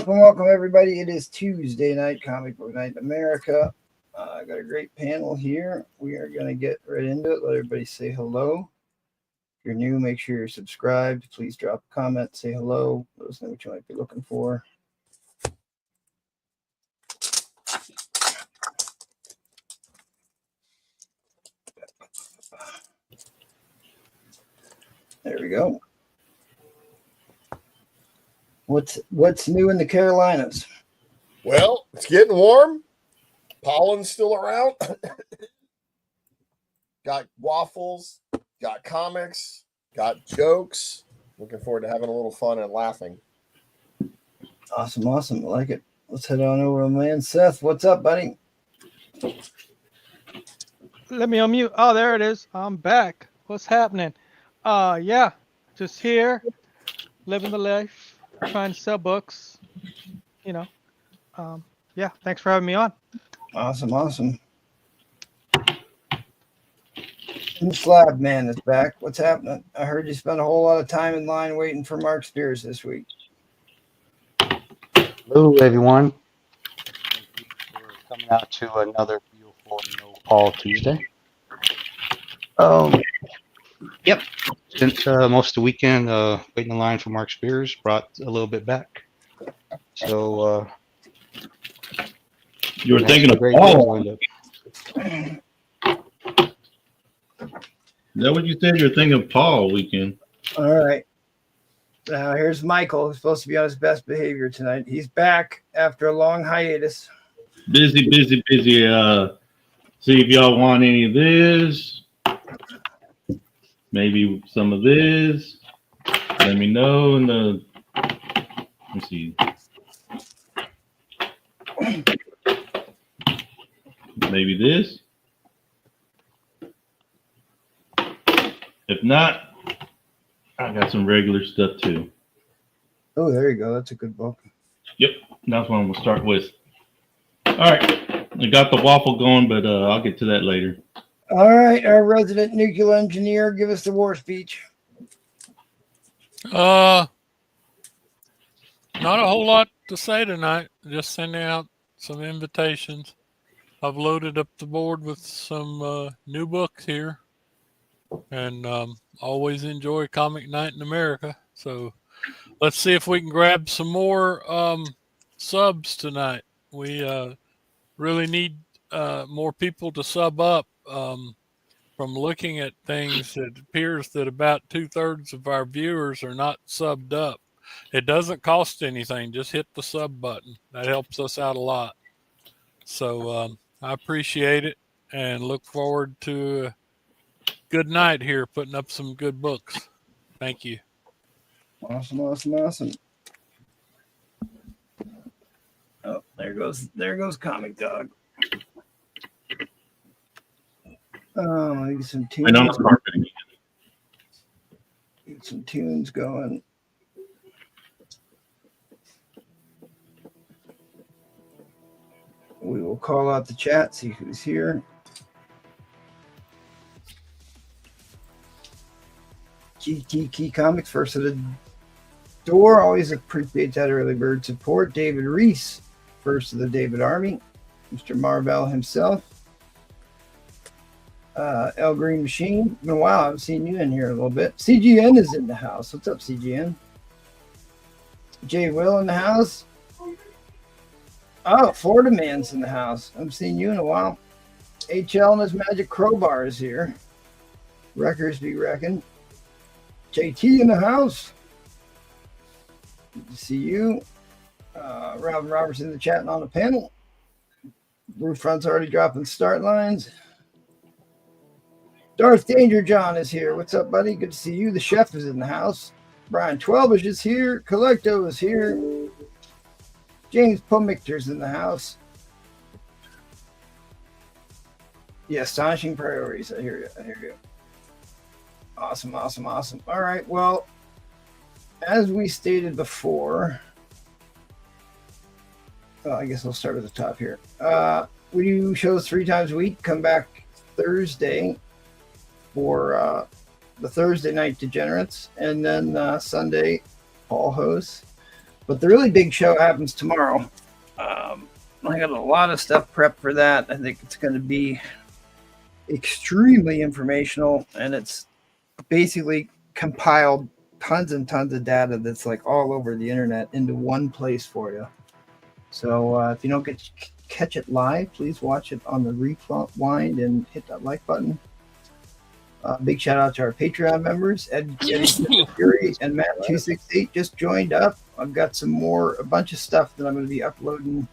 welcome, everybody. It is Tuesday night, Comic Book Night in America. I got a great panel here. We are going to get right into it. Let everybody say hello. If you're new, make sure you're subscribed. Please drop a comment, say hello. Let us know what you might be looking for. There we go. What's new in the Carolinas? Well, it's getting warm. Pollen's still around. Got waffles, got comics, got jokes. Looking forward to having a little fun and laughing. Awesome. I like it. Let's head on over to man Seth. What's up, buddy? Let me unmute. Oh, there it is. I'm back. What's happening? Yeah, just here, living the life, trying to sell books. Yeah, thanks for having me on. Awesome. And Slab Man is back. What's happening? I heard you spent a whole lot of time in line waiting for Mark Spears this week. Hello, everyone. Thank you for coming out to another beautiful No Paul Tuesday. Yep. Spent most of the weekend waiting in line for Mark Spears. Brought a little bit back. So you were thinking of Paul. Is that what you said? You're thinking of Paul weekend. All right. Now here's Michael, who's supposed to be on his best behavior tonight. He's back after a long hiatus. Busy. See if y'all want any of this. Maybe some of this. Let me know in the. Let's see. Maybe this. If not, I got some regular stuff too. Oh, there you go. That's a good book. Yep, that's what I'm gonna start with. All right, I got the waffle going, but I'll get to that later. All right, our resident nuclear engineer, give us the war speech. Not a whole lot to say tonight. Just sending out some invitations. I've loaded up the board with some new books here, and always enjoy Comic Night in America. So let's see if we can grab some more subs tonight. We really need more people to sub up. From looking at things, it appears that about 2/3 of our viewers are not subbed up. It doesn't cost anything. Just hit the sub button. That helps us out a lot. So I appreciate it and look forward to a good night here, putting up some good books. Thank you. Awesome. Oh, there goes Comic Dog. Maybe some tunes. And on the carpet. Get some tunes going. We will call out the chat, see who's here. Key Comics, first of the door. Always appreciate that early bird support. David Reese, first of the David Army. Mr. Marvell himself. El Green Machine. Been a while. I haven't seen you in here a little bit. CGN is in the house. What's up, CGN? Jay Will in the house. Oh, Florida Man's in the house. I haven't seen you in a while. HL and his Magic Crowbar is here. Wreckers be reckoned. JT in the house. Good to see you. Robin Robertson in the chat and on the panel. Roof Front's already dropping start lines. Darth Danger John is here. What's up, buddy? Good to see you. The chef is in the house. Brian Twelvish is here. Collecto is here. James Pumictor's in the house. Yeah, astonishing priorities. I hear you. Awesome. All right. Well, as we stated before, I guess I'll start at the top here. We do shows 3 times a week. Come back Thursday for the Thursday night Degenerates, and then Sunday Paul hosts. But the really big show happens tomorrow. I got a lot of stuff prepped for that. I think it's going to be extremely informational, and it's basically compiled tons and tons of data that's like all over the internet into one place for you. So if you don't catch it live, please watch it on the rewind and hit that like button. Big shout out to our Patreon members. Eddie Fury and Matt268 just joined up. I've got a bunch of stuff that I'm going to be uploading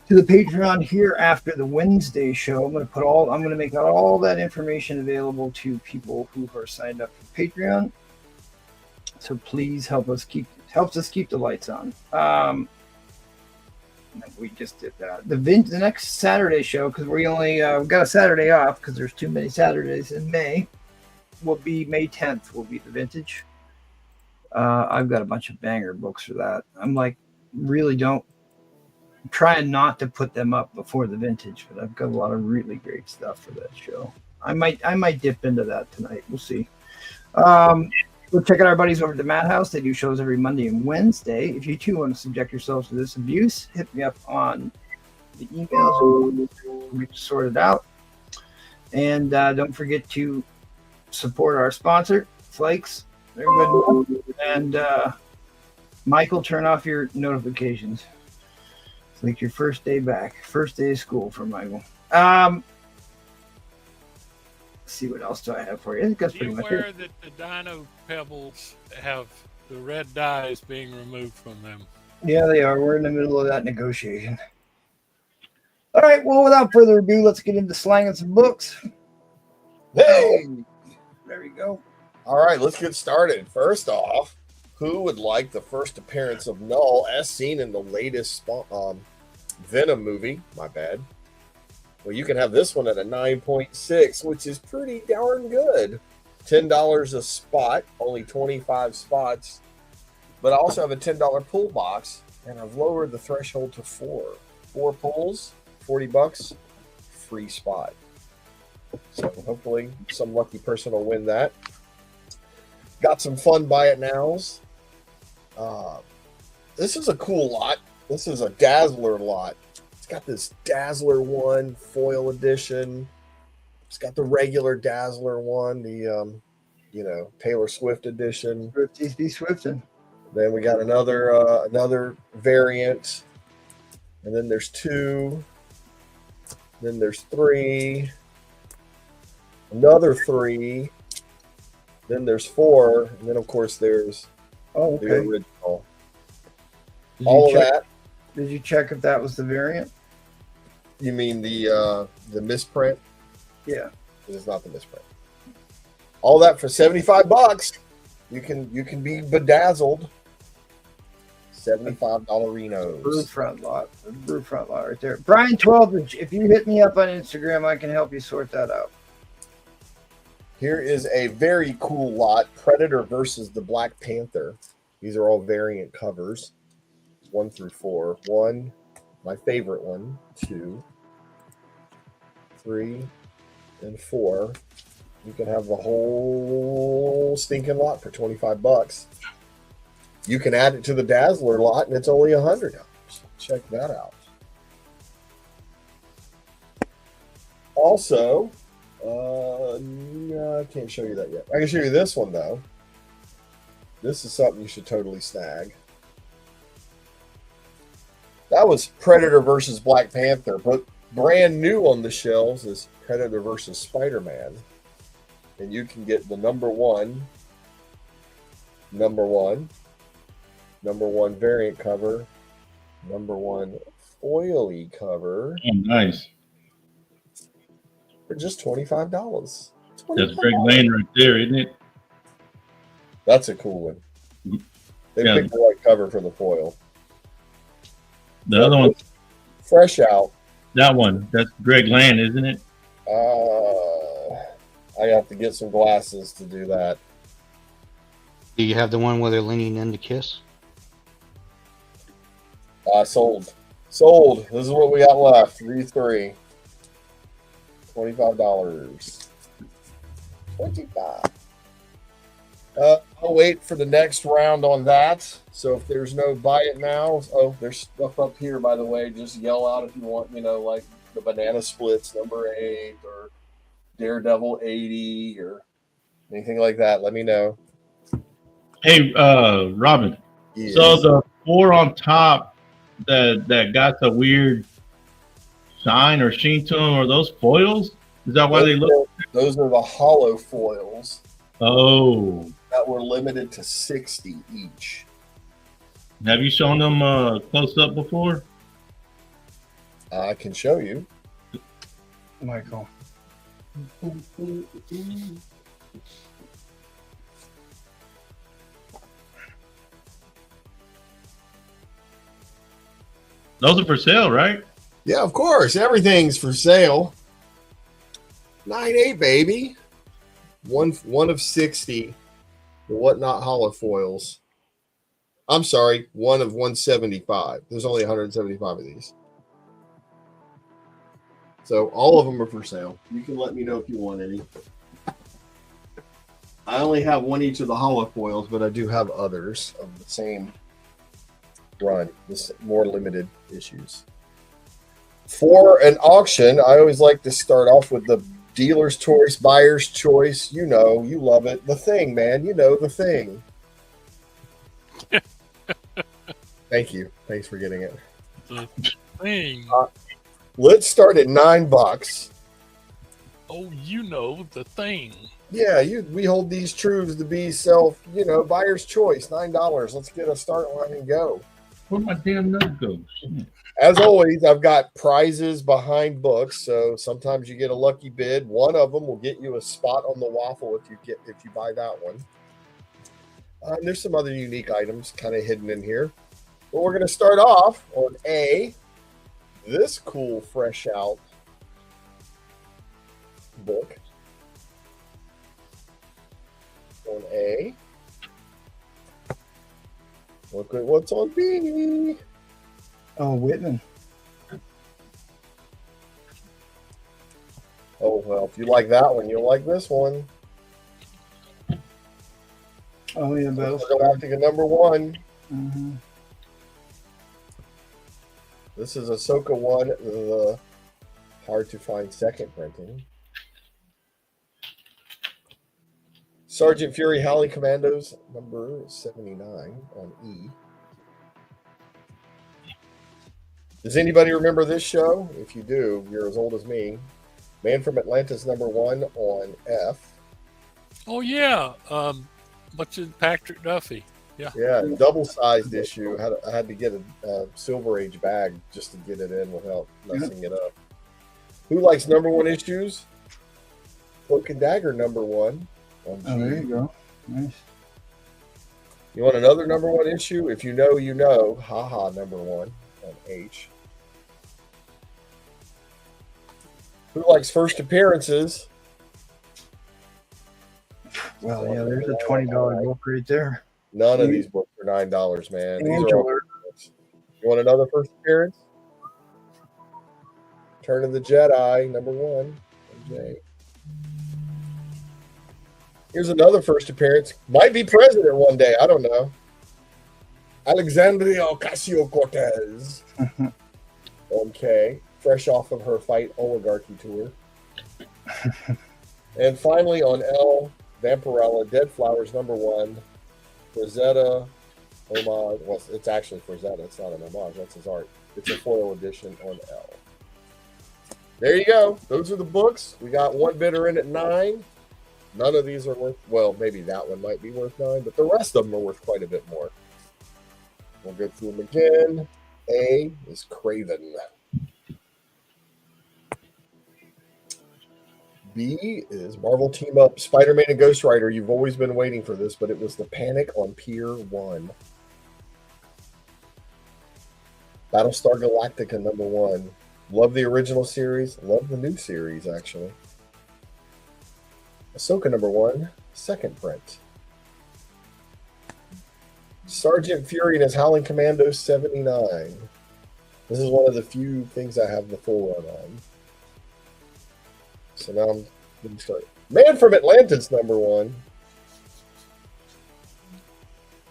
to the Patreon here after the Wednesday show. I'm going to make all that information available to people who are signed up for Patreon. So please helps us keep the lights on. We just did that. The next Saturday show, because we only got a Saturday off because there's too many Saturdays in May, will be May 10th. Will be the vintage. I've got a bunch of banger books for that. I'm trying not to put them up before the vintage, but I've got a lot of really great stuff for that show. I might dip into that tonight. We'll see. Go check out our buddies over at the Madhouse. They do shows every Monday and Wednesday. If you too want to subject yourselves to this abuse, hit me up on the emails and we'll get you sorted out. And don't forget to support our sponsor, Flakes. They're good. And Michael, turn off your notifications. It's like your first day back. First day of school for Michael. Let's see, what else do I have for you? I think that's pretty much Beware it. that the Dino Pebbles have the red dyes being removed from them. Yeah, they are. We're in the middle of that negotiation. All right. Well, without further ado, let's get into slanging some books. Hey! There we go. All right, let's get started. First off, who would like the first appearance of Null as seen in the latest Venom movie? My bad. Well, you can have this one at a 9.6, which is pretty darn good. $10 a spot, only 25 spots. But I also have a $10 pull box, and I've lowered the threshold to 4. 4 pulls, $40, free spot. So hopefully some lucky person will win that. Got some fun buy it nows. This is a cool lot. This is a Dazzler lot. It's got this Dazzler one foil edition. It's got the regular Dazzler one, the Taylor Swift edition. Swifties be Swiftin'. Then we got another variant, and then there's 2. Then there's 3. Another 3. Then there's 4, and then of course there's the original. All of that. Did you check if that was the variant? You mean the misprint? Yeah. It is not the misprint. All that for $75. You can be bedazzled. $75 Renos. Brew front lot. The brew front lot right there. Brian 12, if you hit me up on Instagram, I can help you sort that out. Here is a very cool lot. Predator versus the Black Panther. These are all variant covers. 1 through 4. 1, my favorite one. 2, 3, and 4. You can have the whole stinking lot for $25. You can add it to the Dazzler lot, and it's only $100. Check that out. Also, I can't show you that yet. I can show you this one, though. This is something you should totally snag. That was Predator versus Black Panther, but brand new on the shelves is Predator versus Spider-Man. And you can get the number one variant cover, number 1 foily cover. Oh, nice. For just $25. That's Greg Lane right there, isn't it? That's a cool one. They Yeah. picked the right cover for the foil. The other one, Fresh out. that one, that's Greg Land, isn't it? I have to get some glasses to do that. Do you have the one where they're leaning in to kiss? Sold. Sold. This is what we got left. These 3. $25. 25. I'll wait for the next round on that. So if there's no buy it now, oh, there's stuff up here, by the way. Just yell out if you want, like the Banana Splits #8 or Daredevil 80 or anything like that. Let me know. Hey, Robin. Yes. So the 4 on top that got the weird shine or sheen to them, are those foils? Is that why they look? Those are the hollow foils. Oh. That were limited to 60 each. Have you shown them close up before? I can show you. Michael. Those are for sale, right? Yeah, of course. Everything's for sale. 9.8, baby. One of 60. The Whatnot hollow foils. I'm sorry, one of 175. There's only 175 of these. So all of them are for sale. You can let me know if you want any. I only have one each of the hollow foils, but I do have others of the same run, this more limited issues. For an auction, I always like to start off with the dealer's choice, buyer's choice. You know, you love it. The Thing, man. You know, The Thing. Thank you. Thanks for getting it. The Thing. Let's start at $9. Oh, you know, The Thing. Yeah, we hold these truths to be buyer's choice. $9. Let's get a start line and go. Where'd my damn note go? As always, I've got prizes behind books, so sometimes you get a lucky bid. One of them will get you a spot on the waffle if you buy that one. And there's some other unique items kind of hidden in here. But we're going to start off on this cool fresh out book. On A. Look at what's on B. Oh, Whitman. Oh, well, if you like that one, you'll like this one. Oh, yeah, both. Galactica #1. Mm-hmm. This is Ahsoka 1, the hard to find second printing. Sergeant Fury Howling Commandos #79 on E. Does anybody remember this show? If you do, you're as old as me. Man from Atlantis #1 on F. Oh, yeah. What's it? Patrick Duffy. Yeah. Yeah, double-sized issue. I had to get a Silver Age bag just to get it in without messing it up. Who likes #1 issues? Cloak and Dagger #1 on G. Oh, there you go. Nice. You want another #1 issue? If you know, you know. Haha #1 on H. Who likes first appearances? Well, yeah, there's a $20 book right there. None of these books are $9, man. These are Angel all books. You want another first appearance? Turn of the Jedi #1 on J. Here's another first appearance. Might be president one day. I don't know. Alexandria Ocasio-Cortez on K. Fresh off of her Fight Oligarchy tour. And finally on L, Vampirella, Dead Flowers #1, Frazetta homage. Well, it's actually Frazetta. It's not an homage. That's his art. It's a foil edition on L. There you go. Those are the books. We got one bidder in at 9. None of these are worth, well, maybe that one might be worth 9, but the rest of them are worth quite a bit more. We'll go through them again. A is Craven. B is Marvel Team Up, Spider-Man and Ghost Rider. You've always been waiting for this, but it was the Panic on Pier 1. Battlestar Galactica #1. Love the original series. Love the new series, actually. Ahsoka #1, second print. Sergeant Fury and his Howling Commandos '79. This is one of the few things I have the full run on. So now I'm going to start. Man from Atlantis #1.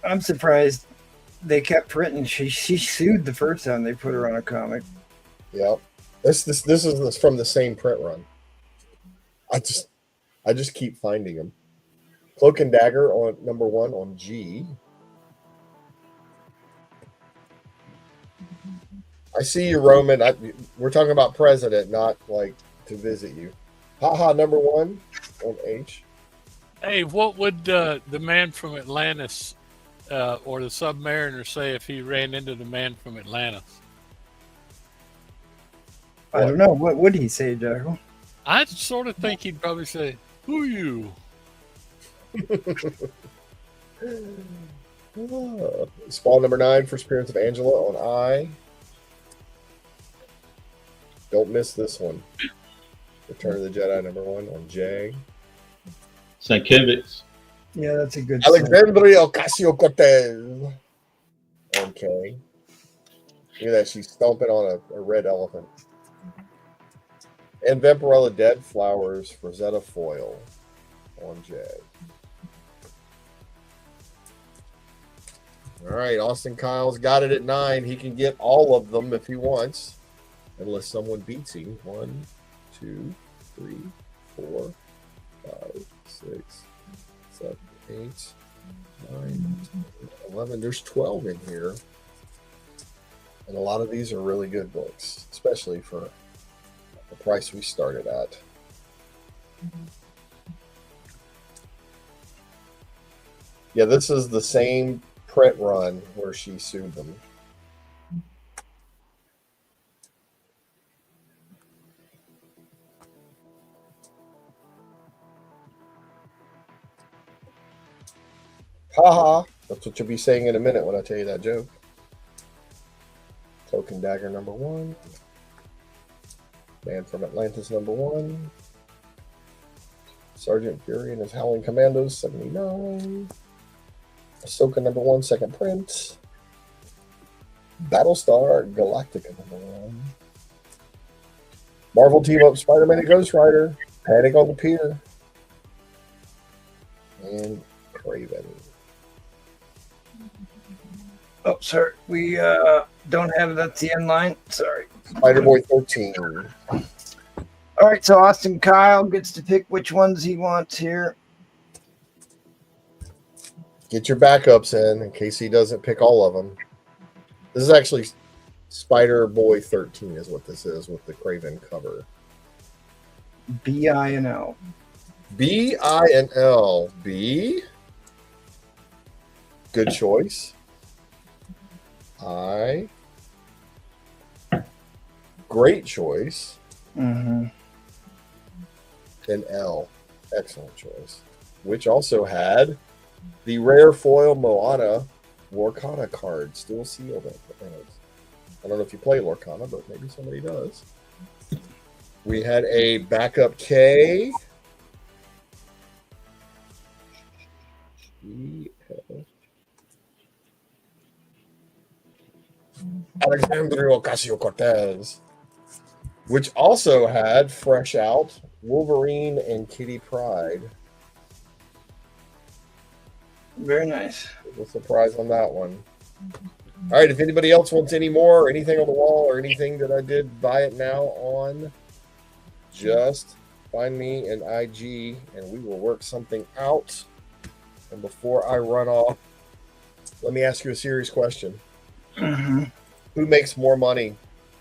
I'm surprised they kept printing. She sued the first time they put her on a comic. Yep. This is from the same print run. I just keep finding them. Cloak and Dagger on #1 on G. I see you, Roman. We're talking about President, not like to visit you. Haha, #1 on H. Hey, what would the man from Atlantis or the Submariner say if he ran into the man from Atlantis? I don't know. What would he say, Jackal? I sort of think he'd probably say, "Who you?" Spawn #9 for Spirits of Angela on I. Don't miss this one. Return of the Jedi #1 on J. Sankiewicz. Yeah, that's a good. Alexandria Ocasio-Cortez on K. Look at that, she's stomping on a red elephant. And Vampirella Dead Flowers for Zeta Foil on J. All right, Austin Kyle's got it at 9. He can get all of them if he wants, unless someone beats him. 1, 2, 3, 4, 5, 6, 7, 8, 9, 10, 11. There's 12 in here. And a lot of these are really good books, especially for the price we started at. Yeah, this is the same print run where she sued them. Haha, that's what you'll be saying in a minute when I tell you that joke. Cloak and Dagger #1. Man from Atlantis #1. Sergeant Fury and his Howling Commandos 79. Ahsoka #1, second print. Battlestar Galactica #1. Marvel Team Up Spider-Man and Ghost Rider. Panic on the Pier. And Craven. Oh, sorry. We don't have that's the end line. Sorry. Spider-Boy 13. All right, so Austin Kyle gets to pick which ones he wants here. Get your backups in case he doesn't pick all of them. This is actually Spider-Boy 13 is what this is with the Craven cover. B-I-N-L. B-I-N-L. B. Good choice. I. Great choice. Mm-hmm. And L. Excellent choice. Which also had the rare foil Moana Lorcana card still sealed. I don't know if you play Lorcana, but maybe somebody does. We had a backup K. Alexandria Ocasio-Cortez, which also had fresh out Wolverine and Kitty Pryde. Very nice. A surprise on that one. All right, if anybody else wants any more or anything on the wall or anything that I did, buy it now on, just find me in IG and we will work something out. And before I run off, let me ask you a serious question. Mm-hmm. Who makes more money,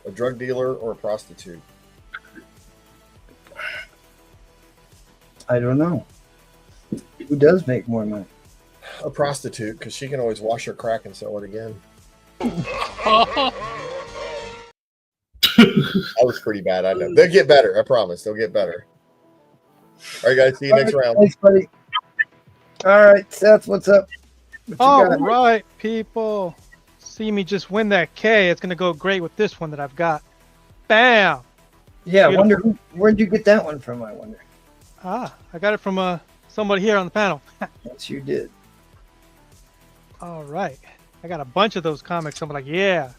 a drug dealer or a prostitute? I don't know. Who does make more money? A prostitute, because she can always wash her crack and sell it again. That was pretty bad, I know. They'll get better, I promise. They'll get better. All right, guys. See you next round. Thanks, buddy. All right, Seth, what's up? What you All got? right, people. See me just win that K. It's going to go great with this one that I've got. Bam! Yeah, I Beautiful. wonder where'd you get that one from, I wonder. I got it from somebody here on the panel. Yes, you did. All right. I got a bunch of those comics. I'm like, yeah.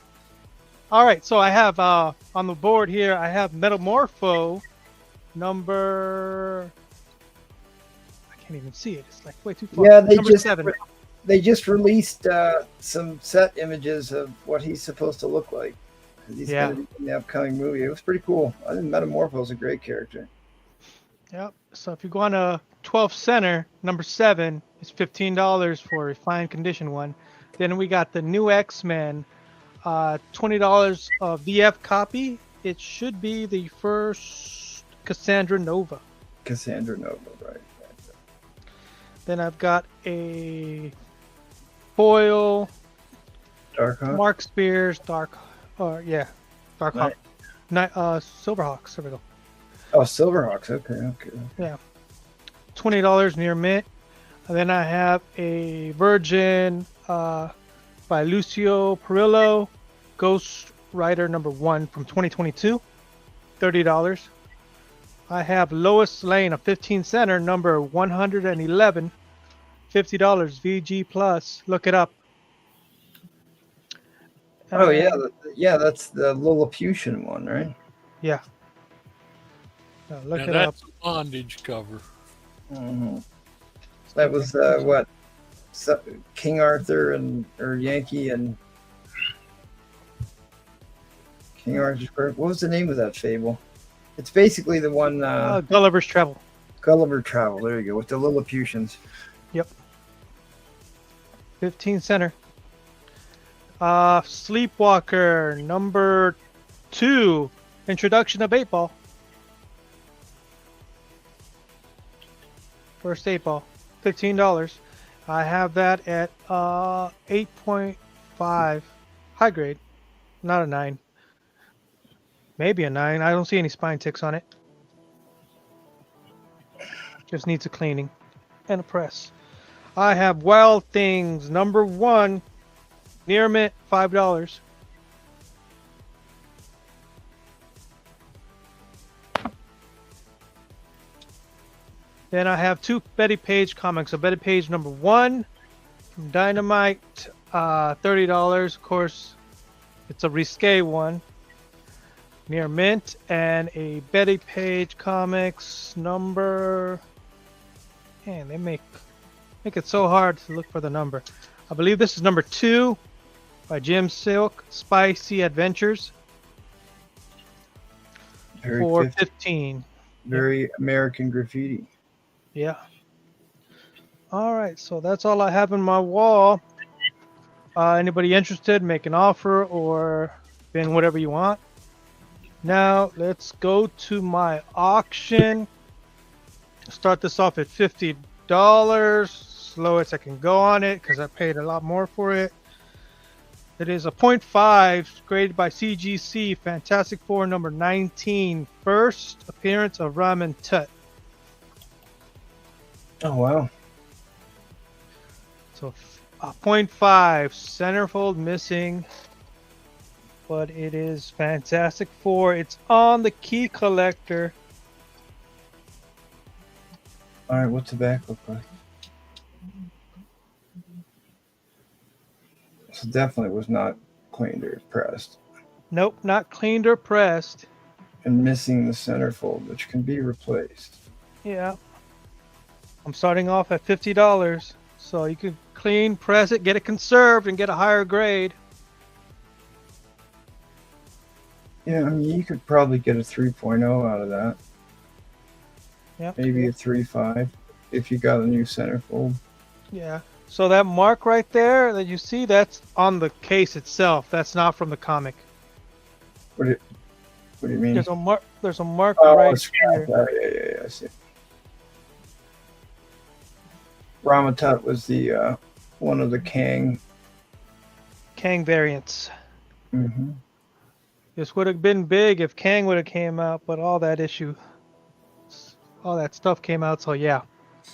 All right, so I have on the board here, I have Metamorpho number... I can't even see it. It's like way too far. Yeah, they number just 7. they just released some set images of what he's supposed to look like. He's Yeah. going to be in the upcoming movie. It was pretty cool. I think Metamorpho is a great character. Yep. So if you go on a 12 center, number 7, it's $15 for a fine condition one. Then we got the new X-Men, $20 a VF copy. It should be the first Cassandra Nova. Cassandra Nova, right. Then I've got a foil Darkhawk. Mark Spears Dark Darkhawk. Silverhawks. There we go. Oh, Silverhawks. Okay. $20 near mint. And then I have a Virgin by Lucio Perillo, Ghost Rider number 1 from 2022, $30. I have Lois Lane, a 15 center, number 111, $50, VG plus. Look it up. Oh yeah, that's the Lilliputian one, right? Yeah. Look Now it up. that's a bondage cover. Mm-hmm. That was King Arthur or Yankee and King Arthur's Birth. What was the name of that fable? It's basically the one Gulliver's Travel. Gulliver Travel. There you go, with the Lilliputians. Yep. 15 center. Sleepwalker number 2. Introduction of 8-ball. First 8-ball. $15. I have that at 8.5 high grade. Not a 9. Maybe a 9. I don't see any spine ticks on it. Just needs a cleaning and a press. I have Wild Things number 1. Near mint, $5. Then I have 2 Betty Page comics. So Betty Page number 1 from Dynamite, $30. Of course, it's a Risque one. Near mint, and a Betty Page comics number. Man, they make it so hard to look for the number. I believe this is number 2 by Jim Silk, Spicy Adventures. Very For 15. Very American Graffiti. Yeah. All right, so that's all I have in my wall. Anybody interested, make an offer or bin whatever you want. Now let's go to my auction. Start this off at $50. Lowest I can go on it because I paid a lot more for it. It is a 0.5 graded by CGC, Fantastic Four number 19, first appearance of Rama Tut. Oh wow. So a 0.5 centerfold missing, but it is Fantastic Four. It's on the key collector. All right, what's the back look like? So definitely was not cleaned or pressed. Nope, not cleaned or pressed. And missing the centerfold, which can be replaced. Yeah. I'm starting off at $50. So you can clean, press it, get it conserved, and get a higher grade. Yeah, I mean, you could probably get a 3.0 out of that. Yep. Maybe a 3.5 if you got a new centerfold. Yeah. So that mark right there that you see, that's on the case itself. That's not from the comic. What do you mean? There's a mark. There's a mark Oh, right scrap. here. Oh, yeah, I see. Rama Tut was the one of the Kang. Kang variants. Mm-hmm. This would have been big if Kang would have came out, but all that stuff came out. So yeah.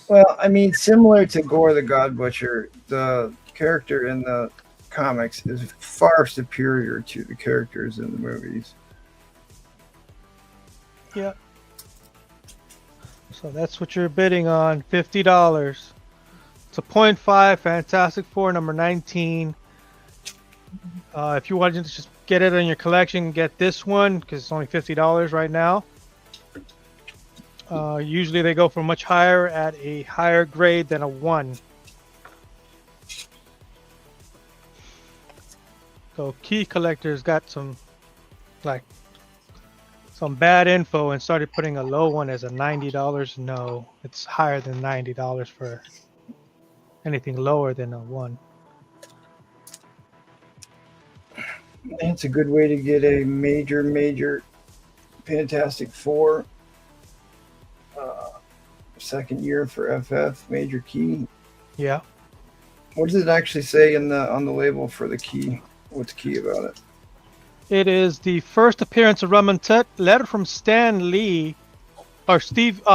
Well, I mean, similar to Gore the God Butcher, the character in the comics is far superior to the characters in the movies. Yeah. So that's what you're bidding on, $50. It's a 0.5 Fantastic Four number 19. If you wanted to just get it in your collection, get this one because it's only $50 right now. Usually they go for much higher at a higher grade than a 1. So Key Collector's got some bad info and started putting a low one as a $90. No, it's higher than $90 for anything lower than a 1. It's a good way to get a major Fantastic Four. Second year for FF, major key. Yeah. What does it actually say on the label for the key? What's key about it? It is the first appearance of Rama Tut, letter from Stan Lee, or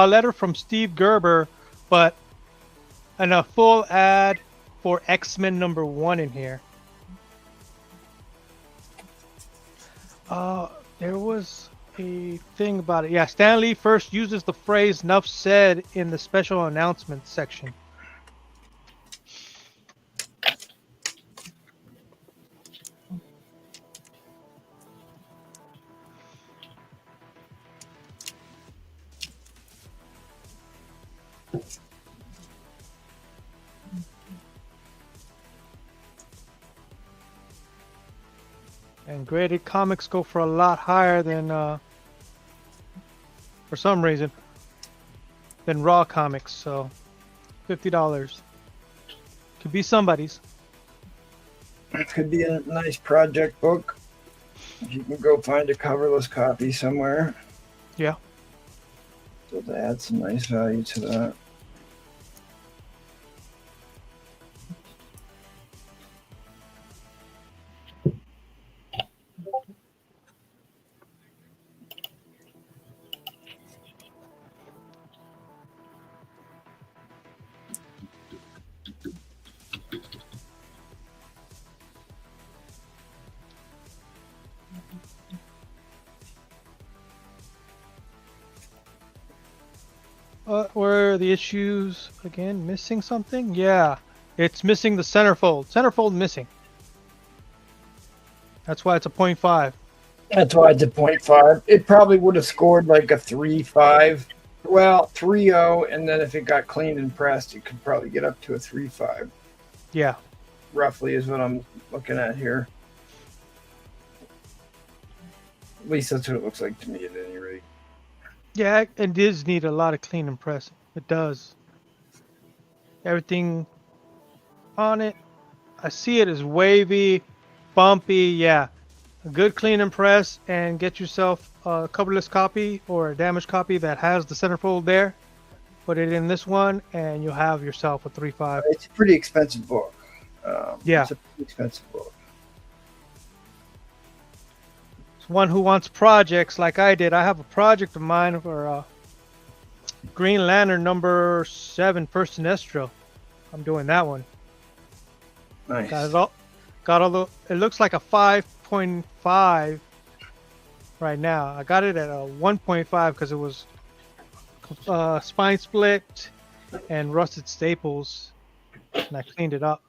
letter from Steve Gerber, but and a full ad for X-Men #1 in here. There was a thing about it. Yeah, Stan Lee first uses the phrase "Nuff said" in the special announcements section. And graded comics go for a lot higher than, for some reason, than raw comics. So, $50 could be somebody's. It could be a nice project book. You can go find a coverless copy somewhere. Yeah. So to add some nice value to that. Where are the issues again? Missing something? Yeah, it's missing the centerfold. Centerfold missing. That's why it's a 0.5. That's why it's a 0.5. It probably would have scored like a 3.5. Well, 3.0, and then if it got cleaned and pressed, it could probably get up to a 3.5. Yeah. Roughly is what I'm looking at here. At least that's what it looks like to me at any rate. Yeah, it does need a lot of clean and pressing. It does. Everything on it, I see it as wavy, bumpy. Yeah, a good clean and press, and get yourself a coverless copy or a damaged copy that has the centerfold there. Put it in this one, and you'll have yourself a 3.5. It's a pretty expensive book. Yeah, it's a pretty expensive book. One who wants projects like I did. I have a project of mine for Green Lantern #7 First Sinestro. I'm doing that one. Nice. Got all the. It looks like a 5.5 right now. I got it at a 1.5 because it was spine split and rusted staples, and I cleaned it up.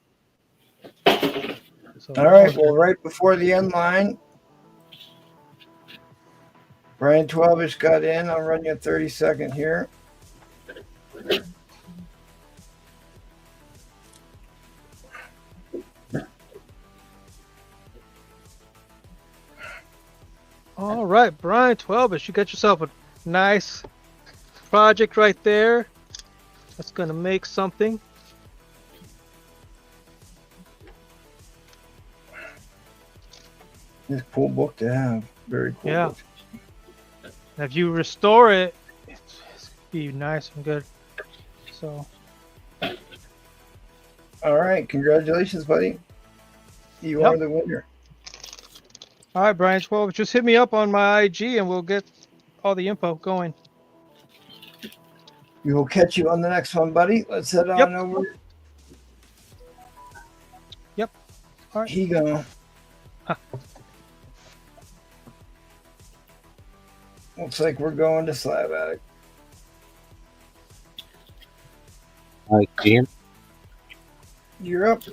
So, all right. Well, right before the end line. Brian 12ish got in. I'll run you a 30-second here. All right, Brian 12ish, you got yourself a nice project right there. That's gonna make something. It's a cool book to have. Very cool. Yeah. Book. And if you restore it, it's be nice and good. So. All right, congratulations, buddy. You Yep. are the winner. All right, Brian 12, just hit me up on my IG and we'll get all the info going. We will catch you on the next one, buddy. Let's head on over. Yep. All right. He go. Huh. Looks like we're going to Slab Attic. Hi, Jim. You're up.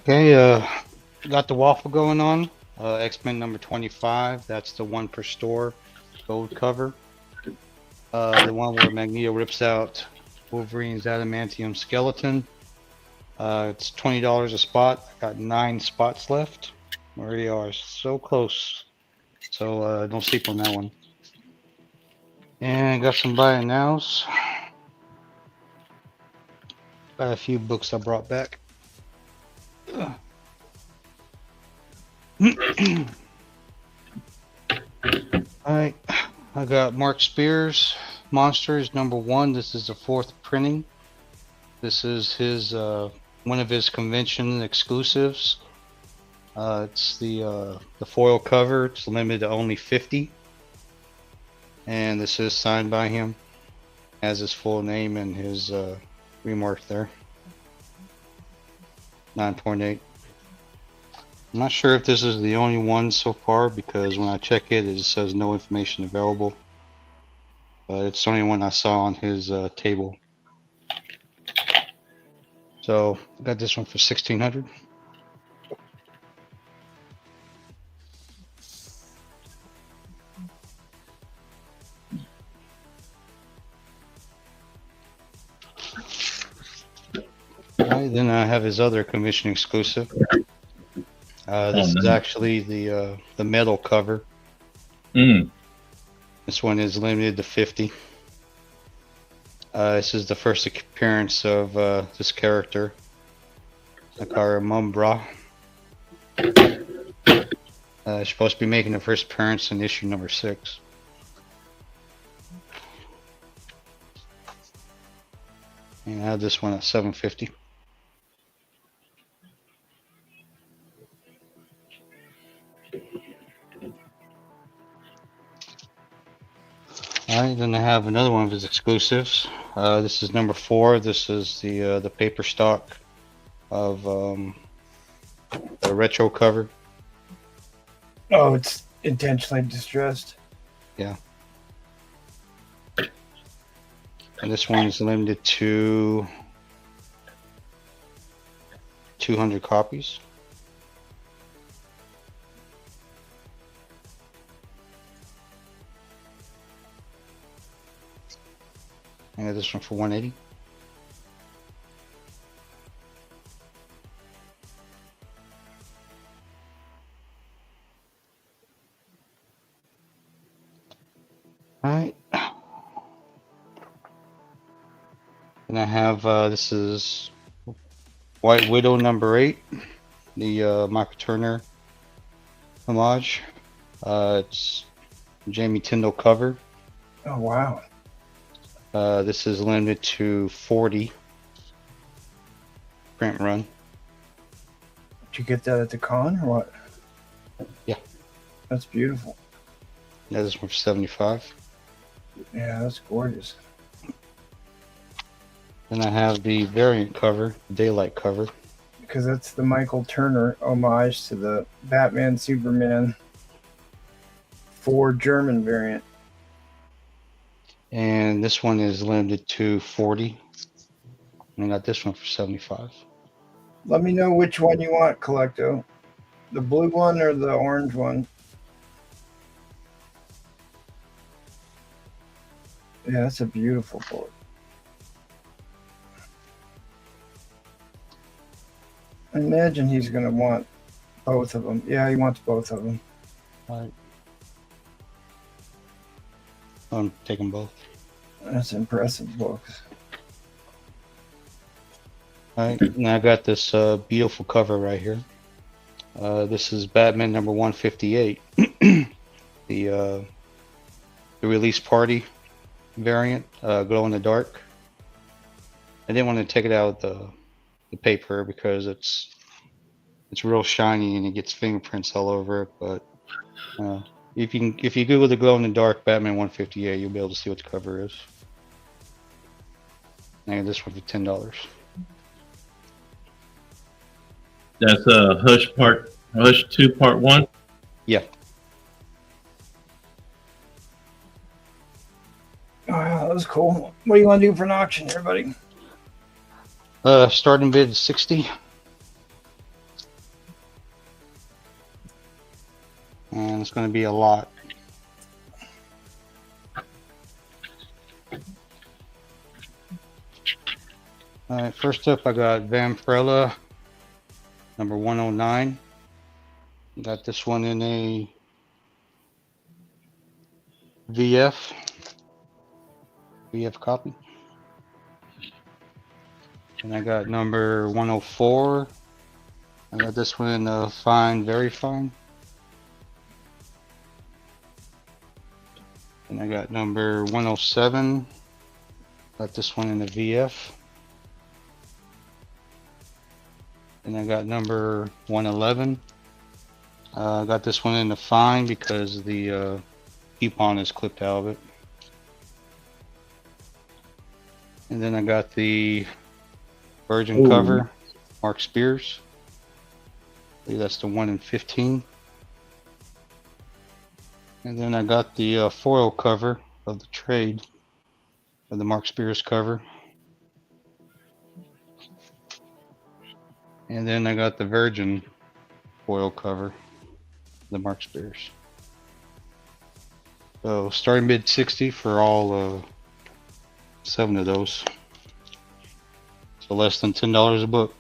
Okay, got the waffle going on. X-Men #25. That's the one per store gold cover. The one where Magneto rips out Wolverine's adamantium skeleton. It's $20 a spot. I got 9 spots left. We are so close. So don't sleep on that one. And got some buy and nows. Got a few books I brought back. Alright, I got Mark Spears, Monsters #1. This is the 4th printing. This is his one of his convention exclusives. It's the foil cover. It's limited to only 50. And this is signed by him. Has his full name and his remark there. 9.8. I'm not sure if this is the only one so far because when I check it, it just says no information available. But it's the only one I saw on his table. So I got this one for 1,600. Alright, then I have his other commission exclusive. This is actually the metal cover. This one is limited to 50. This is the first appearance of this character, Akara Mumbra. She's supposed to be making the first appearance in issue number 6. And I have this one at 750. Alright, then I have another one of his exclusives. This is number 4. This is the paper stock of the retro cover. Oh, it's intentionally distressed. Yeah. And this one is limited to 200 copies. I got this one for 180. All right. And I have this is White Widow number 8, the Michael Turner homage. It's Jamie Tyndall cover. Oh, wow. This is limited to 40 print run. Did you get that at the con or what? Yeah. That's beautiful. Yeah, this one for 75. Yeah, that's gorgeous. Then I have the variant cover, daylight cover. Because that's the Michael Turner homage to the Batman Superman 4 German variant. And this one is limited to 40. And I got this one for 75. Let me know which one you want, Collecto. The blue one or the orange one? Yeah, that's a beautiful book. I imagine he's going to want both of them. Yeah, he wants both of them. All right. I'm taking both. That's impressive books. All right, and I got this beautiful cover right here. This is Batman number 158, the release party variant, glow in the dark. I didn't want to take it out of the paper because it's real shiny and it gets fingerprints all over it. But if you Google the glow in the dark Batman 158, you'll be able to see what the cover is. And this one for $10. That's Hush 2 Part 1. Yeah. Oh, that was cool. What do you want to do for an auction, everybody? Starting bid is 60. And it's going to be a lot. All right, first up, I got Vampirella, number 109. Got this one in a VF copy. And I got number 104. I got this one in a fine, very fine. And I got number 107. Got this one in the VF. And I got number 111. Got this one in the fine because the coupon is clipped out of it. And then I got the Virgin cover, Mark Spears. I believe that's the 1 in 15. And then I got the foil cover of the trade of the Mark Spears cover. And then I got the Virgin foil cover, the Mark Spears. So starting mid 60 for all 7 of those. So less than $10 a book.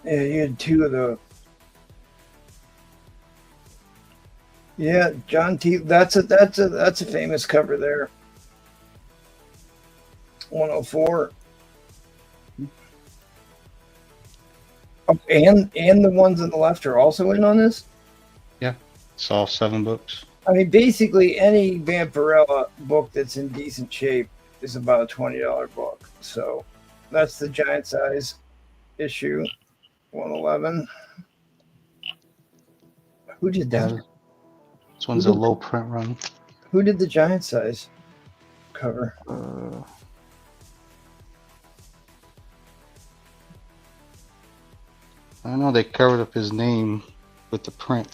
Yeah, you had 2 of the. Yeah, John T. That's a famous cover there. 104. Oh, and the ones on the left are also in on this. Yeah, it's all 7 books. I mean, basically any Vampirella book that's in decent shape is about a $20 book. So that's the giant size issue, 111. Who did that? This one's a low print run. Who did the giant size cover? I don't know, they covered up his name with the print.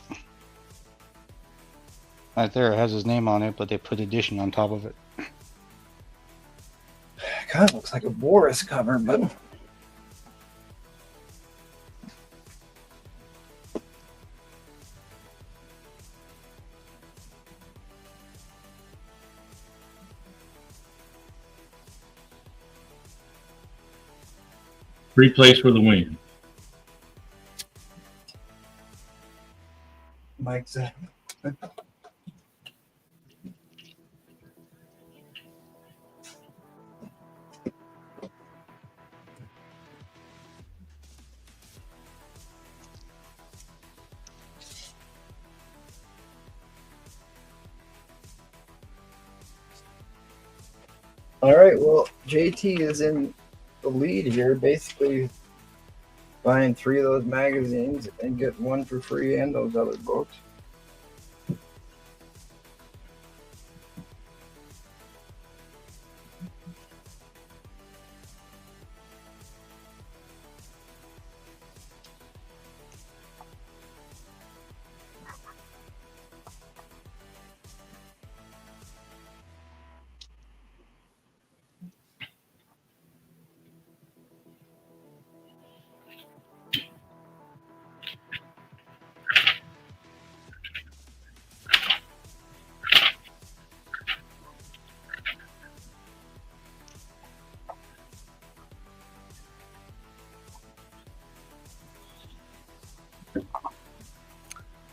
Right there, it has his name on it, but they put edition on top of it. Kind of looks like a Boris cover, but Free place for the win. Mike said. All right, well, JT is in the lead here, basically buying 3 of those magazines and getting 1 for free and those other books.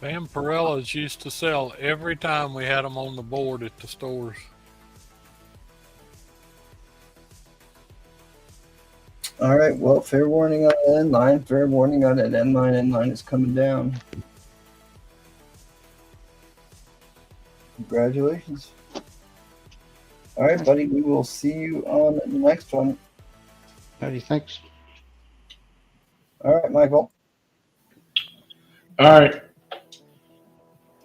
Vampirellas used to sell every time we had them on the board at the stores. All right, well, fair warning on the end line. Fair warning on that end line. End line is coming down. Congratulations. All right, buddy. We will see you on the next one. Howdy, thanks. All right, Michael. All right.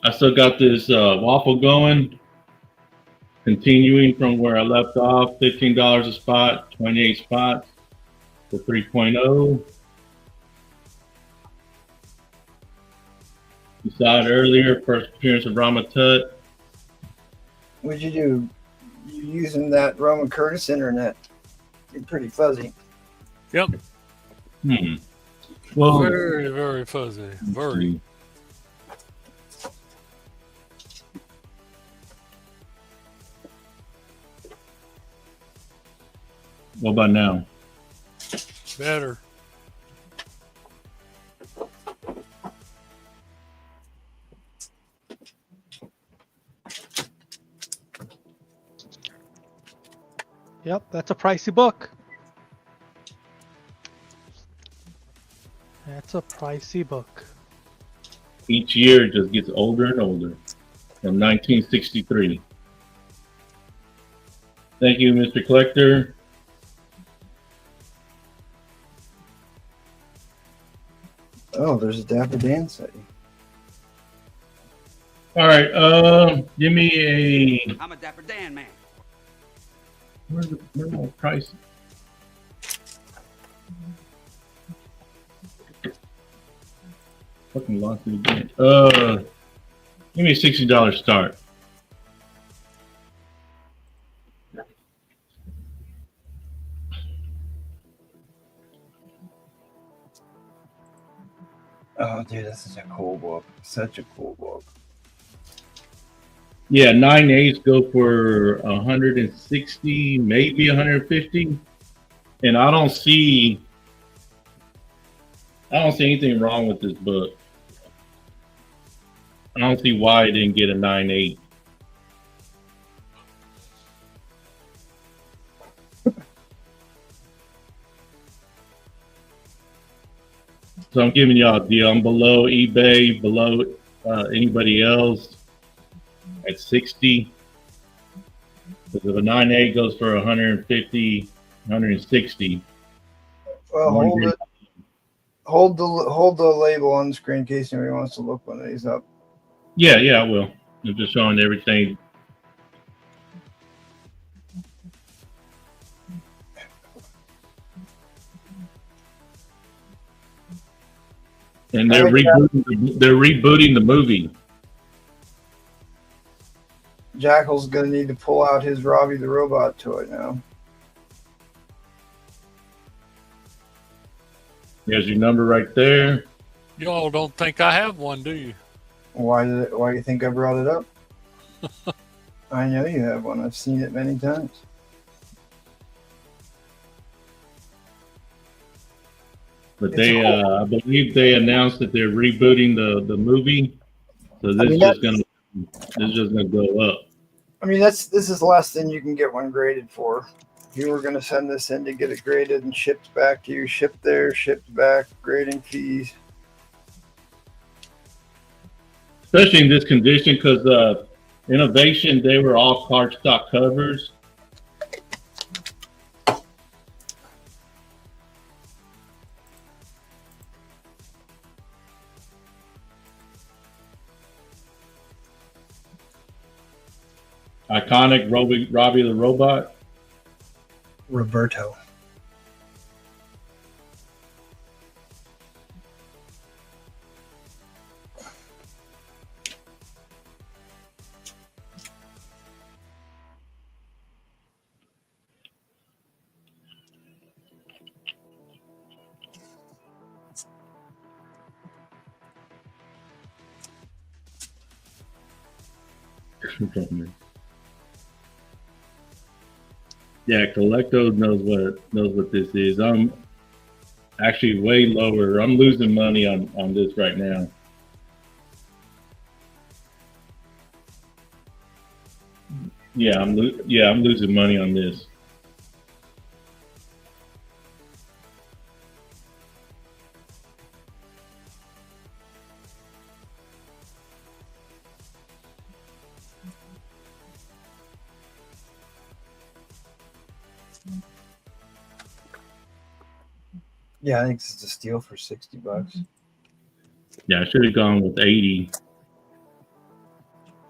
I still got this waffle going. Continuing from where I left off, $15 a spot, 28 spots for 3.0. You saw it earlier, first appearance of Rama Tut. What'd you do? You using that Roman Curtis internet? You're pretty fuzzy. Yep. Well, Very, very fuzzy. Very. what about now? Better. Yep, that's a pricey book. That's a pricey book. Each year it just gets older and older. From 1963. Thank you, Mr. Collector. Oh, there's a Dapper Dan setting. All right, give me a. I'm a Dapper Dan man. Where's my price? Fucking lost it again. Give me a $60 start. Oh, dude, this is a cool book. Such a cool book. Yeah, 9/8 go for 160, maybe 150, and I don't see anything wrong with this book. I don't see why it didn't get a 9/8. So I'm giving y'all a deal. I'm below eBay, below anybody else at 60. Because if a 9/8 goes for 150, 160. Well, hold it. Hold the label on the screen in case anybody wants to look one of these up. Yeah, I will. I'm just showing everything. And they're rebooting the movie. Jackal's gonna need to pull out his Robbie the Robot toy now. There's your number right there. Y'all don't think I have one, do you? Why do you think I brought it up? I know you have one. I've seen it many times. But they, I believe they announced that they're rebooting the movie. So this is just gonna go up. I mean, this is less than you can get one graded for. If you were gonna send this in to get it graded and shipped back to you, shipped there, shipped back, grading fees. Especially in this condition, because Innovation, they were all cardstock covers. Iconic Robbie the Robot. Roberto. Yeah, Collecto knows what this is. I'm actually way lower. I'm losing money on this right now. Yeah, I'm losing money on this. Yeah, I think it's a steal for $60. Yeah, I should have gone with 80.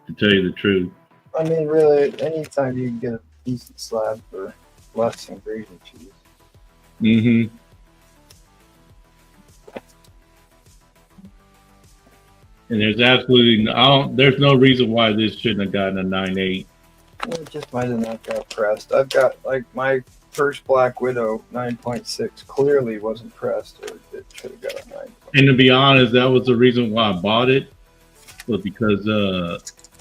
To tell you the truth. I mean, really, anytime you can get a decent slab for less than gravy cheese. Mm-hmm. And there's absolutely there's no reason why this shouldn't have gotten a 9.8. It just might have not got pressed. I've got, like, my first Black Widow 9.6 clearly wasn't pressed, or it should have got a 9. And to be honest, that was the reason why I bought it, was because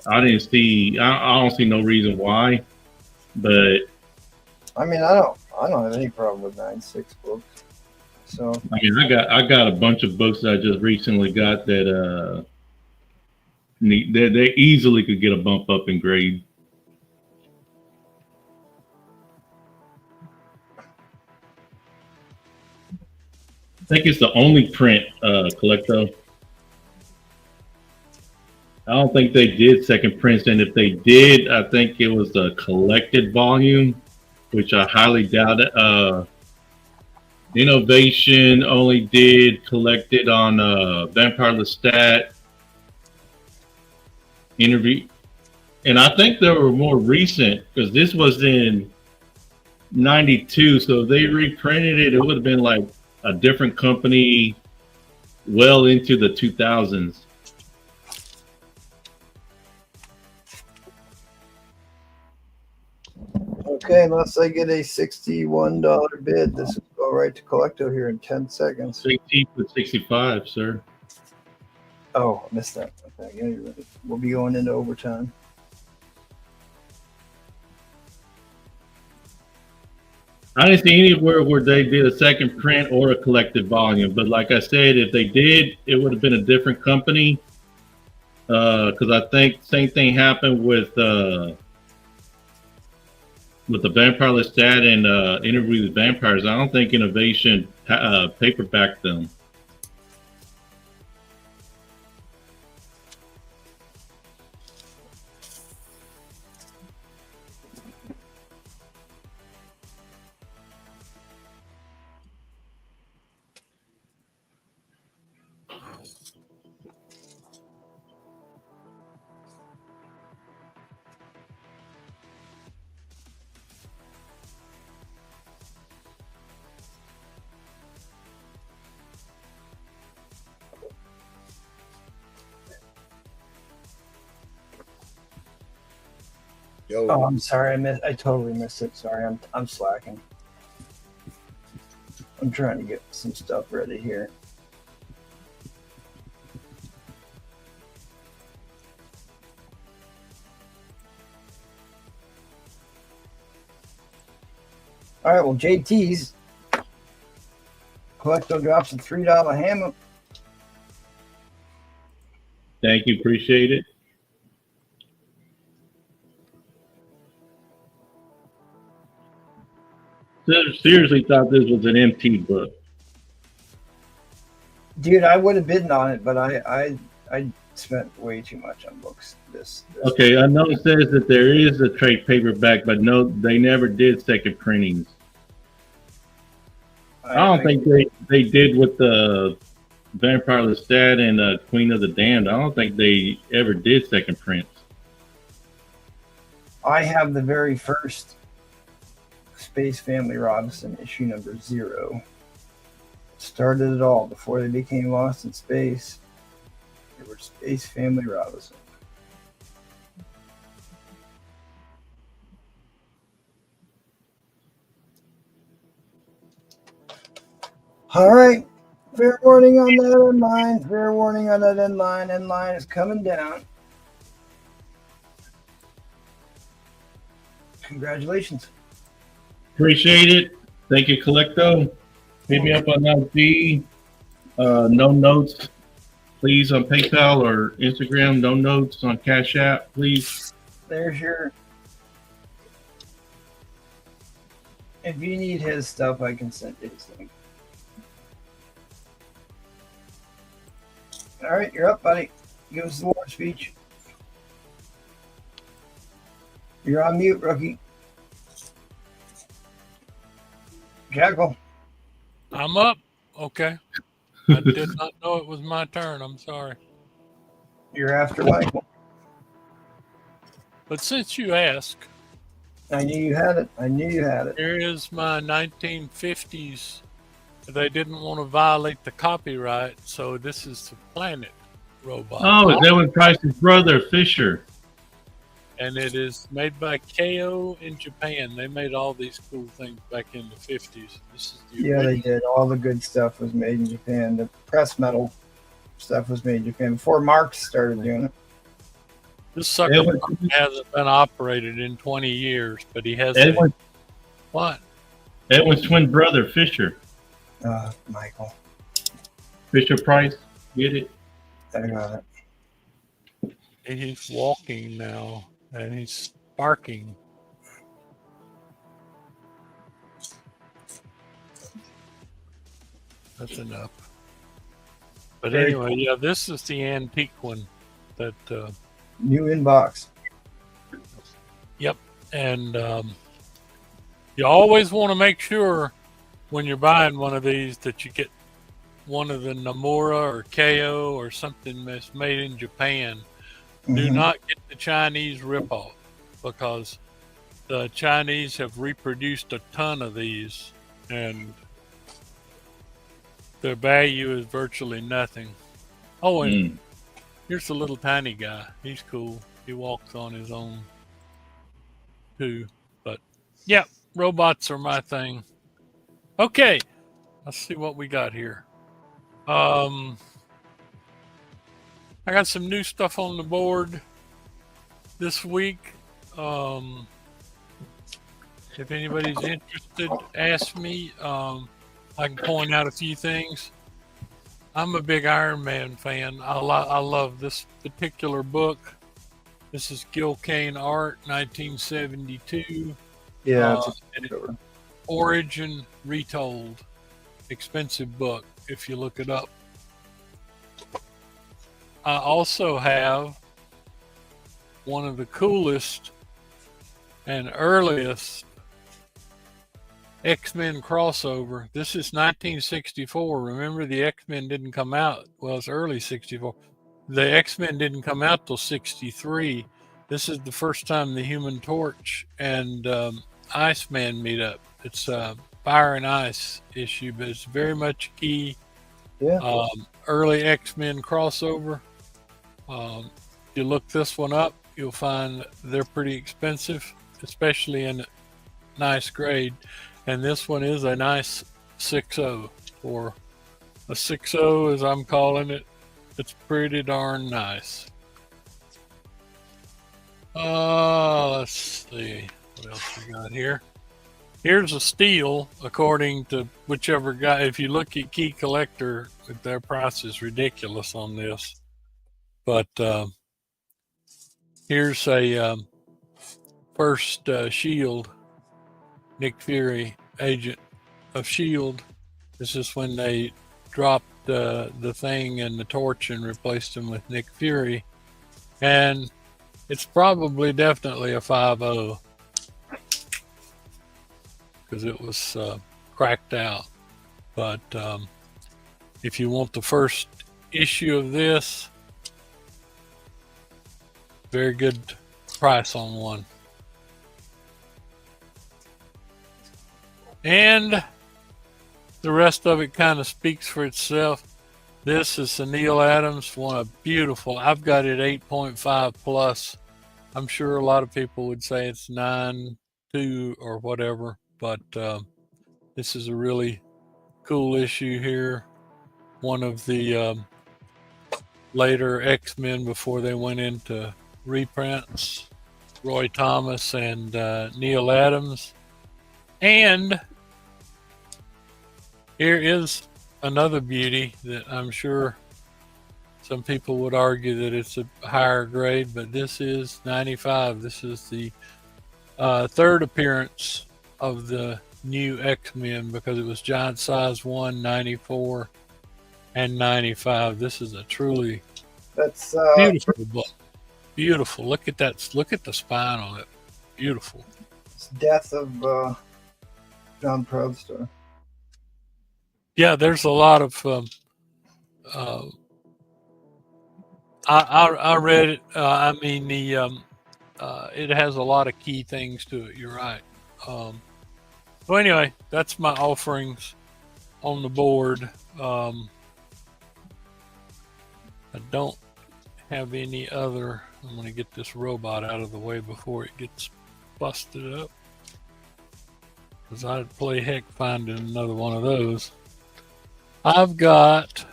I don't see no reason why. But I mean, I don't have any problem with 9.6 books. So I mean, I got a bunch of books that I just recently got that they easily could get a bump up in grade. I think it's the only print Collecto. I don't think they did second prints, and if they did, I think it was a collected volume, which I highly doubt it. Innovation only did collected on Vampire Lestat interview, and I think they were more recent because this was in '92. So if they reprinted it, it would have been like a different company, well into the 2000s. okay, unless I get a $61 bid, this will go right to Collecto here in 10 seconds. 60 for 65, sir. Oh, I missed that. Okay, yeah, you're right. We'll be going into overtime. I didn't see anywhere where they did a second print or a collected volume, but like I said, if they did, it would have been a different company. Because I think same thing happened with the Vampire Lestat and Interview with Vampires. I don't think Innovation paperbacked them. Yo, Oh, I'm sorry. I totally missed it. Sorry, I'm slacking. I'm trying to get some stuff ready here. All right, well, JT's Collecto drops a $3 hammer. Thank you, appreciate it. Seriously thought this was an MT book. Dude, I would have bidden on it, but I spent way too much on books. This Okay, I know it says that there is a trade paperback, but no, they never did second printings. I don't think they did with the Vampire Lestat and Queen of the Damned. I don't think they ever did second prints. I have the very first Space Family Robinson issue number 0. Started it all before they became Lost in Space. They were Space Family Robinson. All right. Fair warning on that end line. Fair warning on that end line. End line is coming down. Congratulations. Appreciate it. Thank you, Collecto. Hit me up on IG. No notes, please, on PayPal or Instagram. No notes on Cash App, please. There's your. If you need his stuff, I can send you his link. All right, you're up, buddy. Give us the war speech. You're on mute, rookie. Jackal. I'm up. okay. I did not know it was my turn. I'm sorry. You're after Michael. But since you ask, I knew you had it. I knew you had it. here is my 1950s. They didn't want to violate the copyright, so this is the Planet robot. Oh, is that with Price's brother, Fisher? And it is made by KO in Japan. They made all these cool things back in the 50s. This is the Yeah, they original. did. All the good stuff was made in Japan. The press metal stuff was made in Japan before Marx started doing it. This sucker hasn't been operated in 20 years, but he has Edwin, what? Edwin's twin brother, Fisher. Michael. Fisher Price. Get it? I got it. He's walking now, and he's barking. That's enough. But anyway, yeah, this is the antique one that, New inbox. and you always want to make sure when you're buying one of these that you get one of the Nomura or KO or something that's made in Japan. Do Mhm. not get the Chinese ripoff, because the Chinese have reproduced a ton of these and their value is virtually nothing. Oh, and here's a little tiny guy. He's cool. He walks on his own too. But yeah, robots are my thing. Okay, let's see what we got here. I got some new stuff on the board this week. If anybody's interested, ask me. I can point out a few things. I'm a big Iron Man fan. I love this particular book. This is Gil Kane art, 1972. Yeah, And it's Origin Retold. Expensive book if you look it up. I also have one of the coolest and earliest X-Men crossover. This is 1964. Remember, the X-Men didn't come out. Well, it's early 64. The X-Men didn't come out till 63. This is the first time the Human Torch and Iceman meet up. It's a Fire and Ice issue, but it's very much key. Yeah. Early X-Men crossover. If you look this one up, you'll find they're pretty expensive, especially in nice grade. And this one is a nice 6.0, or a 6.0 as I'm calling it. It's pretty darn nice. Let's see what else we got here. Here's a steal, according to whichever guy. If you look at Key Collector, their price is ridiculous on this. But here's a first Shield, Nick Fury, agent of Shield. This is when they dropped the Thing and the Torch and replaced him with Nick Fury. And it's probably definitely a 5.0. Because it was cracked out. But if you want the first issue of this, very good price on one. And the rest of it kind of speaks for itself. This is the Neil Adams one, a beautiful. I've got it 8.5 plus. I'm sure a lot of people would say it's 9.2 or whatever. But this is a really cool issue here. One of the later X-Men before they went into reprints. Roy Thomas and Neil Adams. And here is another beauty that I'm sure some people would argue that it's a higher grade, but this is 95. This is the third appearance of the new X-Men, because it was Giant Size 1, 94, and 95. This is a truly beautiful book. Beautiful. Look at that. Look at the spine on it. Beautiful. It's Death of John Proudstar. Yeah, there's a lot of. I read it. I mean, it has a lot of key things to it. You're right. So anyway, that's my offerings on the board. I don't have any other. I'm going to get this robot out of the way before it gets busted up, because I'd play heck finding another one of those. I've got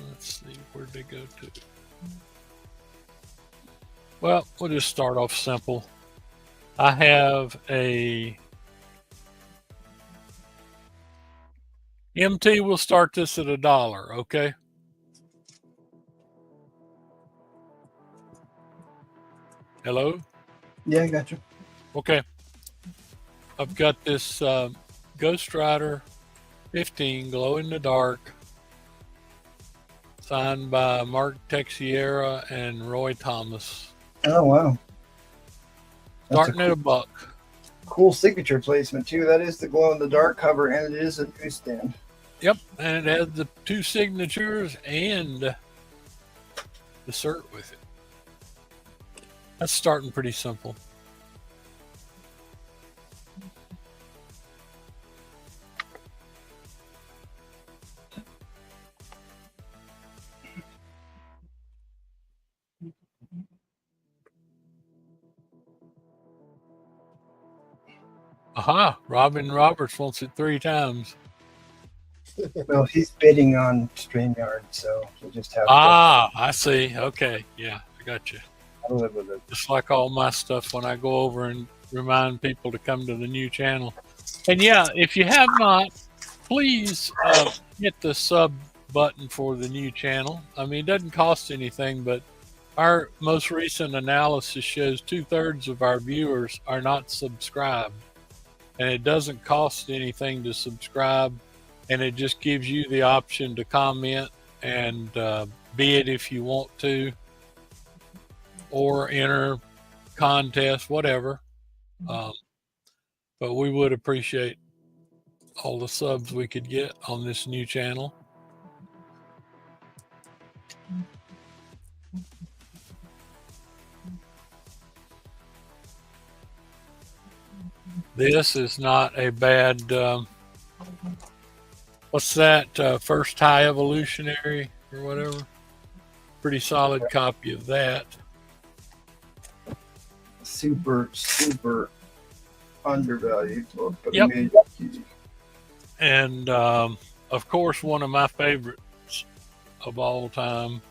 let's see, where'd they go to? Well, we'll just start off simple. I have a MT. We'll start this at $1. Okay. Hello. Yeah, I got you. Okay. I've got this Ghost Rider 15 glow in the dark, signed by Mark Texiera and Roy Thomas. Oh wow. Starting at $1. Cool signature placement too. That is the glow in the dark cover, and it is a newsstand. Yep, and it has the 2 signatures and the cert with it. That's starting pretty simple. Aha, Robin Roberts wants it 3 times. Well, he's bidding on StreamYard, so we'll just have I see. Okay, yeah, I got you. to live with it. Just like all my stuff when I go over and remind people to come to the new channel. And yeah, if you have not, please hit the sub button for the new channel. I mean, it doesn't cost anything, but our most recent analysis shows 2/3 of our viewers are not subscribed. And it doesn't cost anything to subscribe, and it just gives you the option to comment and bid if you want to, or enter contest, whatever. But we would appreciate all the subs we could get on this new channel. This is not a bad, what's that, First High Evolutionary or whatever? Pretty solid copy of that. Super undervalued book, but Yep. amazing. And of course, one of my favorites of all time.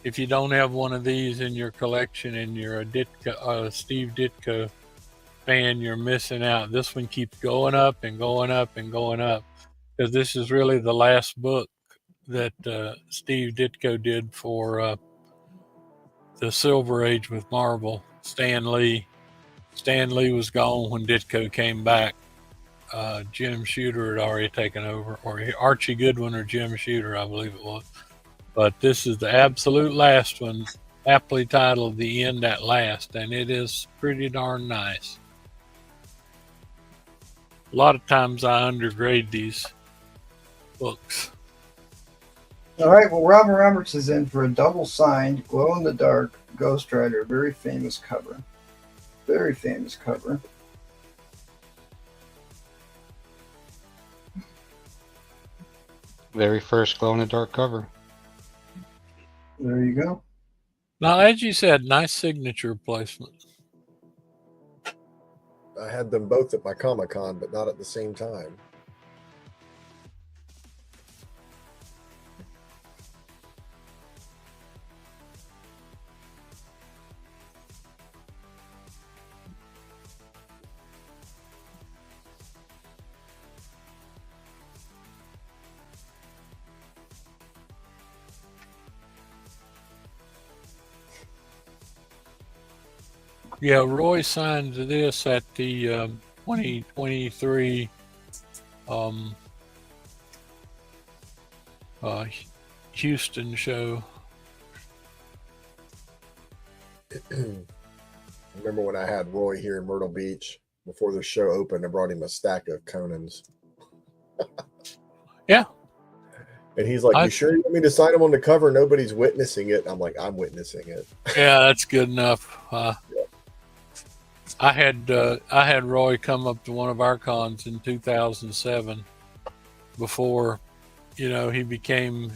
If you don't have one of these in your collection and you're a Steve Ditko fan, you're missing out. This one keeps going up and going up and going up, because this is really the last book that Steve Ditko did for the Silver Age with Marvel. Stan Lee was gone when Ditko came back. Jim Shooter had already taken over, or Archie Goodwin or Jim Shooter, I believe it was. But this is the absolute last one, aptly titled The End at Last, and it is pretty darn nice. A lot of times I undergrade these books. All right, well, Robin Roberts is in for a double signed, glow in the dark Ghost Rider, very famous cover. Very famous cover. Very first glow in the dark cover. There you go. Now, as you said, nice signature placement. I had them both at my Comic-Con, but not at the same time. Yeah, Roy signed this at the 2023 Houston show. Remember when I had Roy here in Myrtle Beach? before the show opened. I brought him a stack of Conans. Yeah. And he's like, "You sure you want me to sign them on the cover? Nobody's witnessing it." I'm like, "I'm witnessing it." Yeah, that's good enough. I had Roy come up to one of our cons in 2007 before, he became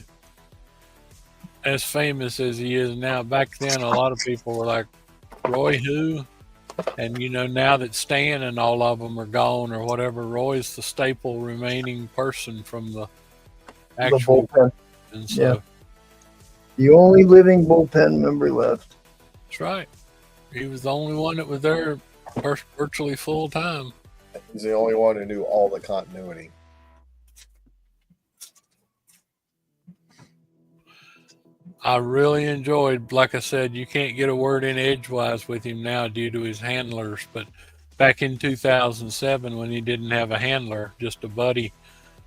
as famous as he is now. Back then, a lot of people were like, "Roy who?" And now that Stan and all of them are gone or whatever, Roy's the staple remaining person from the actual bullpen. And so the only living bullpen member left. That's right. He was the only one that was there virtually full time. He's the only one who knew all the continuity. I really enjoyed, like I said, you can't get a word in edgewise with him now due to his handlers. But back in 2007, when he didn't have a handler, just a buddy,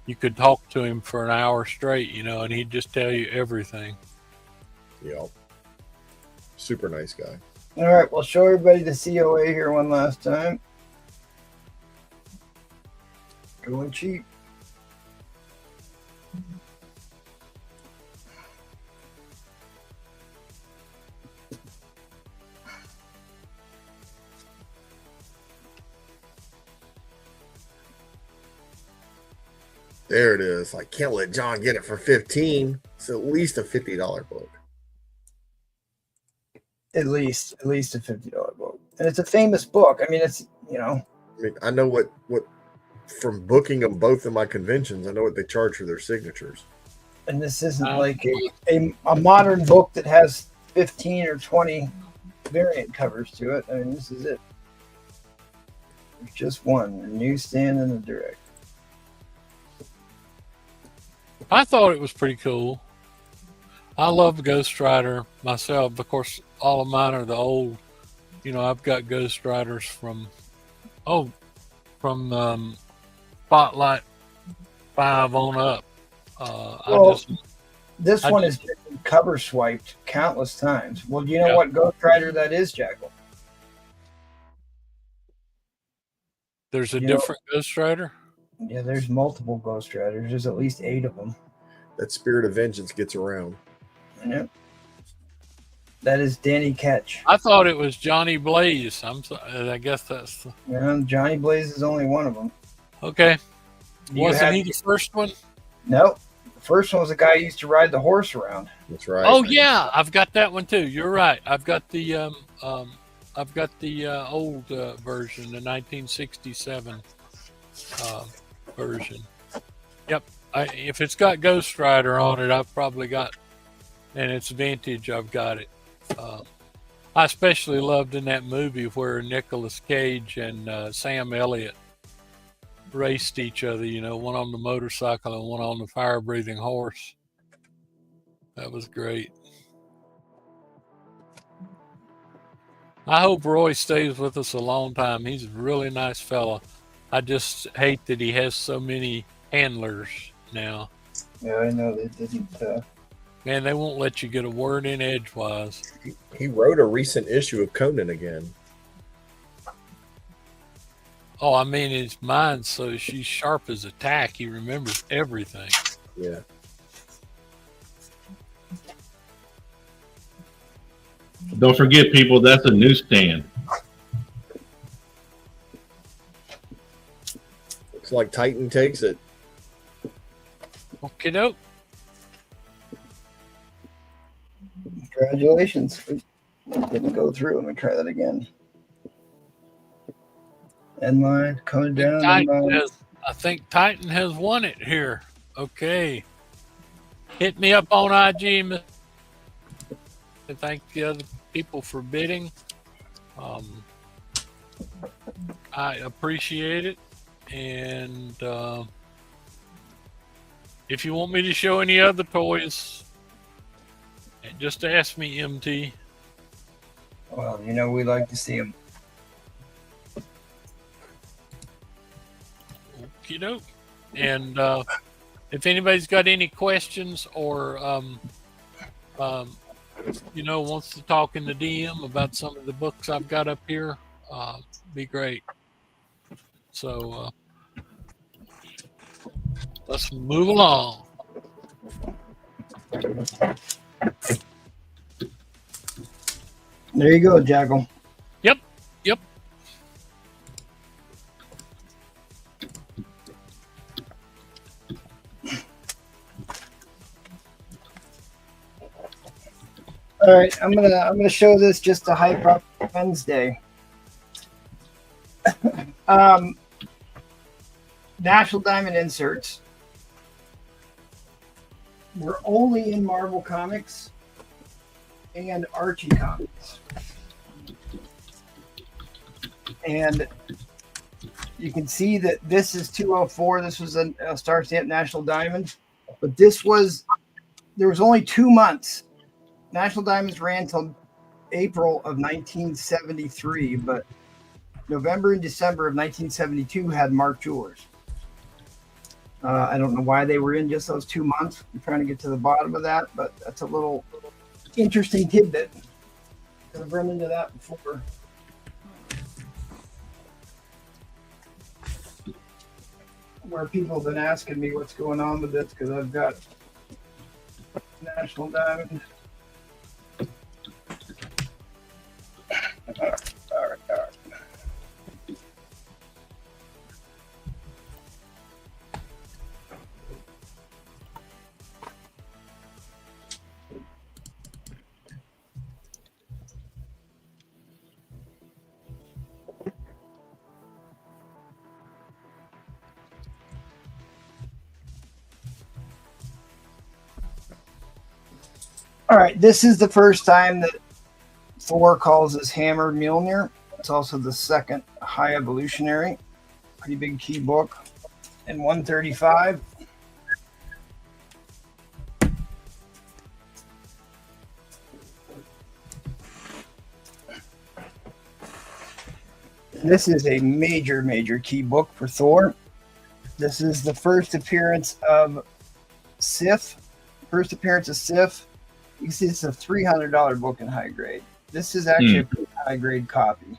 you could talk to him for an hour straight, and he'd just tell you everything. Yeah. Super nice guy. All right, we'll show everybody the COA here one last time. Going cheap. There it is. I can't let John get it for 15. It's at least a $50 book. At least a $50 book, and it's a famous book. I mean, it's I mean, I know what from booking them both in my conventions. I know what they charge for their signatures. And this isn't like a modern book that has 15 or 20 variant covers to it. I mean, this is it. There's just one, a newsstand and a direct. I thought it was pretty cool. I love Ghost Rider myself. Of course, all of mine are the old. I've got Ghost Riders from Spotlight 5 on up. This one has been cover swiped countless times. Well, do you know what Ghost Rider that is, Jackal? There's a different Ghost Rider? Yeah, there's multiple Ghost Riders. There's at least 8 of them. That Spirit of Vengeance gets around. Yeah. That is Danny Ketch. I thought it was Johnny Blaze. I guess that's Johnny Blaze is only one of them. Okay. Wasn't he the first one? No. The first one was a guy who used to ride the horse around. That's right. Oh yeah, I've got that one too. You're right. I've got the old version, the 1967 version. Yep. If it's got Ghost Rider on it, I've probably got, and it's vintage, I've got it. I especially loved in that movie where Nicolas Cage and Sam Elliott raced each other, one on the motorcycle and one on the fire-breathing horse. That was great. I hope Roy stays with us a long time. He's a really nice fella. I just hate that he has so many handlers now. Yeah, I know they didn't. Man, they won't let you get a word in edgewise. He wrote a recent issue of Conan again. Oh, I mean, his mind's so she's sharp as a tack. He remembers everything. Yeah. Don't forget, people, that's a newsstand. Looks like Titan takes it. Okay, doke. Congratulations. It didn't go through. Let me try that again. End line, coming down. I think Titan has won it here. Okay. Hit me up on IG. And thank the other people for bidding. I appreciate it. And if you want me to show any other toys, just ask me, MT. Well, we like to see them. Okie doke. And if anybody's got any questions or wants to talk in the DM about some of the books I've got up here, be great. So let's move along. There you go, Jackal. Yep. All right, I'm gonna show this just to hype up Wednesday. National Diamond inserts. We're only in Marvel Comics and Archie Comics. And you can see that this is 204. This was a Star Stamp National Diamond. But there was only 2 months. National Diamonds ran till April of 1973, but November and December of 1972 had Mark Jewelers. I don't know why they were in just those 2 months. I'm trying to get to the bottom of that, but that's a little interesting tidbit. I've run into that before. Where people have been asking me what's going on with this because I've got National Diamond. All right. All right, this is the first time that Thor calls his hammer Mjolnir. It's also the second High Evolutionary. Pretty big key book. And 135. This is a major key book for Thor. This is the first appearance of Sif. You can see it's a $300 book in high grade. This is actually a pretty high grade copy.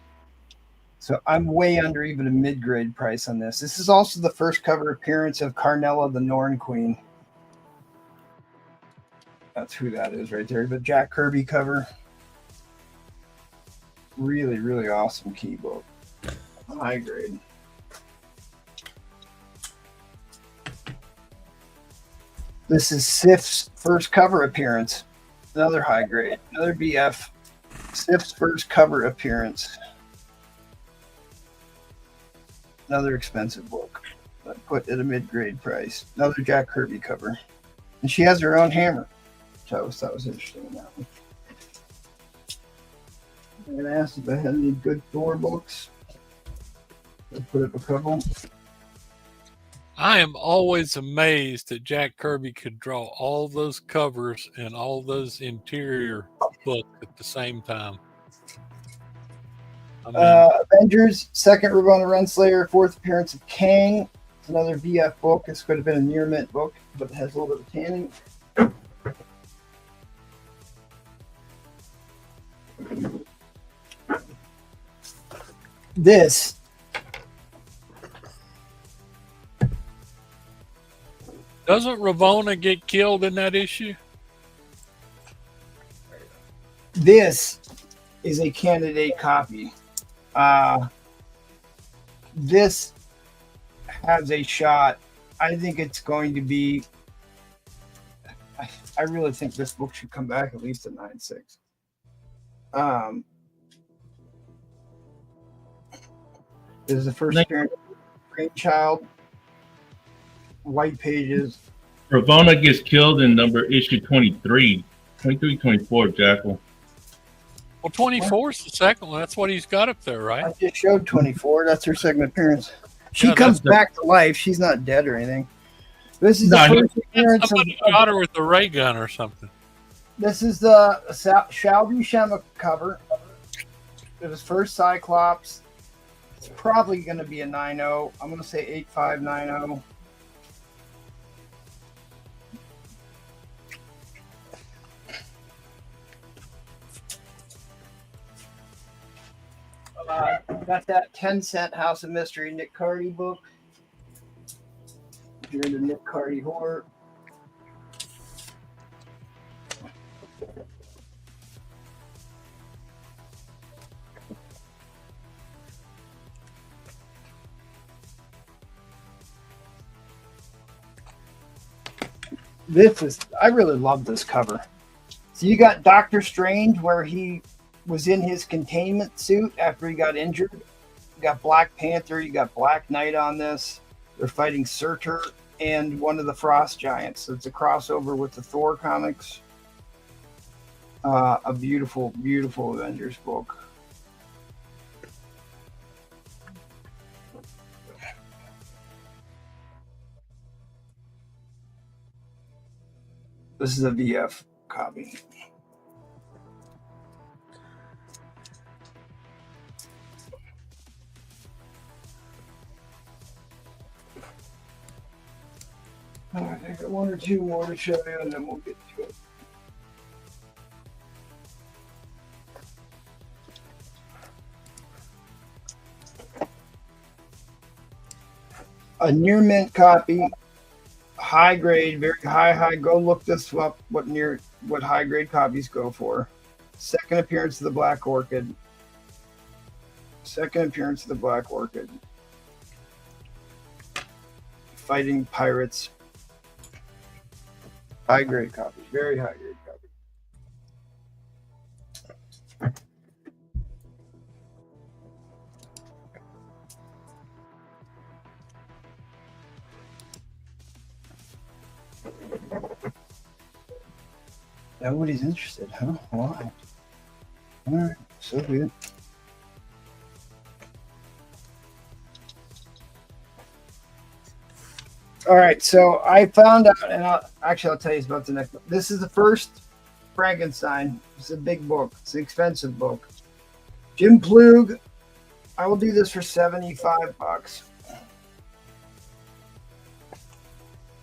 So I'm way under even a mid grade price on this. This is also the first cover appearance of Carnella the Norn Queen. That's who that is right there. The Jack Kirby cover. Really awesome key book. High grade. This is Sif's first cover appearance. Another high grade. Another BF. Sif's first cover appearance. Another expensive book. I put at a mid-grade price. Another Jack Kirby cover. And she has her own hammer. Which I always thought was interesting in that one. And I asked if I had any good Thor books. I put up a couple. I am always amazed that Jack Kirby could draw all those covers and all those interior books at the same time. I mean, Avengers, second Ravonna Renslayer, fourth appearance of Kang. It's another VF book. This could have been a near mint book, but it has a little bit of tanning. This doesn't Ravonna get killed in that issue? This is a candidate copy. This has a shot. I think it's going to be. I really think this book should come back at least at 9.6. This is the first appearance of Brainchild. White pages. Ravonna gets killed in issue 23, 24, Jackal. Well, 24 is the second one. That's what he's got up there, right? I just showed 24. That's her second appearance. She comes back to life. She's not dead or anything. This is the first appearance somebody shot her with a ray gun or something. This is the Shalby Shema cover. It was first Cyclops. It's probably going to be a 9.0. I'm going to say 8590. Got that 10-cent House of Mystery Nick Cardy book. If you're into Nick Cardy horror. I really love this cover. So you got Doctor Strange where he was in his containment suit after he got injured. You got Black Panther, you got Black Knight on this. They're fighting Surtur and one of the Frost Giants. So it's a crossover with the Thor comics. A beautiful, beautiful Avengers book. This is a VF copy. All right, I got one or two more to show you, and then we'll get to it. A near mint copy. High grade, very high. Go look this up. What high grade copies go for? Second appearance of the Black Orchid. Fighting pirates. High grade copy. Very high grade copy. Nobody's interested, huh? Why? All right, so good. All right, so I found out, and I'll tell you about the next book. This is the first Frankenstein. It's a big book. It's an expensive book. Jim Plug. I will do this for $75.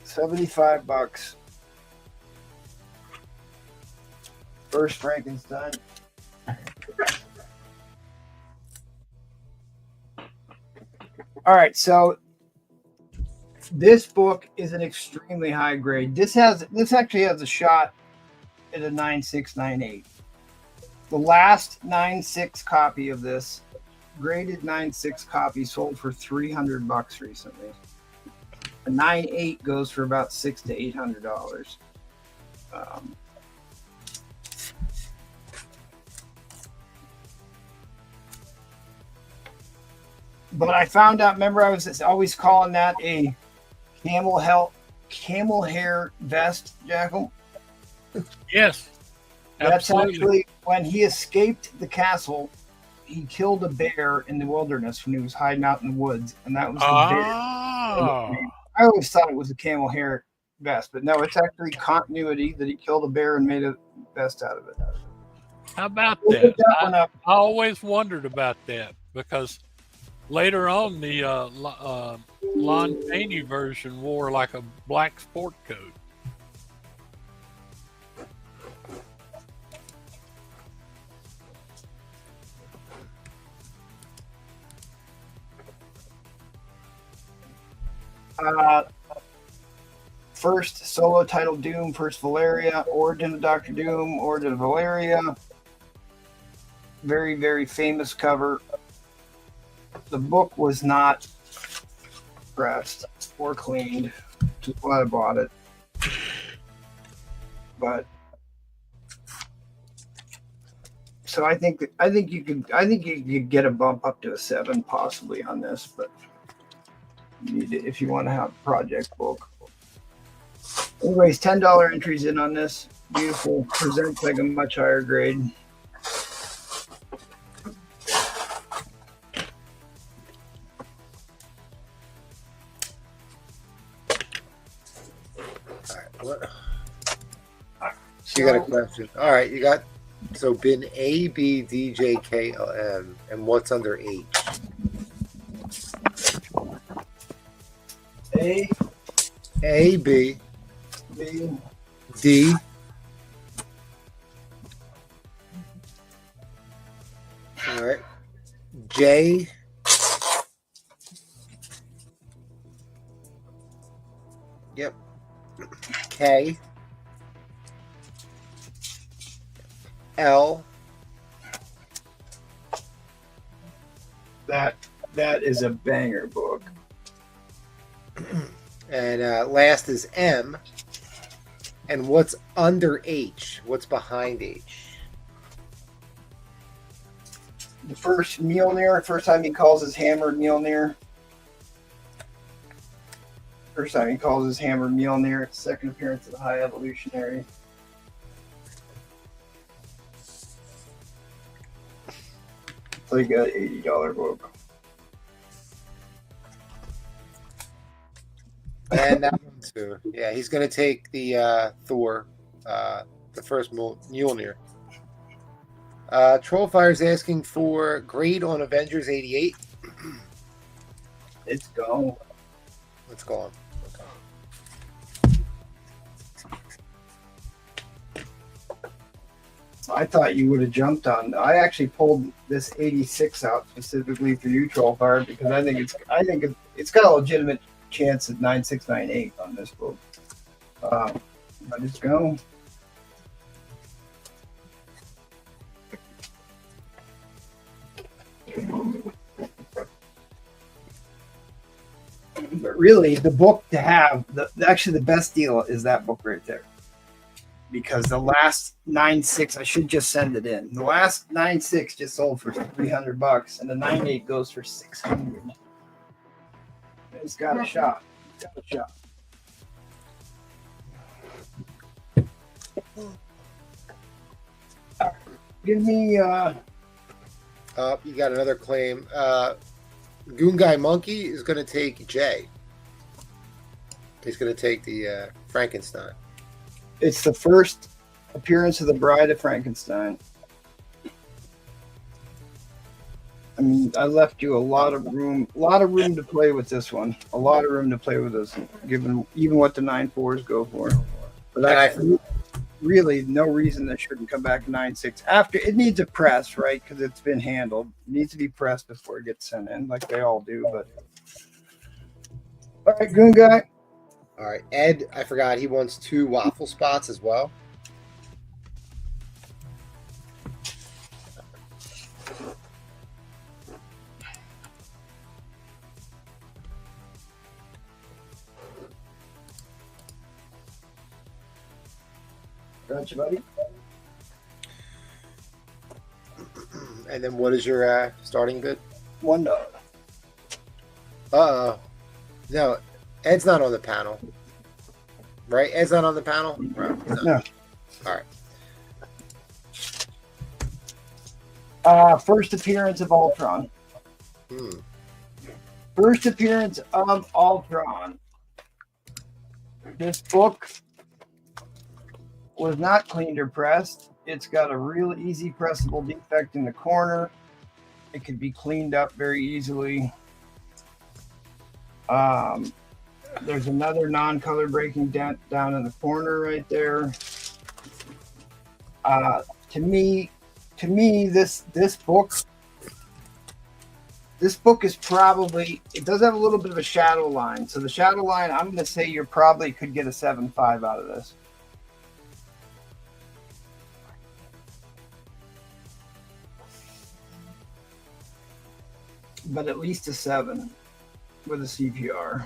$75. First Frankenstein. All right, so this book is an extremely high grade. This actually has a shot at a 9698. The last 9.6 copy of this, graded 9.6 copy, sold for $300 recently. A 9.8 goes for about $600 to $800. But I found out, remember I was always calling that a camel hair vest, Jackal? Yes. That's Absolutely. actually when he escaped the castle, he killed a bear in the wilderness when he was hiding out in the woods, and that was the bear. I always thought it was a camel hair vest, but no, it's actually continuity that he killed a bear and made a vest out of it. How about We'll that? pick that one up. I always wondered about that because later on the Lon Chaney version wore like a black sport coat. First solo title Doom, first Valeria, Origin of Dr. Doom, Origin of Valeria. Very, very famous cover. The book was not pressed or cleaned, which is why I bought it. But so I think you could get a bump up to a 7 possibly on this, but you need it if you want to have a project book. Anyways, $10 entries in on this. Beautiful. Presents like a much higher grade. What? So you got a question. All right, you got bin A, B, D, J, K, L, M, and what's under H? A, B, D, all right, J, Yep. K. L. That is a banger book. And last is M. And what's under H? What's behind H? The first Mjolnir, first time he calls his hammer Mjolnir. First time he calls his hammer Mjolnir. Second appearance of the High Evolutionary. It's like an $80 book. And that one too. Yeah, he's going to take the Thor, the first Mjolnir. Trollfire's asking for grade on Avengers 88. It's gone. Let's go on. I thought you would have jumped on. I actually pulled this 86 out specifically for you, Trollfire, because I think it's got a legitimate chance at 9698 on this book. Let it go. But really, the book to have, actually the best deal is that book right there. Because the last 9.6, I should just send it in. The last 9.6 just sold for $300, and the 9.8 goes for $600. It's got a shot. It's got a shot. Give me. You got another claim. Goon Guy Monkey is going to take J. He's going to take the Frankenstein. It's the first appearance of the Bride of Frankenstein. I mean, I left you a lot of room to play with this one. A lot of room to play with this, given even what the 9.4s go for. But really no reason that shouldn't come back 9.6 after it needs a press, right? Because it's been handled. It needs to be pressed before it gets sent in, like they all do. But all right, Goon Guy. All right, Ed, I forgot he wants 2 waffle spots as well. Gotcha, buddy. And then what is your starting bid? $1. Uh-oh. No, Ed's not on the panel. Right? Ed's not on the panel? Right. No. All right. First appearance of Ultron. Hmm. First appearance of Ultron. This book was not cleaned or pressed. It's got a real easy pressable defect in the corner. It could be cleaned up very easily. There's another non-color breaking dent down in the corner right there. To me, this book is probably, it does have a little bit of a shadow line. So the shadow line, I'm going to say you probably could get a 7.5 out of this. But at least a 7 with a CPR.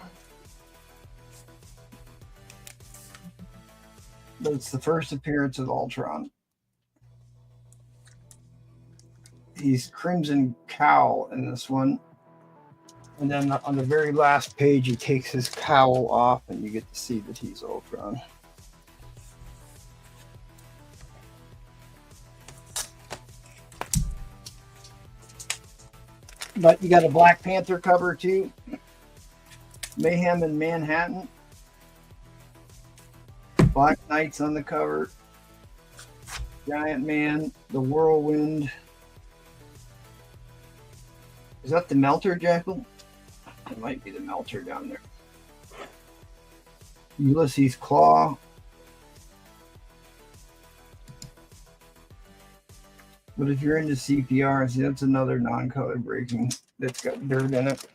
But it's the first appearance of Ultron. He's Crimson Cowl in this one. And then on the very last page, he takes his cowl off and you get to see that he's Ultron. But you got a Black Panther cover too. Mayhem in Manhattan. Black Knight's on the cover. Giant Man, the Whirlwind. Is that the Melter, Jackal? It might be the Melter down there. Ulysses Claw. But if you're into CPR, see, that's another non-color breaking that's got dirt in it.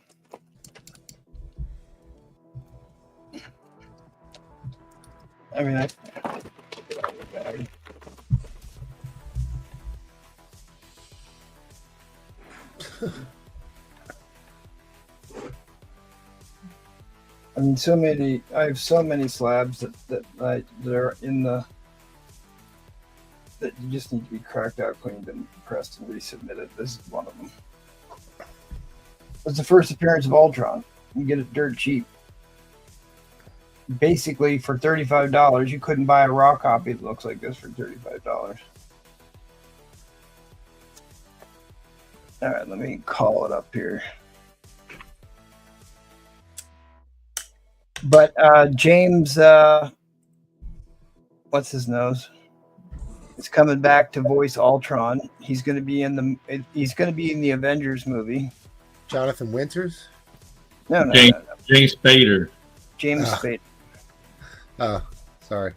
I mean, I mean, so many. I have so many slabs that are in the that you just need to be cracked out, cleaned, and pressed and resubmitted. This is one of them. It's the first appearance of Ultron. You get it dirt cheap. Basically, for $35, you couldn't buy a raw copy that looks like this for $35. All right, let me call it up here. But James, what's his nose? Is coming back to voice Ultron. He's going to be in the Avengers movie. Jonathan Winters? No. James Spader. James Spader. Oh, sorry.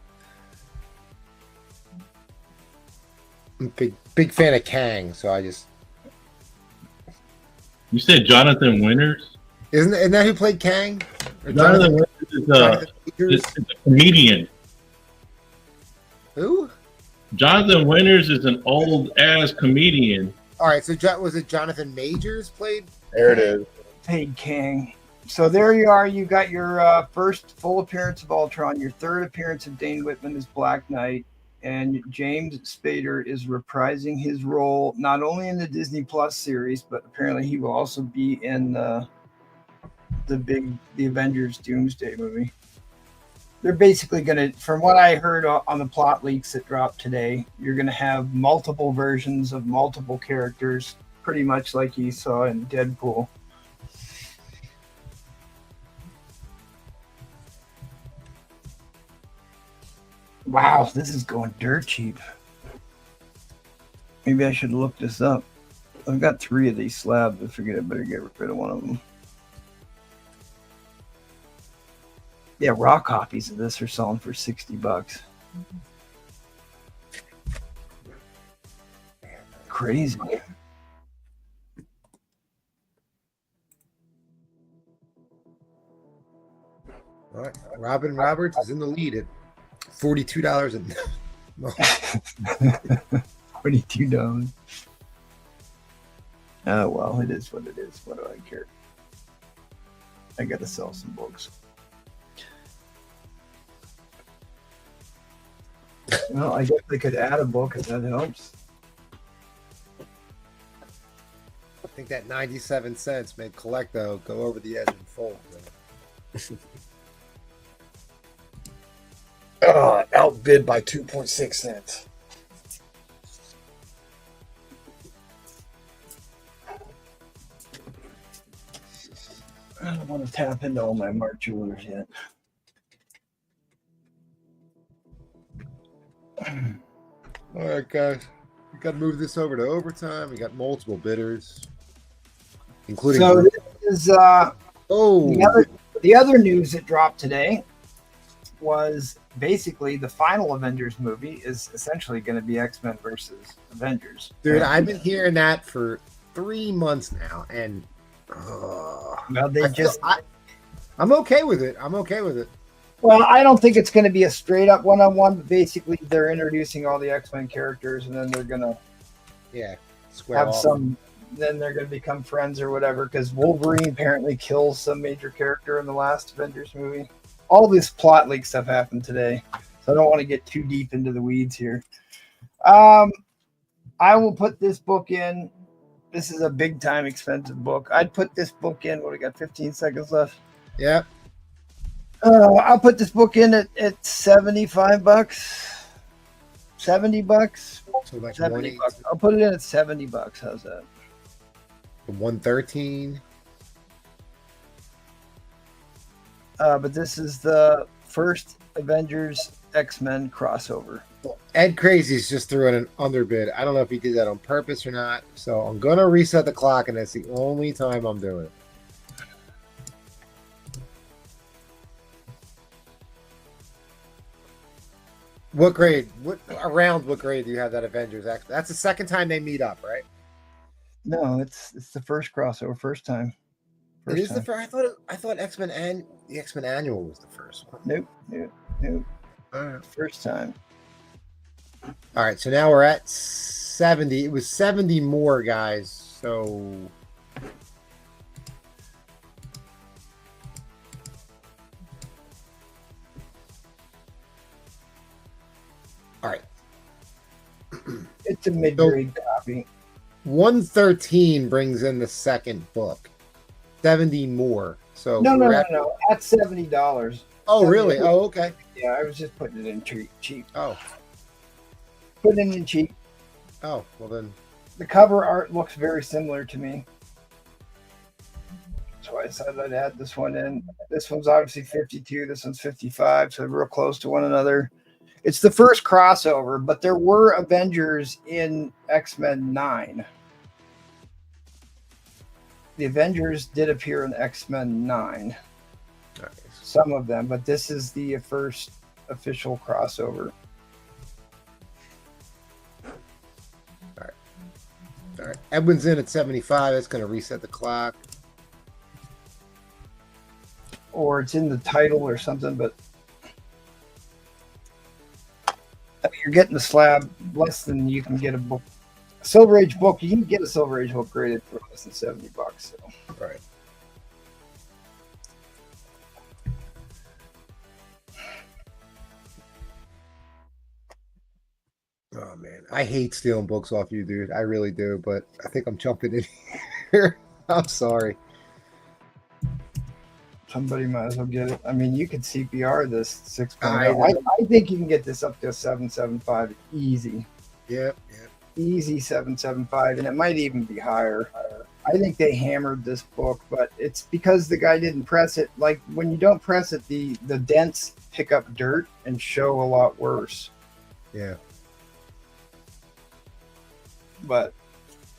I'm a big fan of Kang, so I just... You said Jonathan Winters? Isn't that who played Kang? Or Jonathan Winters is a comedian. Who? Jonathan Winters is an old-ass comedian. All right, so was it Jonathan Majors played? There it is. Paid King. So there you are. You got your first full appearance of Ultron, your third appearance of Dane Whitman as Black Knight, and James Spader is reprising his role not only in the Disney Plus series, but apparently he will also be in the Avengers Doomsday movie. They're basically going to, from what I heard on the plot leaks that dropped today, you're going to have multiple versions of multiple characters, pretty much like you saw in Deadpool. Wow, this is going dirt cheap. Maybe I should look this up. I've got 3 of these slabs. I figured I better get rid of one of them. Yeah, raw copies of this are selling for $60. Crazy. All right, Robin Roberts is in the lead at $42 and $42. Oh well, it is what it is. What do I care? I gotta sell some books. Well, I guess I could add a book if that helps. I think that 97 cents made Collecto go over the edge and fold. Outbid by 2.6 cents. I don't want to tap into all my March orders yet. All right, guys. We got to move this over to overtime. We got multiple bidders, including. So this is the other news that dropped today was basically the final Avengers movie is essentially going to be X-Men versus Avengers. Dude, I've been hearing that for 3 months now, and well, I'm okay with it. Well, I don't think it's going to be a straight up one-on-one, but basically they're introducing all the X-Men characters, and then they're going to have some. Then they're going to become friends or whatever, because Wolverine apparently kills some major character in the last Avengers movie. All this plot leak stuff happened today, so I don't want to get too deep into the weeds here. I will put this book in. This is a big time expensive book. I'd put this book in. What, we got 15 seconds left? Yeah. I'll put this book in at $75. $70. So like $70. I'll put it in at $70. How's that? 113. But this is the first Avengers X-Men crossover. Ed Crazy's just threw in an underbid. I don't know if he did that on purpose or not. So I'm gonna reset the clock, and that's the only time I'm doing it. What grade? What grade do you have that Avengers X? That's the second time they meet up, right? No, it's the first crossover, first time. It is the first. I thought X-Men and the X-Men Annual was the first one. Nope. All right. First time. All right, so now we're at 70. It was 70 more, guys. So all right. It's a mid-grade copy. 113 brings in the second book. 70 more. So No, we're at, no. At $70. Oh, really? Oh, okay. Yeah, I was just putting it in cheap. Oh, Putting it in cheap. well then. The cover art looks very similar to me. That's why I said I'd add this one in. This one's obviously 52. This one's 55, so they're real close to one another. It's the first crossover, but there were Avengers in X-Men 9. The Avengers did appear in X-Men 9. Nice. Some of them, but this is the first official crossover. All right. Edwin's in at 75. That's going to reset the clock. Or it's in the title or something, but you're getting the slab less than you can get a book. A Silver Age book, you can get a Silver Age book graded for less than $70. So. Right. Oh man, I hate stealing books off you, dude. I really do, but I think I'm jumping in here. I'm sorry. Somebody might as well get it. I mean, you could CPR this 6.0. I I think you can get this up to a 7.75 easy. Yep. Easy 7.75, and it might even be higher. I think they hammered this book, but it's because the guy didn't press it. Like when you don't press it, the dents pick up dirt and show a lot worse. Yeah. But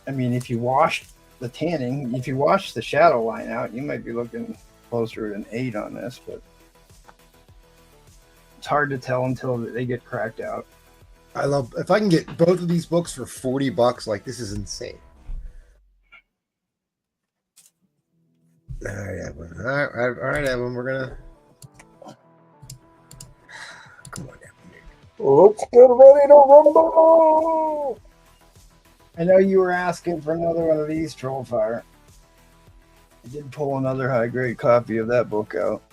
I mean, if you wash the tanning, if you wash the shadow line out, you might be looking closer to an 8 on this, but it's hard to tell until they get cracked out. I love if I can get both of these books for $40. Like this is insane. All right, Evan. All right, Evan. We're gonna come on, Evan. Let's get ready to rumble. I know you were asking for another one of these, Trollfire. I did pull another high-grade copy of that book out.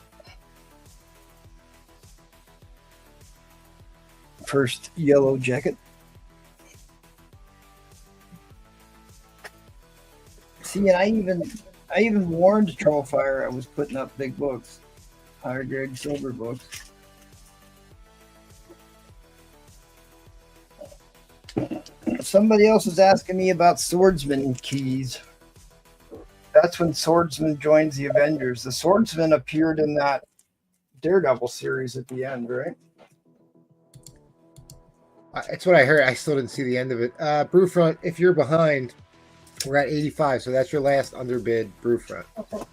First Yellow Jacket. See, and I even warned Trollfire I was putting up big books, high-grade silver books. Somebody else was asking me about Swordsman keys. That's when Swordsman joins the Avengers. The Swordsman appeared in that Daredevil series at the end, right? That's what I heard. I still didn't see the end of it. Brewfront, if you're behind, we're at 85, so that's your last underbid, Brewfront. Okay.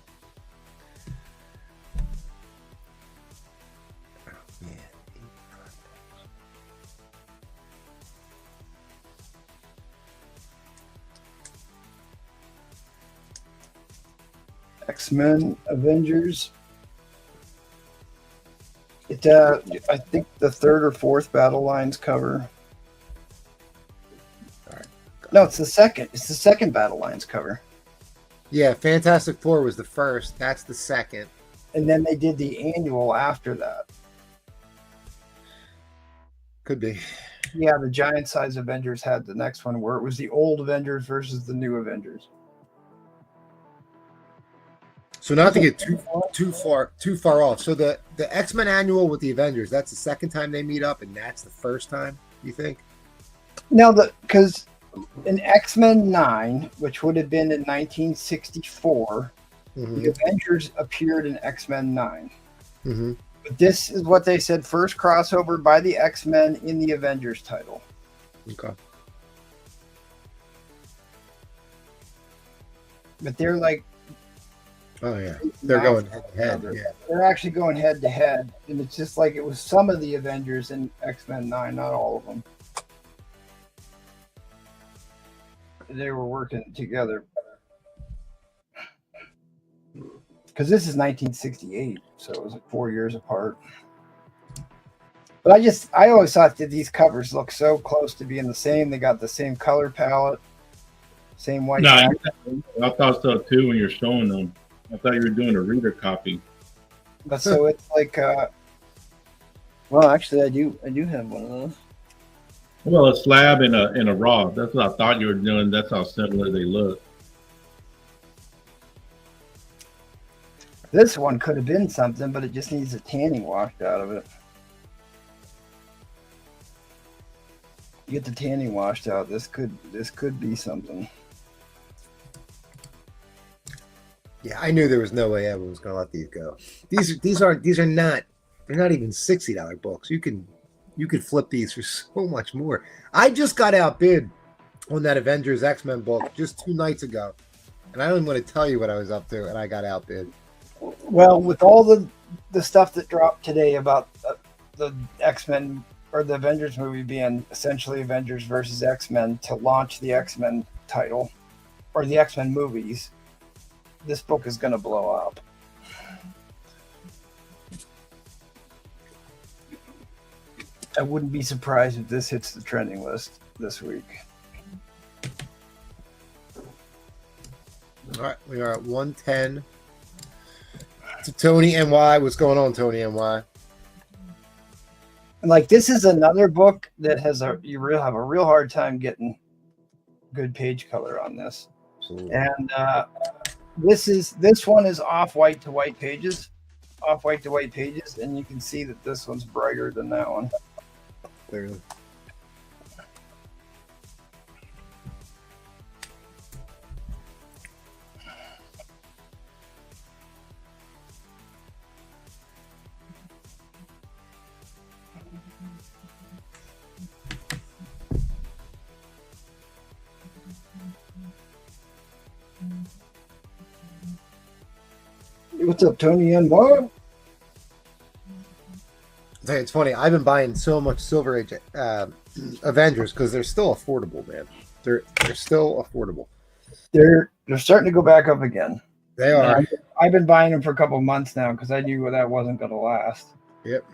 X-Men Avengers. It I think the third or fourth battle lines cover. All right. No, it's the second. It's the second battle lines cover. Yeah, Fantastic Four was the first. That's the second. And then they did the annual after that. Could be. Yeah, the giant size Avengers had the next one where it was the old Avengers versus the new Avengers. So not to get too far off. So the X-Men annual with the Avengers, that's the second time they meet up, and that's the first time, you think? Now, because in X-Men 9, which would have been in 1964, the Avengers appeared in X-Men 9. Mm-hmm. But this is what they said, first crossover by the X-Men in the Avengers title. Okay. But they're like, oh yeah, they're going head to head. Yeah. They're actually going head to head, and it's just like it was some of the Avengers in X-Men 9, not all of them. They were working together. Because this is 1968, so it was like 4 years apart. But I always thought that these covers look so close to being the same. They got the same color palette, same white. No, back. I thought so too when you're showing them. I thought you were doing a reader copy. But so it's like, well, actually, I do have one of those. Well, a slab and a raw. That's what I thought you were doing. That's how similar they look. This one could have been something, but it just needs a tanning washed out of it. Get the tanning washed out. This could be something. Yeah, I knew there was no way Evan was going to let these go. These are not. They're not even $60 books. You could flip these for so much more. I just got outbid on that Avengers X-Men book just 2 nights ago, and I don't even want to tell you what I was up to, and I got outbid. Well, with all the stuff that dropped today about the X-Men or the Avengers movie being essentially Avengers versus X-Men to launch the X-Men title or the X-Men movies, this book is going to blow up. I wouldn't be surprised if this hits the trending list this week. All right, we are at 110. To Tony NY. What's going on, Tony NY? And like, this is another book that has you have a real hard time getting good page color on this. Absolutely. And this one is off white to white pages, and you can see that this one's brighter than that one. Clearly. What's up, Tony and what? It's funny. I've been buying so much Silver Age Avengers because they're still affordable, man. They're still affordable. They're starting to go back up again. They are. I've been buying them for a couple of months now because I knew that wasn't going to last. Yep.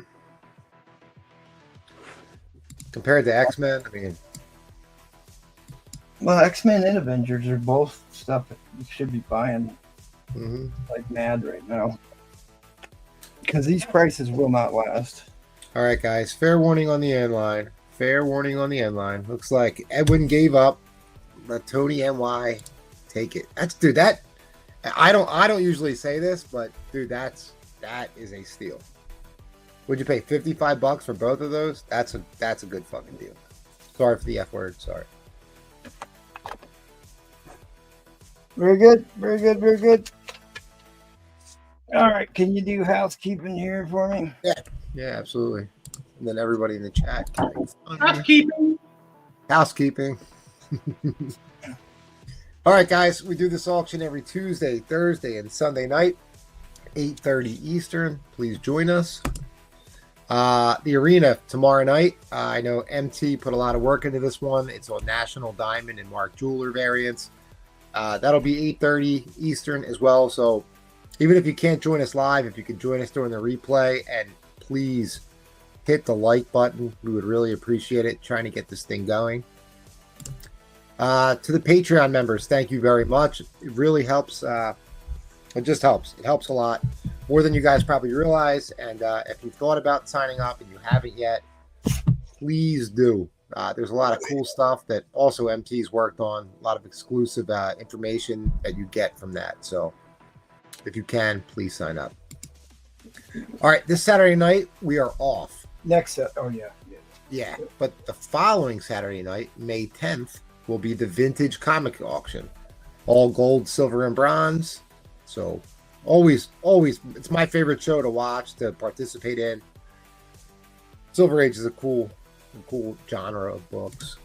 Compared to X-Men, I mean, well, X-Men and Avengers are both stuff that you should be buying like mad right now because these prices will not last. All right, guys. Fair warning on the end line. Fair warning on the end line. Looks like Edwin gave up. Let Tony NY take it. That I don't usually say this, but dude, that is a steal. Would you pay $55 for both of those? That's a good fucking deal. Sorry for the F word. Sorry. Very good. Very good. Very good. All right. Can you do housekeeping here for me? Yeah, absolutely. And then everybody in the chat. Housekeeping. Housekeeping. All right, guys. We do this auction every Tuesday, Thursday, and Sunday night, 8:30 Eastern. Please join us. The arena tomorrow night. I know MT put a lot of work into this one. It's on National Diamond and Mark Jeweler variants. That'll be 8:30 Eastern as well. So even if you can't join us live, if you could join us during the replay, and please hit the like button. We would really appreciate it, trying to get this thing going. To the Patreon members, thank you very much. It really helps. It just helps. It helps a lot, more than you guys probably realize. And if you've thought about signing up and you haven't yet, please do. There's a lot of cool stuff that also MT's worked on, a lot of exclusive information that you get from that. So if you can, please sign up. All right, this Saturday night, we are off. Next set. Oh, yeah. Yeah, but the following Saturday night, May 10th, will be the vintage comic auction. All gold, silver, and bronze. So always, it's my favorite show to watch, to participate in. Silver Age is a cool genre of books.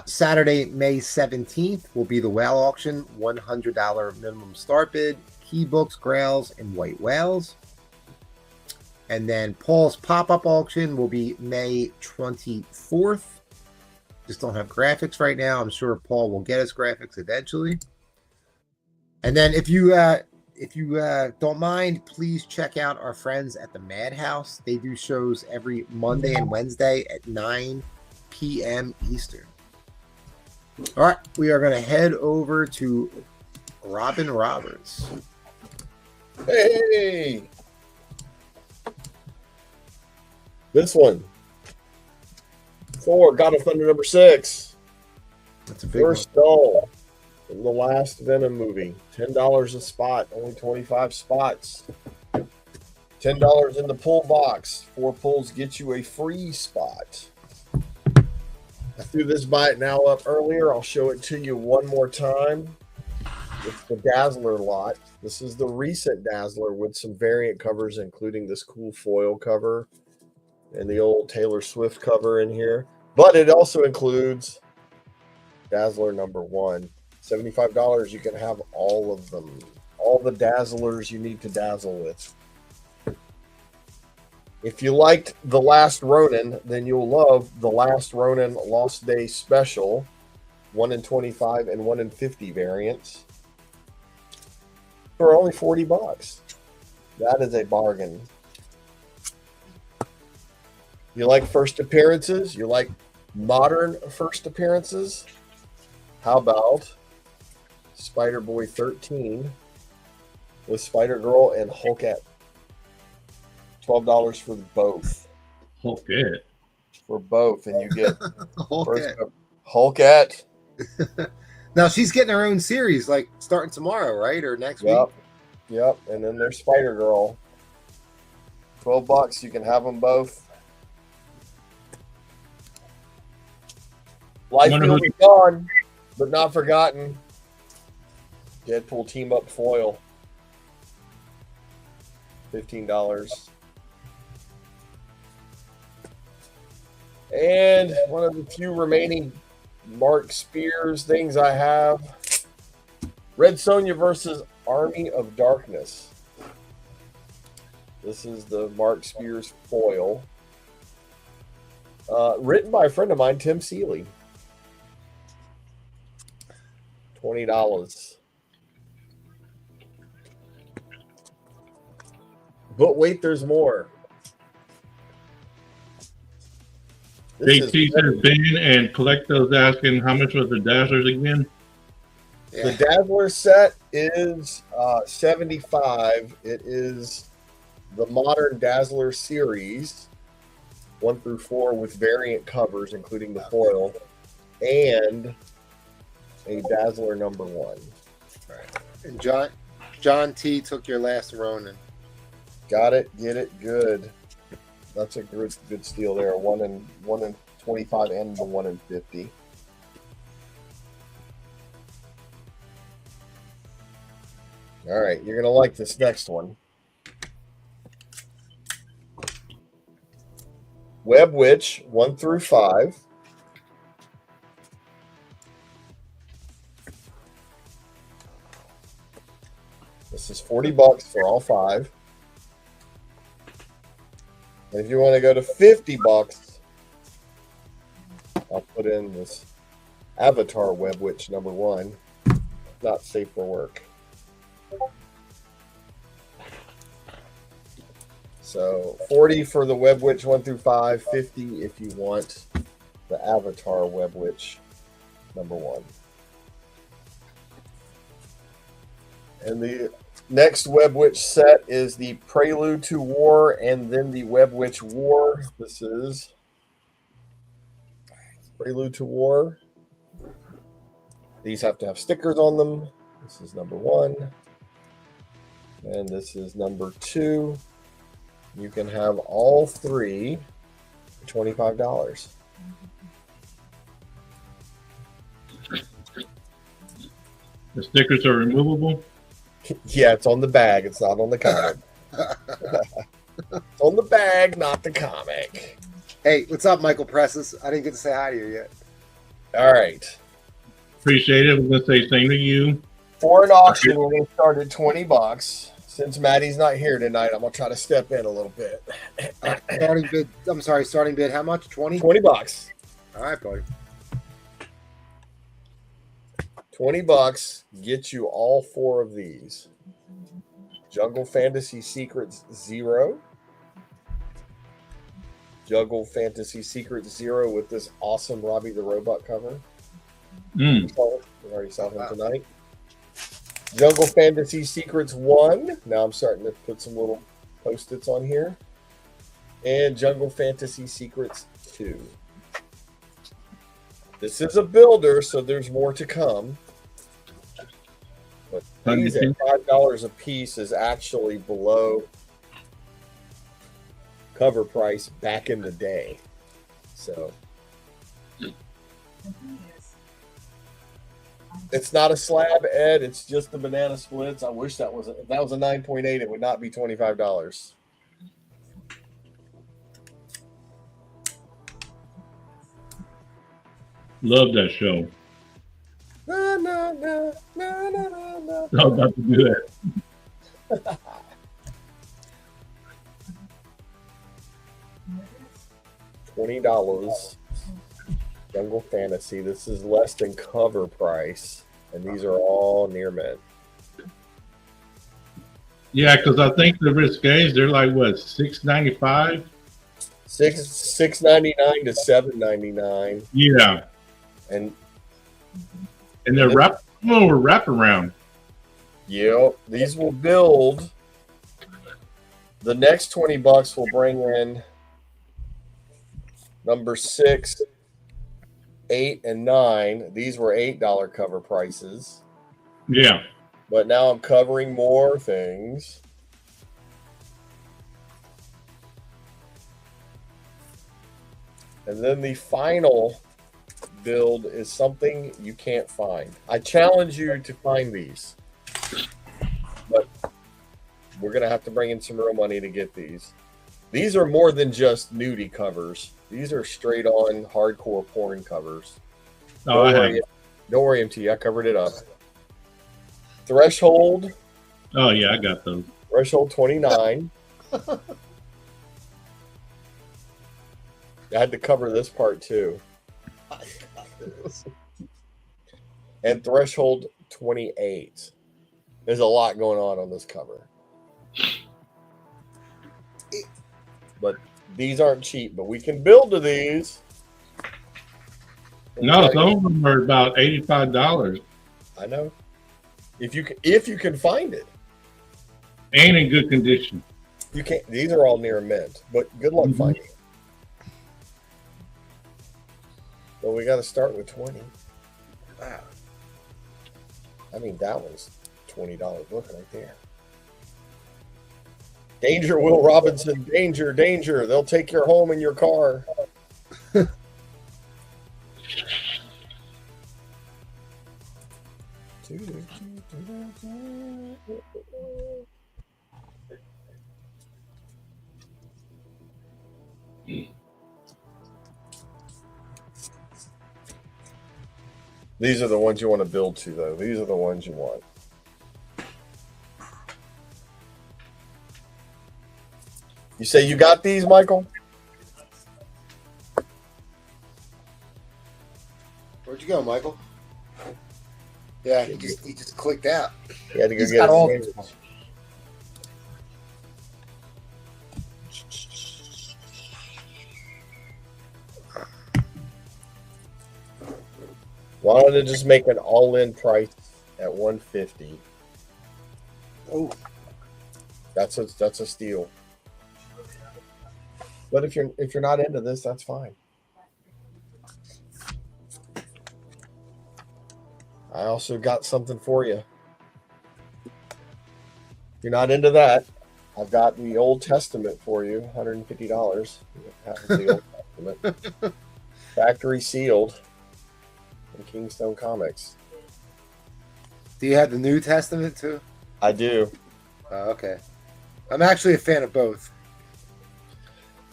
Saturday, May 17th, will be the whale auction. $100 minimum start bid. Key books, grails, and white whales. And then Paul's pop-up auction will be May 24th. Just don't have graphics right now. I'm sure Paul will get us graphics eventually. And then if you if you don't mind, please check out our friends at the Madhouse. They do shows every Monday and Wednesday at 9 p.m. Eastern. All right, we are going to head over to Robin Roberts. Hey! This one. Thor, God of Thunder number 6. That's a big First doll in the last Venom movie. $10 a spot, only 25 spots. $10 in the pull box. 4 pulls get you a free spot. I threw this buy it now up earlier. I'll show it to you one more time. It's the Dazzler lot. This is the recent Dazzler with some variant covers, including this cool foil cover and the old Taylor Swift cover in here. But it also includes Dazzler number 1. $75, you can have all of them. All the Dazzlers you need to dazzle with. If you liked The Last Ronin, then you'll love The Last Ronin Lost Day Special. 1 in 25 and 1 in 50 variants. For only $40. That is a bargain. You like first appearances? You like modern first appearances? How about Spider-Boy 13 with Spider-Girl and Hulkette? $12 for both. Hulkette. For both, and you get Hulkette. Hulkette. Now she's getting her own series, like starting tomorrow, right, or next week. Yep. And then there's Spider-Girl. $12. You can have them both. Life will be gone, but not forgotten. Deadpool team up foil. $15. And one of the few remaining Mark Spears things I have. Red Sonja versus Army of Darkness. This is the Mark Spears foil. Written by a friend of mine, Tim Seeley. $20. But wait, there's more. JT says Ben and Collecto's asking how much was the Dazzlers again? The Dazzler set is $75. It is the modern Dazzler series, 1 through 4, with variant covers, including the foil, and a Dazzler number 1. And John T took your last Ronin. Got it. Get it. Good. That's a good steal there. 1 in 25 and the 1 in 50. All right, you're gonna like this next one. Web Witch 1 through 5. This is $40 for all 5. And if you want to go to $50, I'll put in this Avatar Web Witch number 1. Not safe for work. So $40 for the Web Witch 1 through 5, $50 if you want the Avatar Web Witch number 1. And the next Web Witch set is the Prelude to War and then the Web Witch War. This is Prelude to War. These have to have stickers on them. This is number 1. And this is number 2. You can have all 3 for $25. The stickers are removable? Yeah, it's on the bag. It's not on the comic. It's on the bag, not the comic. Hey, what's up, Michael Presses? I didn't get to say hi to you yet. All right. Appreciate it. I'm going to say same to you. For an auction, we're going to start at $20. Since Maddie's not here tonight, I'm going to try to step in a little bit. Starting bid. I'm sorry, starting bid. How much? 20? $20. All right, buddy. $20 gets you all 4 of these. Jungle Fantasy Secrets 0. Jungle Fantasy Secrets 0 with this awesome Robbie the Robot cover. We already saw him tonight. Jungle Fantasy Secrets 1. Now I'm starting to put some little post-its on here. And Jungle Fantasy Secrets 2. This is a builder, so there's more to come. But these at $5 a piece is actually below cover price back in the day. So it's not a slab, Ed. It's just the banana splits. I wish that was if that was a 9.8, it would not be $25. Love that show. No, no, no, no, no, no, no. I was about to do that. $20. Jungle Fantasy. This is less than cover price, and these are all near mint. Yeah, because I think the Risques, they're like what, $6.95? $6.99 to $7.99. Yeah, And they're wraparound. yeah, these will build. The next $20 will bring in number 6, 8, and 9. These were $8 cover prices. Yeah. But now I'm covering more things. And then the final build is something you can't find. I challenge you to find these. But we're going to have to bring in some real money to get these. These are more than just nudie covers. These are straight on hardcore porn covers. Oh, Don't worry, MT. I covered it up. Threshold. Oh, yeah, I got those. Threshold 29. I had to cover this part too. And Threshold 28. There's a lot going on this cover. But these aren't cheap, but we can build to these. No, some of them are about $85. I know. If you can find it. And in good condition. You can't. These are all near mint, but good luck finding it. Well, we got to start with 20. Wow. I mean, that one's $20. Look right there. Danger, Will Robinson. Danger, danger. They'll take your home and your car. These are the ones you want to build to, though. These are the ones you want. You say you got these, Michael? Where'd you go, Michael? Yeah, he just clicked out. He had to go He's get got a all sandwich. Why don't they just make an all-in price at $150? Oh, That's a steal. But if you're not into this, that's fine. I also got something for you. If you're not into that, I've got the Old Testament for you, $150. The Old Testament, factory sealed, from Kingstone Comics. do you have the New Testament too? I do. Oh, okay. I'm actually a fan of both.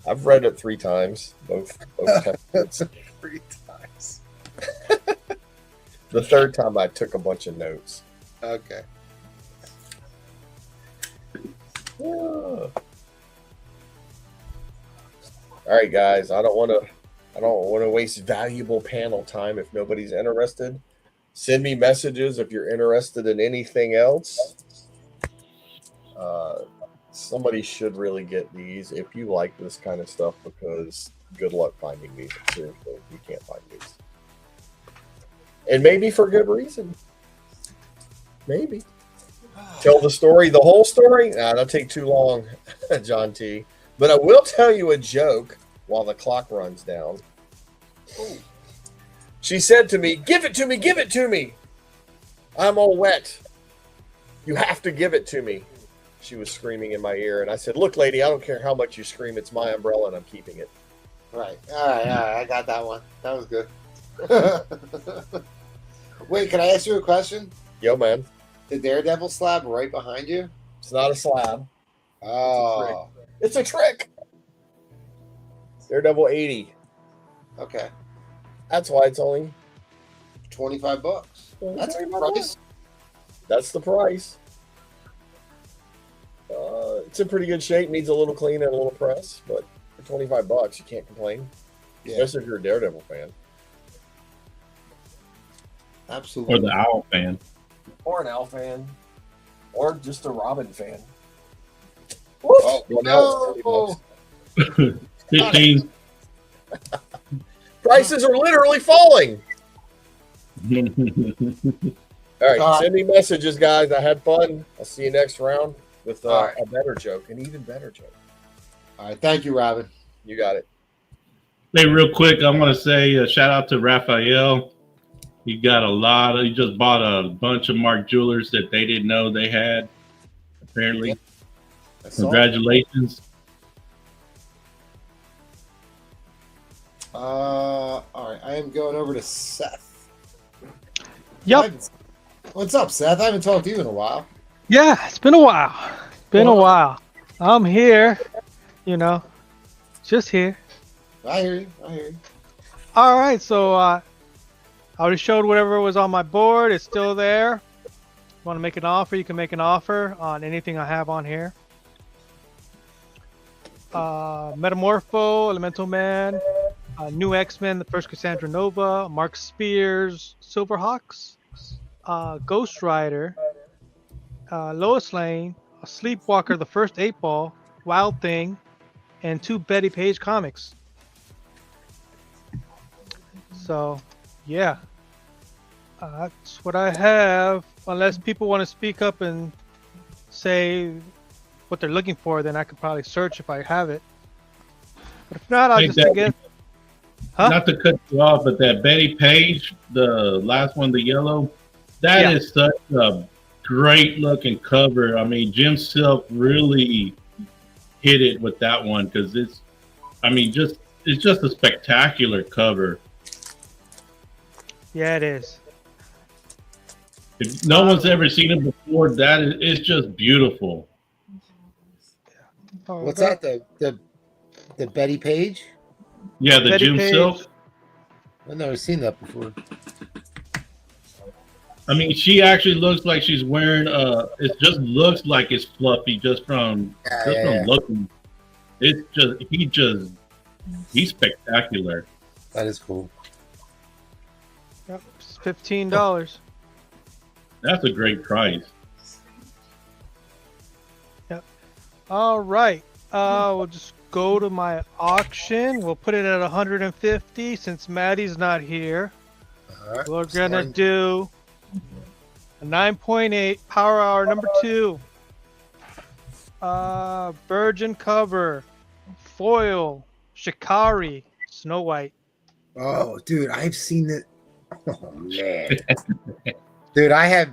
I've read it 3 times, both testaments. 3 times. The 3rd time I took a bunch of notes. Okay. Yeah. All right, guys. I don't want to waste valuable panel time if nobody's interested. Send me messages if you're interested in anything else. Somebody should really get these if you like this kind of stuff, because good luck finding these. Seriously, you can't find these. And maybe for good reason. Maybe. Tell the story, the whole story? Nah, that'll take too long, John T. But I will tell you a joke while the clock runs down. Ooh. She said to me, "Give it to me, give it to me. I'm all wet. You have to give it to me." She was screaming in my ear, and I said, "Look, lady, I don't care how much you scream. It's my umbrella, and I'm keeping it." Right. All right. I got that one. That was good. Wait, can I ask you a question? Yo, man. The Daredevil slab right behind you? It's not a slab. Oh. It's a trick. Daredevil 80. Okay. That's why it's only $25. That's a price. That's the price. It's in pretty good shape. Needs a little clean and a little press, but for $25, you can't complain. Yeah. Especially if you're a Daredevil fan. Absolutely. Or the Owl fan. Or an Owl fan. Or just a Robin fan. Oh, well, now it's $30. 15. Prices are literally falling. All right, send me messages, guys. I had fun. I'll see you next round with a better joke, an even better joke. All right, thank you, Robin. You got it. Hey, real quick, I want to say a shout out to Raphael. He got he just bought a bunch of Mark Jewelers that they didn't know they had, apparently. Yeah. Congratulations. All right, I am going over to Seth. Yep. What's up, Seth? I haven't talked to you in a while. Yeah, it's been a while. I'm here, just here. I hear you. All right, so I already showed whatever was on my board. It's still there. You want to make an offer? You can make an offer on anything I have on here. Metamorpho, Elemental Man, New X-Men, the first Cassandra Nova, Mark Spears, Silverhawks, Ghost Rider, Lois Lane, Sleepwalker, the first 8-Ball, Wild Thing, and 2 Betty Page comics. So, yeah. That's what I have. Unless people want to speak up and say what they're looking for, then I could probably search if I have it. But if not, I'll just again. Huh? Not to cut you off, but that Betty Page, the last one, the yellow, that is such a great looking cover. I mean, Jim Silk really hit it with that one because it's just a spectacular cover. Yeah, it is. If no one's ever seen it before, it's just beautiful. What's that? The Betty Page? Yeah, the Betty Jim Page. Silk. I've never seen that before. I mean, she actually looks like she's wearing it just looks like it's fluffy just from looking. It's just he's spectacular. That is cool. Yep, it's $15. That's a great price. Yep. All right. We'll just go to my auction. We'll put it at 150 since Maddie's not here. All right. We're gonna do a 9.8 Power Hour number 2. Virgin cover, foil, Shikari, Snow White. Oh, dude, I've seen it. Oh man, dude, I have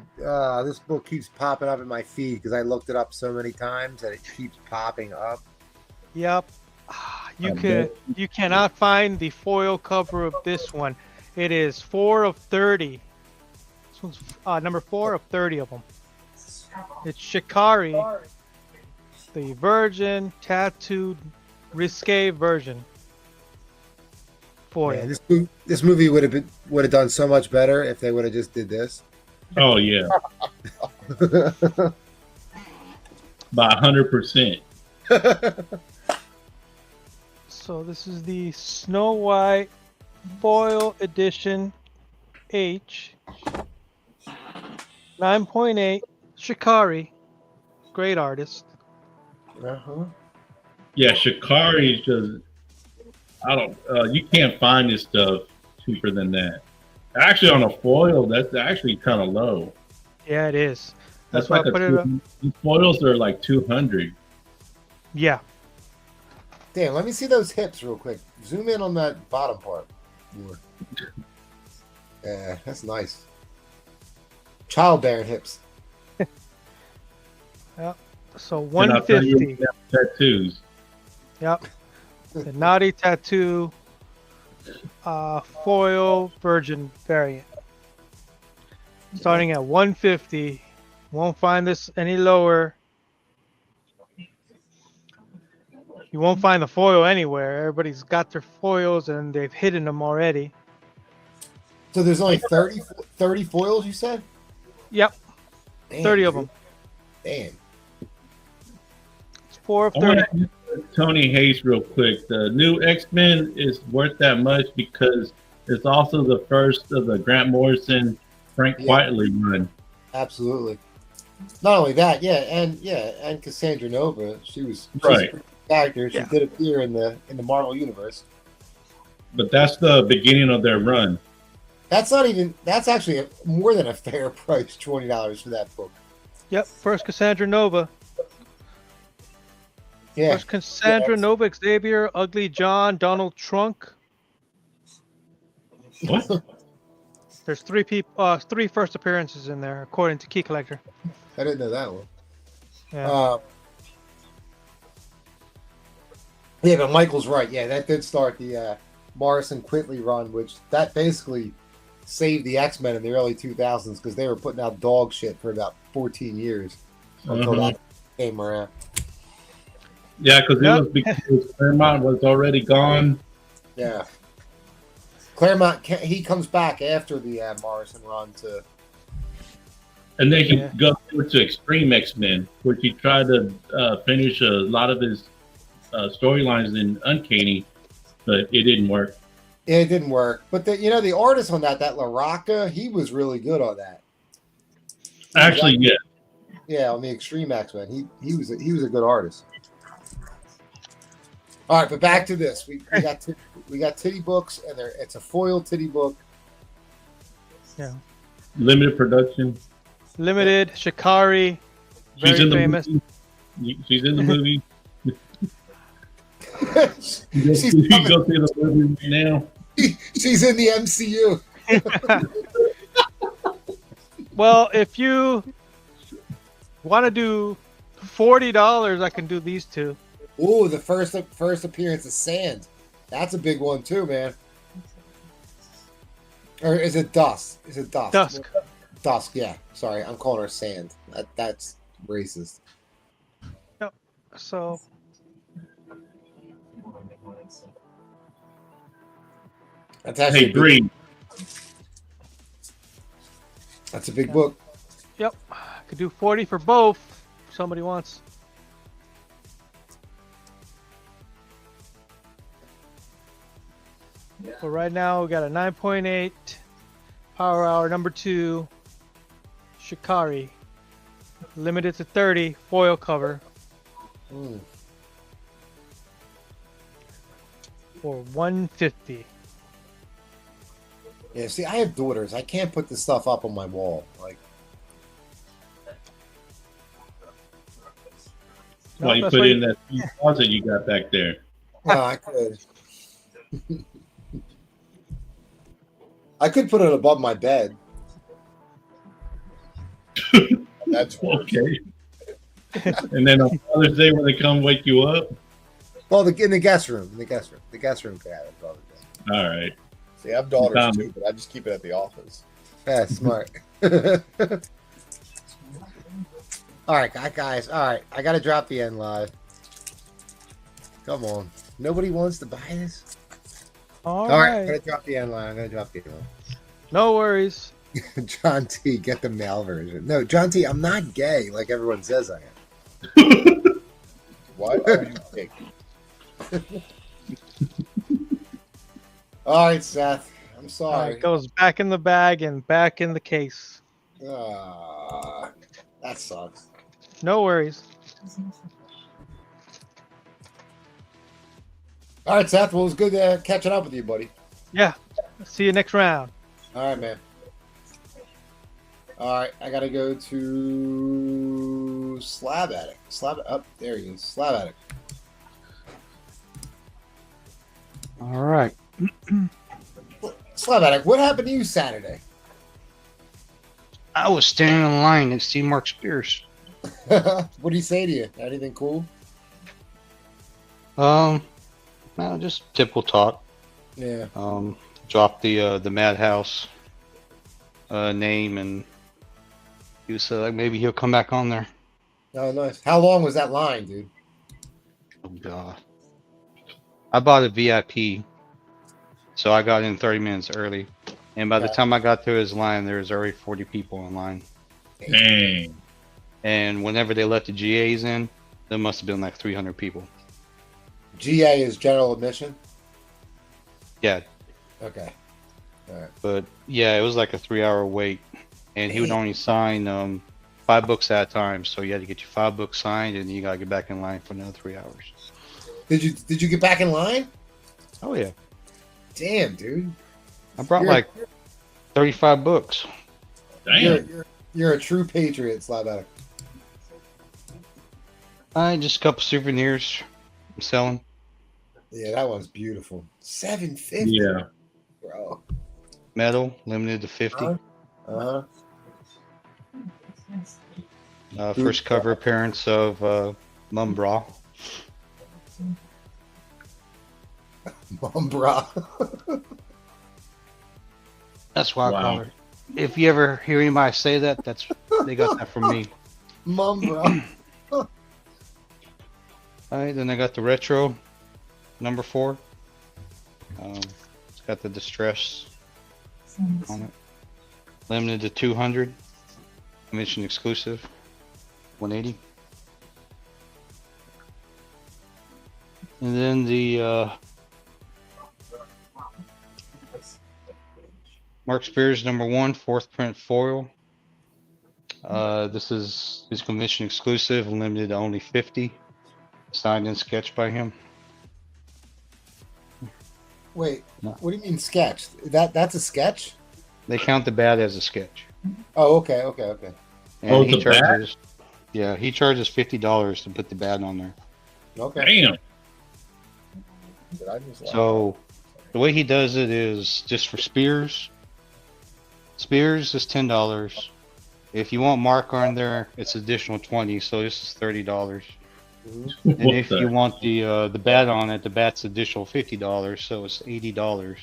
this book keeps popping up in my feed because I looked it up so many times that it keeps popping up. Yep. You cannot find the foil cover of this one. It is 4 of 30. This one's number 4 of 30 of them. It's Shikari, the Virgin tattooed Risque version. Foil. Man, this movie would have done so much better if they would have just did this. Oh yeah, by 100%. So this is the Snow White foil edition H 9.8 Shikari. Great artist. Uh-huh. Yeah, Shikari is just. I don't. You can't find this stuff cheaper than that. Actually, on a foil, that's actually kind of low. Yeah, it is. That's why like I put it up. These foils are like 200. Yeah. Damn, let me see those hips real quick. Zoom in on that bottom part. More. Yeah, that's nice. Childbearing hips. So And I'll tell you, 150. they have tattoos. Yep. The Naughty Tattoo foil virgin variant. Starting at 150. Won't find this any lower. You won't find the foil anywhere. Everybody's got their foils and they've hidden them already. So there's only 30 foils, you said? Yep. Damn, 30 of dude. them. Damn. It's 4 of I want 30. to ask Tony Hayes real quick. The new X-Men is worth that much because it's also the first of the Grant Morrison, Frank Quitely run. Absolutely. Not only that, and Cassandra Nova. She's Right. a pretty good actor. She Yeah. did appear in the Marvel universe. But that's the beginning of their run. That's actually more than a fair price, $20 for that book. Yep. First Cassandra Nova. Yeah. First Cassandra Yeah, Nova, Xavier, Ugly John, Donald Trunk. What? There's 3 people, 3 first appearances in there, according to Key Collector. I didn't know that one. Yeah. Yeah, but Michael's right. Yeah, that did start the Morrison Quitely run, which that basically saved the X-Men in the early 2000s because they were putting out dog shit for about 14 years until that came around. Yeah, because Claremont was already gone. Yeah. Claremont, he comes back after the Morrison run to... And then he goes over to Extreme X-Men, which he tried to finish a lot of his storylines in Uncanny, but it didn't work. Yeah, it didn't work. But the artist on that LaRocca, he was really good on that. Actually, yeah. Yeah, on the Extreme X-Men. He was a good artist. All right, but back to this. We got titty books, and it's a foil titty book. Yeah. Limited production. Limited, Shikari, very She's in famous. the movie. She's in the movie. She's You go see the movie right now. She's in the MCU. Well, if you want to do $40, I can do these 2. Ooh, the first appearance of Sand. That's a big one too, man. Or is it Dusk? Is it Dusk? Dusk. Dusk, yeah. Sorry, I'm calling her Sand. That's racist. Yep. So That's actually Hey, Bree. That's a big book. yep. I could do 40 for both if somebody wants. So right now we got a 9.8 Power Hour number 2 Shikari. Limited to 30 foil cover for $150. Yeah, see, I have daughters. I can't put this stuff up on my wall. Like, Why you that's put why in that closet you got back there? well, I could. I could put it above my bed. That's Okay. And then on Father's Day when they come wake you up? Well, in the guest room. The guest room could have it above the bed. All right. See, I have daughters Tom. too, but I just keep it at the office. Yeah, smart. All right, guys. All right, I got to drop the end live. Come on. Nobody wants to buy this? All All right, right. I'm going to drop the end line. No worries. John T, get the male version. No, John T, I'm not gay like everyone says I am. Why are you gay? All right, Seth. I'm All sorry. right, it goes back in the bag and back in the case. That sucks. No worries. All right, Seth. Well, it was good catching up with you, buddy. Yeah. See you next round. All right, man. All right, I gotta go to Slab Attic. There he is. Slab Attic. All right. Slab Attic, what happened to you Saturday? I was standing in line at see Mark Spears. What did he say to you? Anything cool? Well, just typical talk. Yeah. Dropped the Madhouse name, and he said like maybe he'll come back on there. Oh, nice. How long was that line, dude? Oh God. I bought a VIP, so I got in 30 minutes early, and by the time I got to his line, there was already 40 people in line. Dang. And whenever they let the GAs in, there must have been like 300 people. GA is general admission? Yeah, Okay. All right. but yeah, it was like a 3-hour wait, and he would only sign 5 books at a time, so you had to get your 5 books signed, and you gotta get back in line for another 3 hours. Did you get back in line? Oh yeah, Damn, dude. I brought You're- like 35 books. Damn. You're a true patriot, Slab Attic. Just a couple souvenirs I'm selling. Yeah, that one's beautiful. $750, Yeah. bro. Metal, limited to 50. Uh-huh. First cover appearance of Mum Bra. Mom, bro. That's why I Wow. call it. If you ever hear anybody say that, that's they got that from me. Mom, bro. All right, then I got the retro number 4. It's got the distress on it. Limited to 200. Convention exclusive. 180. And then the Mark Spears number 1, 4th print foil. This is his convention exclusive, limited to only 50. Signed and sketched by him. Wait, No. what do you mean sketch? That's a sketch? They count the bat as a sketch. Oh, okay. And Oh, he the bat? charges, yeah, he charges $50 to put the bat on there. Okay. Damn. Did I just lie? So the way he does it is just for Spears. Spears is $10. If you want Mark on there, it's additional 20. So this is $30. And What if the- you want the bat on it, the bat's additional $50. So it's $80.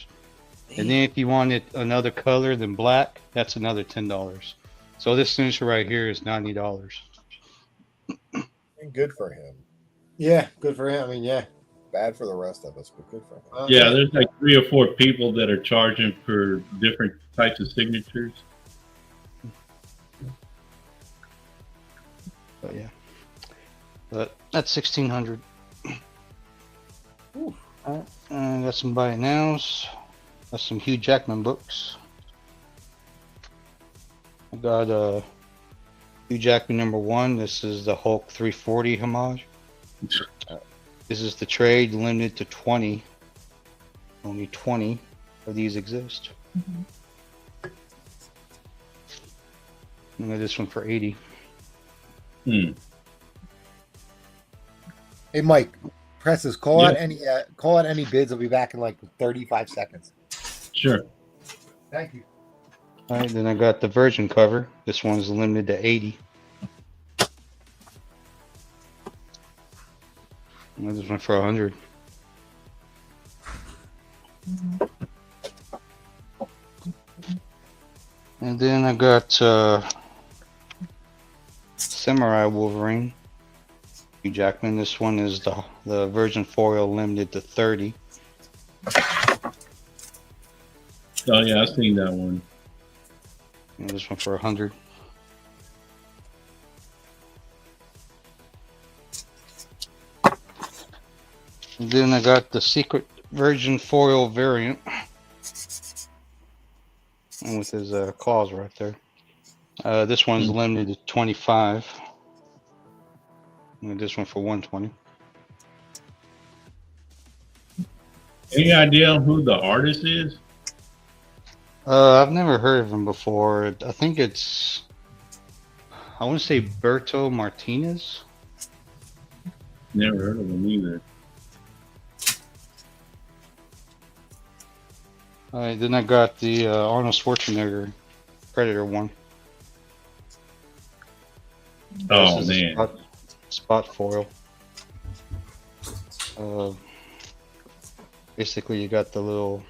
And then if you wanted another color than black, that's another $10. So this signature right here is $90. Good for him. Yeah, good for him. I mean, yeah. Bad for the rest of us, but good for him. Yeah, there's like 3 or 4 people that are charging for different types of signatures. But yeah, but that's 1,600. Alright, I got some buy it nows. Got some Hugh Jackman books. I got Hugh Jackman number 1. This is the Hulk 340 homage. This is the trade, limited to 20. Only 20 of these exist. I got this one for 80. Hmm. Hey, Mike, presses, call Yeah. out any bids. I'll be back in like 35 seconds. Sure. Thank you. All right, then I got the Virgin cover. This one's limited to 80. And this one for 100. And then I got Samurai Wolverine. Hugh Jackman. This one is the Virgin foil, limited to 30. Oh yeah, I've seen that one. And this one for 100. And then I got the Secret Virgin foil variant. And with his claws right there. This one's limited to 25. And this one for 120. Any idea who the artist is? I've never heard of him before. I think it's, I want to say Berto Martinez. Never heard of him either. All right, then I got the Arnold Schwarzenegger Predator one. Oh, This is a man. spot foil. Basically, you got the little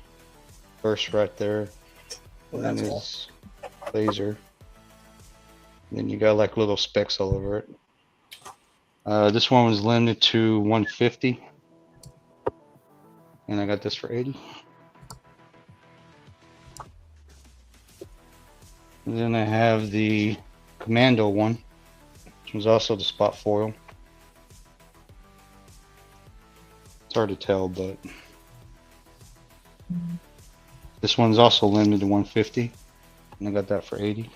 burst right there. Well, And that's his laser. And then you got like little specks all over it. This one was limited to 150. And I got this for 80. And then I have the Commando one, which was also the spot foil. It's hard to tell, but this one's also limited to 150, and I got that for 80.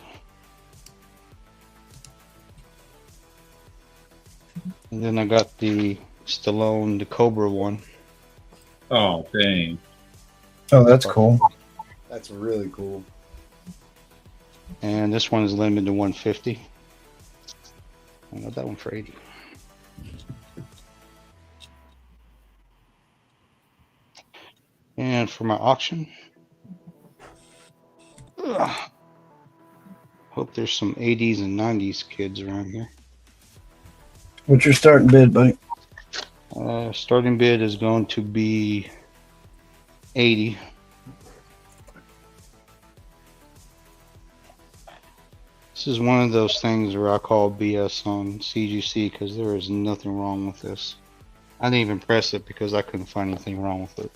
And then I got the Stallone, the Cobra one. Oh, dang. Oh, that's cool. That's really cool. And this one is limited to 150. I got that one for 80. And for my auction, hope there's some 80s and 90s kids around here. What's your starting bid, buddy? Starting bid is going to be 80. This is one of those things where I call BS on CGC because there is nothing wrong with this. I didn't even press it because I couldn't find anything wrong with it.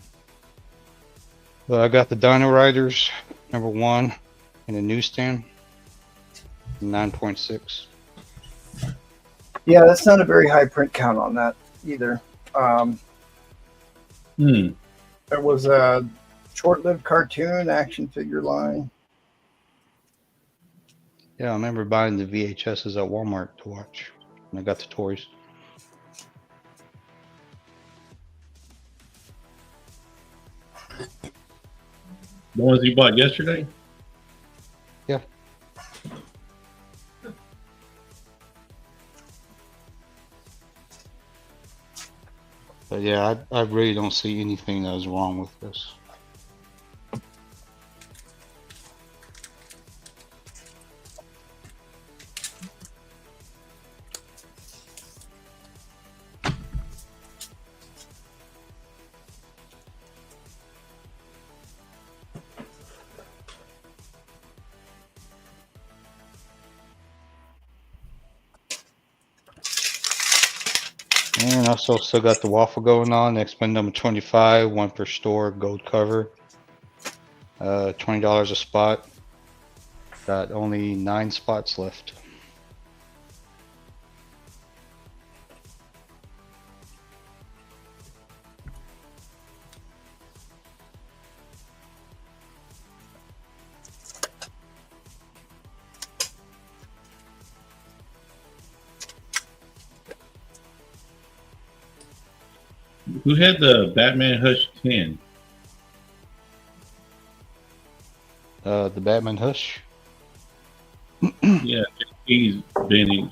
But I got the Dino Riders #1 in a newsstand, 9.6. Yeah, that's not a very high print count on that either. It was a short-lived cartoon action figure line. Yeah, I remember buying the VHSs at Walmart to watch, and I got the toys. The ones you bought yesterday? Yeah. But yeah, I really don't see anything that is wrong with this. And also still got the waffle going on. X-Men #25, 1 per store, gold cover. $20 a spot. Got only 9 spots left. Who had the Batman Hush 10? The Batman Hush. Yeah, he's been.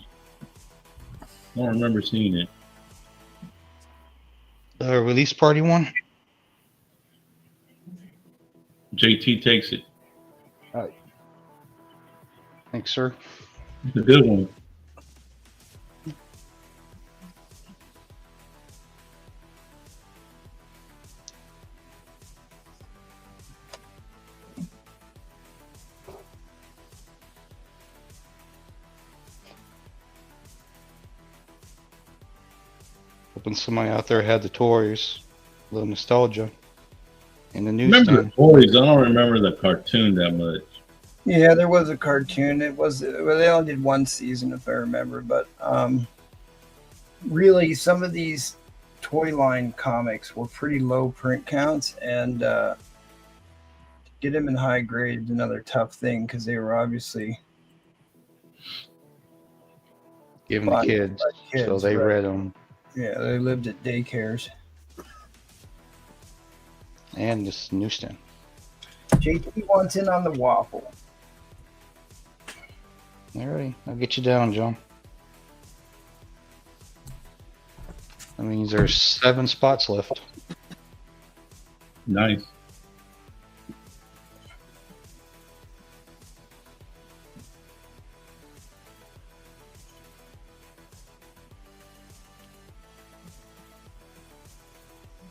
I don't remember seeing it. The release party one. JT takes it. Thanks, sir. It's a good one. Hoping somebody out there had the toys. A little nostalgia. In the Remember the newsstand. toys? I don't remember the cartoon that much. Yeah, there was a cartoon. It was, well, they only did one season, if I remember. But really, some of these toy line comics were pretty low print counts, and to get them in high grade is another tough thing because they were obviously Give them Fun. to kids, so Kids, they right. read them. Yeah, they lived at daycares. And this newsstand. JT wants in on the waffle. Alrighty, I'll get you down, John. That means there's 7 spots left. Nice.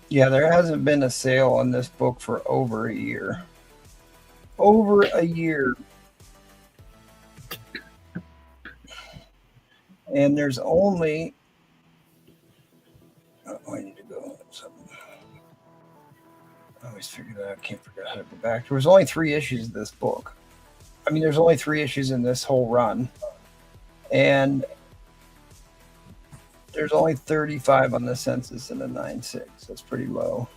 Yeah, there hasn't been a sale on this book for over a year. Over a year. And there's only... Oh, I need to go. I always figure that out. I can't figure out how to go back. There was only 3 issues of this book. I mean, there's only 3 issues in this whole run. And there's only 35 on the census and a 9.6. That's pretty low.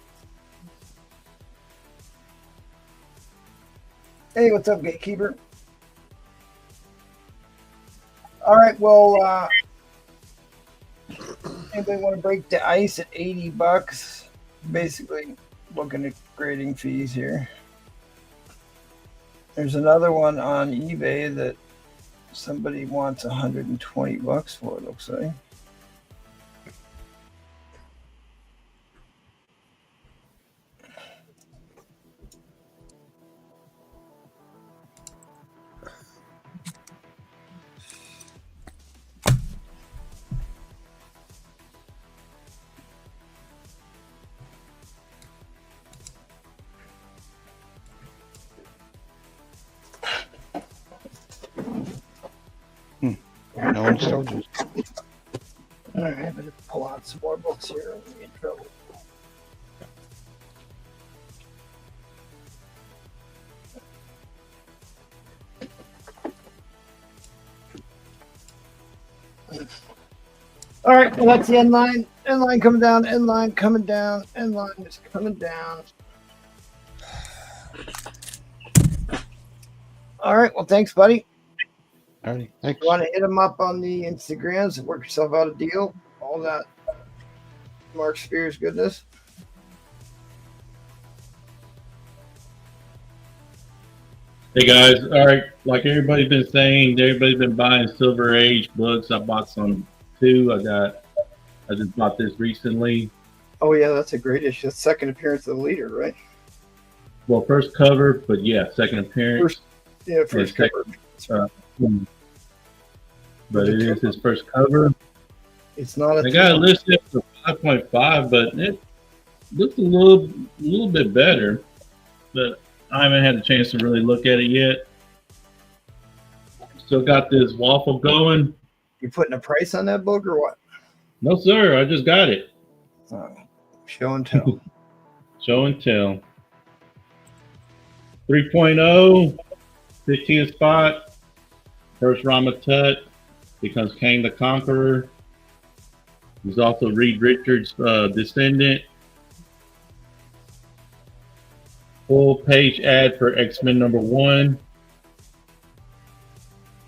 Hey, what's up, Gatekeeper? All right, well, anybody want to break the ice at $80? Basically, looking at grading fees here. There's another one on eBay that somebody wants $120 for, it looks like. No one told you. All right, I better pull out some more books here. I'm gonna get in trouble. All right, well, that's the end line. End line coming down. End line coming down. End line is coming down. All right, well, thanks, buddy. Alrighty, thanks. You want to hit them up on the Instagrams and work yourself out a deal? All that Mark Spears goodness. Hey guys, all right. Like everybody's been saying, everybody's been buying Silver Age books. I bought some too. I just bought this recently. Oh yeah, that's a great issue. That's second appearance of the leader, right? Well, first cover, but yeah, second appearance. First cover. But it is his first cover. It's not a. I got it listed for 5.5, but it looks a little bit better. But I haven't had a chance to really look at it yet. Still got this waffle going. You putting a price on that book or what? No, sir. I just got it. Show and tell. Show and tell. 3.0, 15th spot. First Rama Tut becomes Kang the Conqueror. He's also Reed Richards' descendant. Full page ad for X-Men #1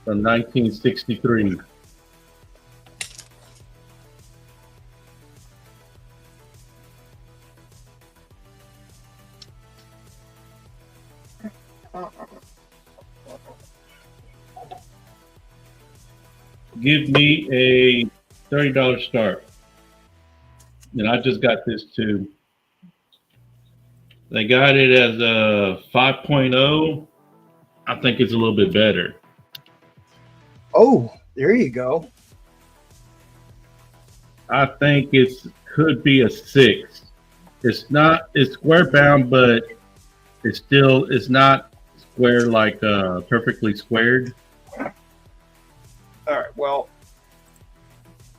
from 1963. Give me a $30 start. And I just got this too. They got it as a 5.0. I think it's a little bit better. Oh, there you go. I think could be a 6. It's square bound, but it's not square like perfectly squared. All right, well,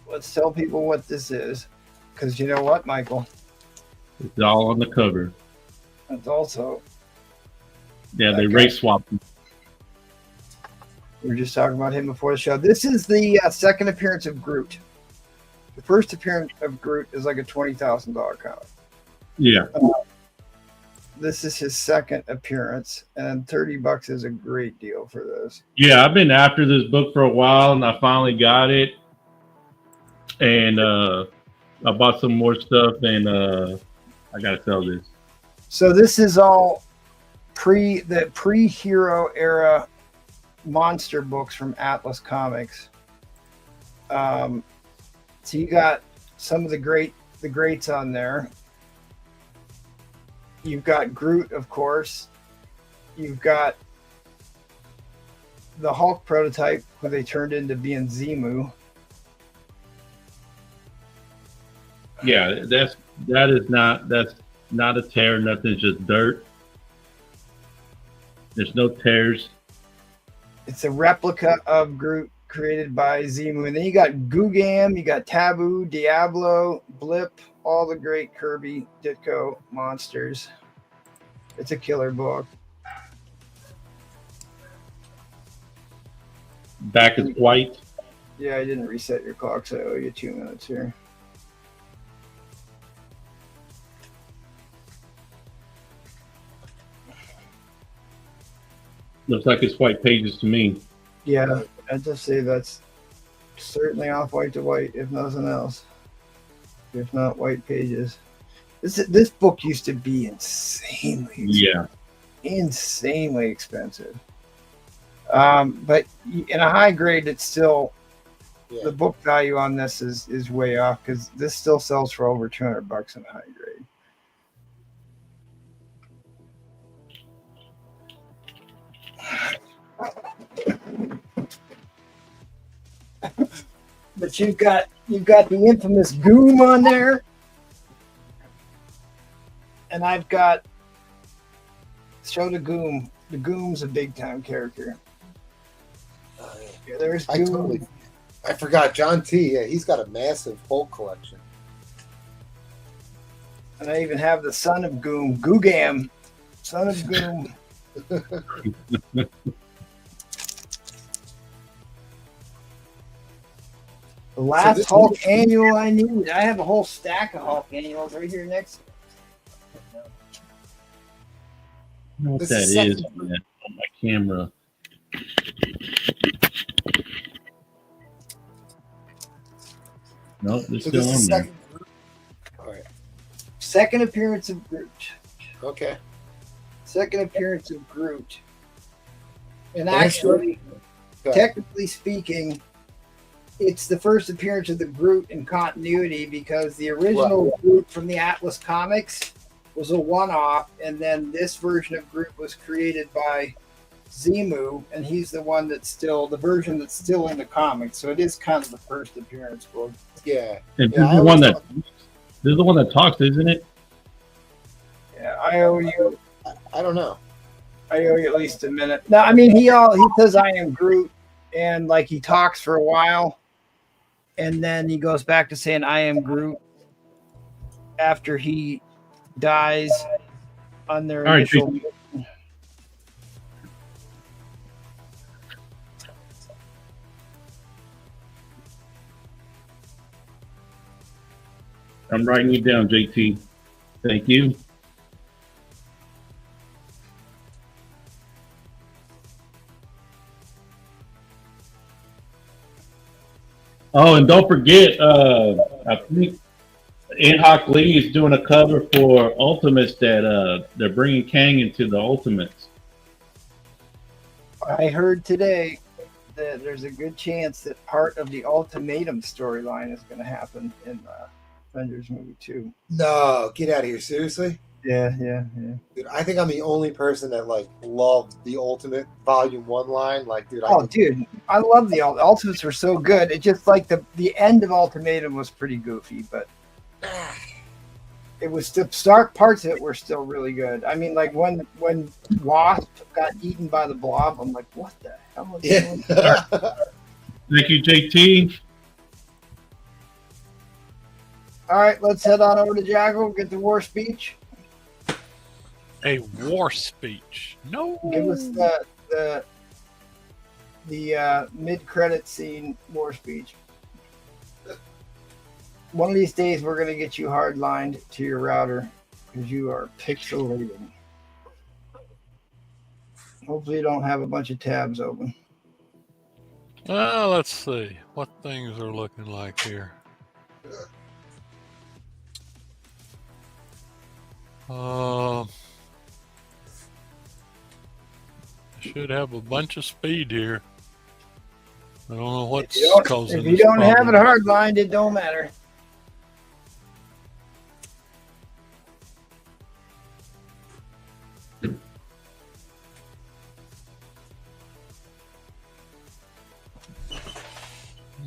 let's tell people what this is. Because you know what, Michael? It's all on the cover. It's also... Yeah, they race swapped. We were just talking about him before the show. This is the second appearance of Groot. The first appearance of Groot is like a $20,000 comic. Yeah. This is his second appearance, and $30 is a great deal for this. Yeah, I've been after this book for a while, and I finally got it. And I bought some more stuff, and I gotta sell this. So this is all pre-hero era monster books from Atlas Comics. So you got some of the greats on there. You've got Groot, of course. You've got the Hulk prototype, who they turned into being Zemu. Yeah, that's not a tear. Nothing's just dirt. There's no tears. It's a replica of Groot created by Zemu. And then you got Gugam, you got Taboo, Diablo, Blip, all the great Kirby Ditko monsters. It's a killer book. Back is white. Yeah, I didn't reset your clock, so I owe you 2 minutes here. Looks like it's white pages to me. Yeah, I'd just say that's certainly off white to white, if nothing else. If not white pages. This book used to be insanely expensive. But in a high grade, it's still the book value on this is way off, because this still sells for over $200 in a high grade. But you've got the infamous Goom on there, and I've got show the Goom. The Goom's a big time character. Yeah, there's Goom. I forgot John T. Yeah, he's got a massive Hulk collection. And I even have the son of Goom, Gugam, son of Goom. The last Hulk annual I need. I have a whole stack of Hulk annuals right here next to me. I don't know what that is man, on my camera. No, it's still on there. All right. Second appearance of Groot. Okay. Second appearance of Groot. And actually, technically speaking, it's the first appearance of the Groot in continuity, because the original Groot from the Atlas Comics was a one-off, and then this version of Groot was created by Zemu, and he's the one that's still the version that's still in the comics. So it is kind of the first appearance book. Yeah. And this is the one that talks, isn't it? Yeah, I owe you. I don't know. I owe you at least a minute. No, I mean he says I am Groot, and like he talks for a while, and then he goes back to saying I am Groot after he dies on their initial. Right, I'm writing you down, JT. Thank you. Oh, and don't forget, I think Inhock Lee is doing a cover for Ultimates that they're bringing Kang into the Ultimates. I heard today that there's a good chance that part of the Ultimatum storyline is going to happen in Avengers movie 2. No, get out of here! Seriously? Yeah. Dude, I think I'm the only person that loved the Ultimate Volume 1 line. Dude, dude, I love the Ultimates were so good. It just the end of Ultimatum was pretty goofy, but it was still parts of it were still really good. I mean, like when Wasp got eaten by the Blob, I'm like, what the hell is going on? Thank you, JT. All right, let's head on over to Jackal, get the war speech. A war speech. No. Give us the mid-credit scene war speech. One of these days, we're going to get you hard-lined to your router because you are pixelated. Hopefully, you don't have a bunch of tabs open. Let's see what things are looking like here. I should have a bunch of speed here. I don't know what's causing If you this don't have it problem. hardlined, it don't matter.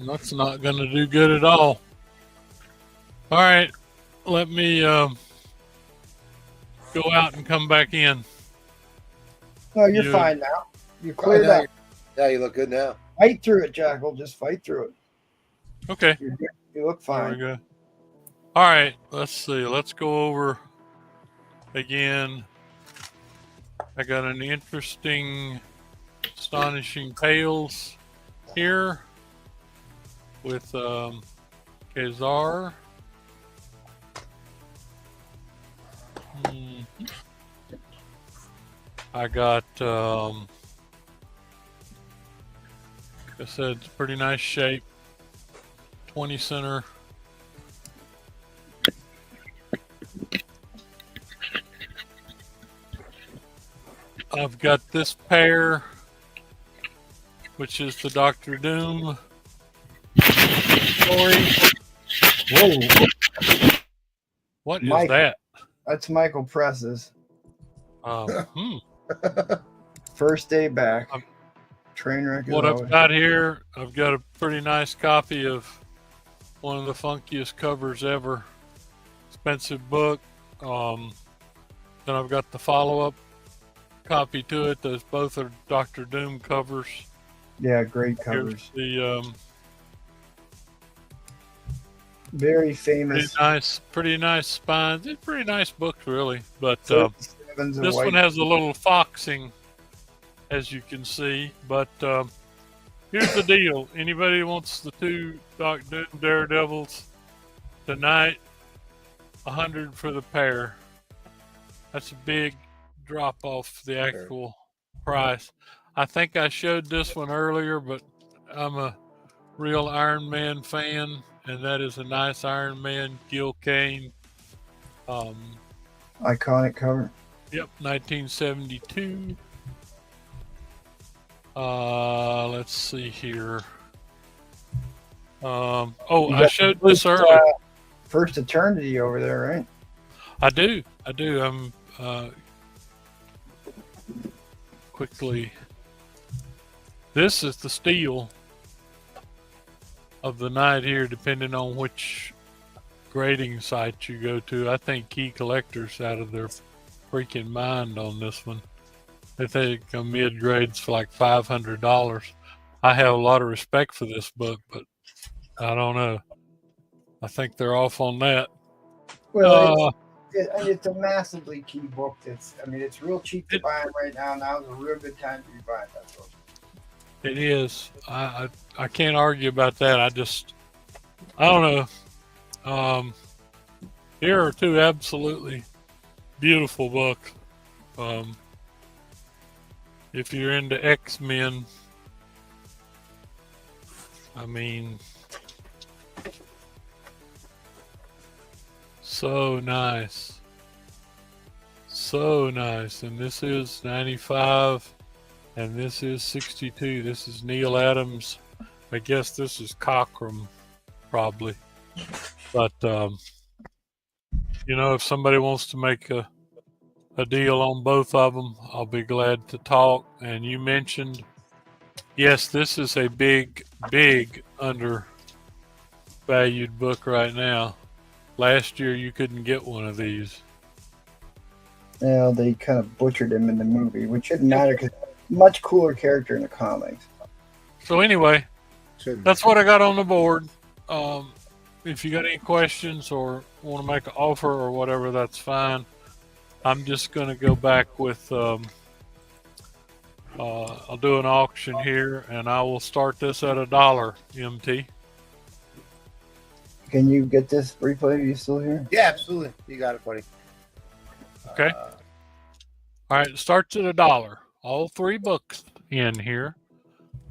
That's not going to do good at all. All right, let me go out and come back in. No, you're You- fine now. You're cleared now up. Yeah, you look good now. Fight through it, Jackal. Just fight through it. Okay, You look there we fine. go. All right, let's see. Let's go over again. I got an interesting, astonishing tales here with Kazar. I got, like I said, it's pretty nice shape. 20 center. I've got this pair, which is the Doctor Doom story. Whoa. What is Mike. that? That's Michael Press's Um, first day back. Um, Train wreck. What I've got here, I've got a pretty nice copy of one of the funkiest covers ever. Expensive book. Then I've got the follow-up copy to it. Those both are Doctor Doom covers. Yeah, great Here's covers. the Very famous. pretty nice spines. It's pretty nice books, really. But 37s in this white. one has a little foxing, as you can see. But here's the deal: anybody who wants the two Doc Doom Daredevils tonight, 100 for the pair. That's a big drop off the actual price. I think I showed this one earlier, but I'm a real Iron Man fan, and that is a nice Iron Man Gil Kane. Iconic cover. Yep, 1972. Let's see here. You I got showed the this first, earlier. First Eternity over there, right? I do. I'm quickly. This is the steal of the night here, depending on which grading site you go to. I think Key Collector's out of their freaking mind on this one. They think a mid grade's for like $500. I have a lot of respect for this book, but I don't know. I think they're off on that. Well, it's a massively key book. It's real cheap to buy them right now. Now's a real good time to be buying that book. It is. I can't argue about that. I don't know. Here are two absolutely beautiful books. If you're into X-Men, so nice. So nice. And this is 95. And this is 62. This is Neil Adams. I guess this is Cockrum, probably. But, if somebody wants to make a deal on both of them, I'll be glad to talk. And you mentioned, yes, this is a big, big undervalued book right now. Last year, you couldn't get one of these. Yeah, they kind of butchered him in the movie, which shouldn't matter because much cooler character in the comics. So anyway, Shouldn't. that's what I got on the board. If you got any questions or want to make an offer or whatever, that's fine. I'm just going to go back with, I'll do an auction here, and I will start this at $1, MT. Can you get this replay? Are you still here? Yeah, absolutely. You got it, buddy. Okay. All right, it starts at $1. All three books in here.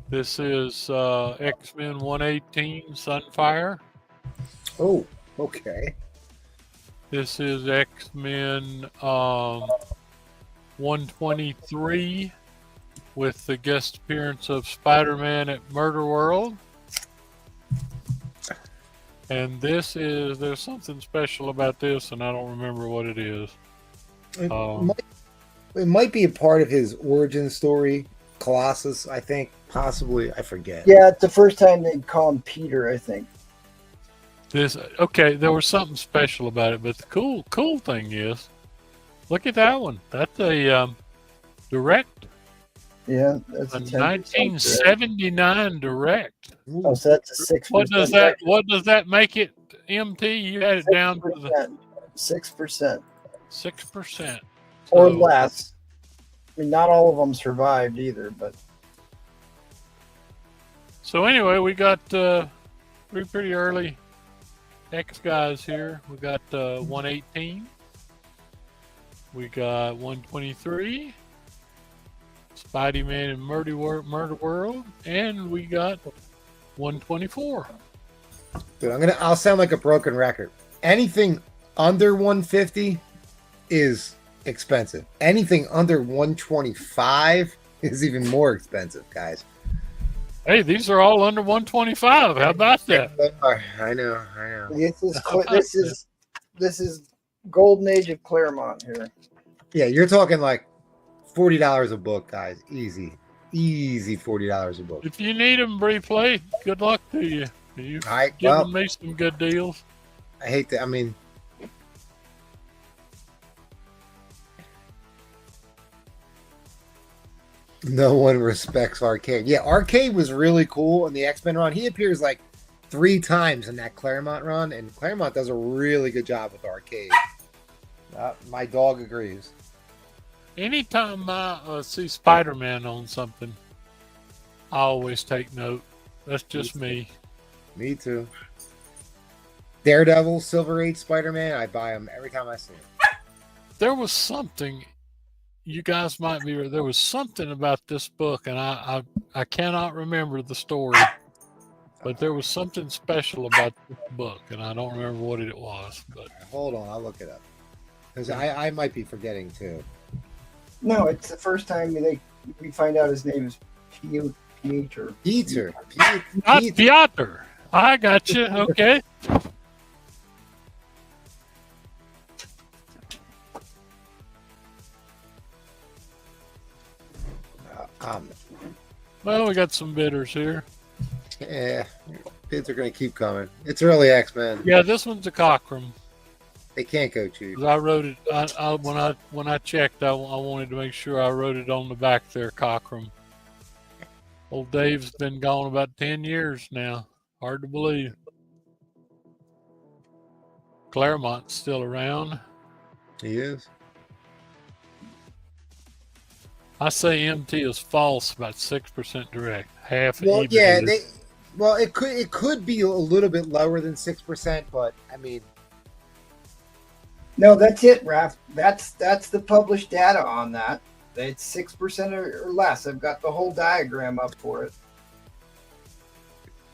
This is X-Men 118 Sunfire. Oh, okay. This is X-Men 123 with the guest appearance of Spider-Man at Murder World. And there's something special about this, and I don't remember what it is. It might be a part of his origin story. Colossus, I think, possibly. I forget. Yeah, it's the first time they'd call him Peter, I think. There was something special about it, but the cool thing is, look at that one. That's a direct. Yeah, that's A a 10% 1979 direct. Oh, so that's a 6%. What does that make it? MT, you had it down to the 6%. 6%. Or less. I mean, not all of them survived either, but. So anyway, we got pretty early X guys here. We got 118. We got 123. Spidey-Man and Murder World, and we got 124. Dude, I'll sound like a broken record. Anything under 150 is expensive. Anything under 125 is even more expensive, guys. Hey, these are all under 125. How about that? I know. This is golden age of Claremont here. Yeah, you're talking like $40 a book, guys. Easy $40 a book. If you need them replay, good luck to you. You've given me some good deals. I hate that. I mean, no one respects Arcade. Yeah, Arcade was really cool in the X-Men run. He appears like 3 times in that Claremont run, and Claremont does a really good job with Arcade. My dog agrees. Anytime I see Spider-Man on something, I always take note. That's just me. Me too. Daredevil, Silver Age Spider-Man, I buy them every time I see them. There was something, you guys might be, there was something about this book, and I cannot remember the story, but there was something special about this book, and I don't remember what it was. But hold on, I'll look it up. Because I might be forgetting too. No, it's the first time we find out his name is Peter. Not Piotr. I got you. Okay. Well, we got some bidders here. Yeah, bids are going to keep coming. It's early X-Men. Yeah, this one's a Cockrum. They can't go cheap. I wrote it when I checked. I wanted to make sure I wrote it on the back there, Cockrum. Old Dave's been gone about 10 years now. Hard to believe. Claremont's still around. He is. I say MT is false, about 6% direct, half. Well, even yeah, is. it could be a little bit lower than 6%, but I mean. No, that's it, Raph. That's the published data on that. It's 6% or less. I've got the whole diagram up for it.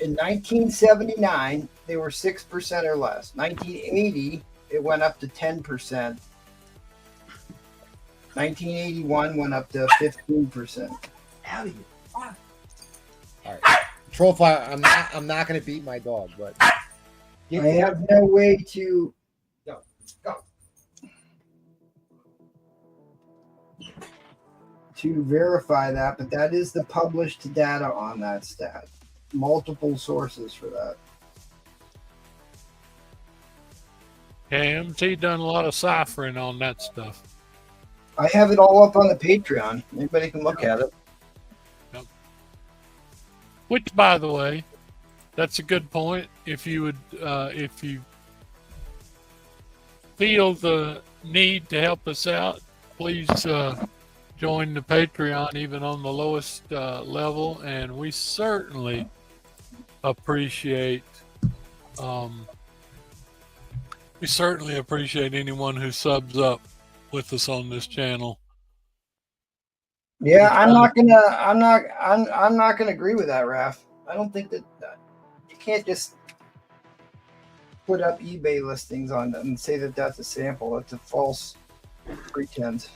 In 1979, they were 6% or less. 1980, it went up to 10%. 1981 went up to 15%. How do you? All right, Troll Fire. I'm not going to beat my dog, but I have no way to go. To verify that, but that is the published data on that stat. Multiple sources for that. Yeah, MT done a lot of ciphering on that stuff. I have it all up on the Patreon. Anybody can look at it. Yep. Which, by the way, that's a good point. If you would, if you feel the need to help us out, please join the Patreon, even on the lowest level, and we certainly appreciate anyone who subs up with us on this channel. Yeah, I'm not gonna agree with that, Raph. I don't think that you can't just put up eBay listings on them and say that that's a sample. It's a false pretense.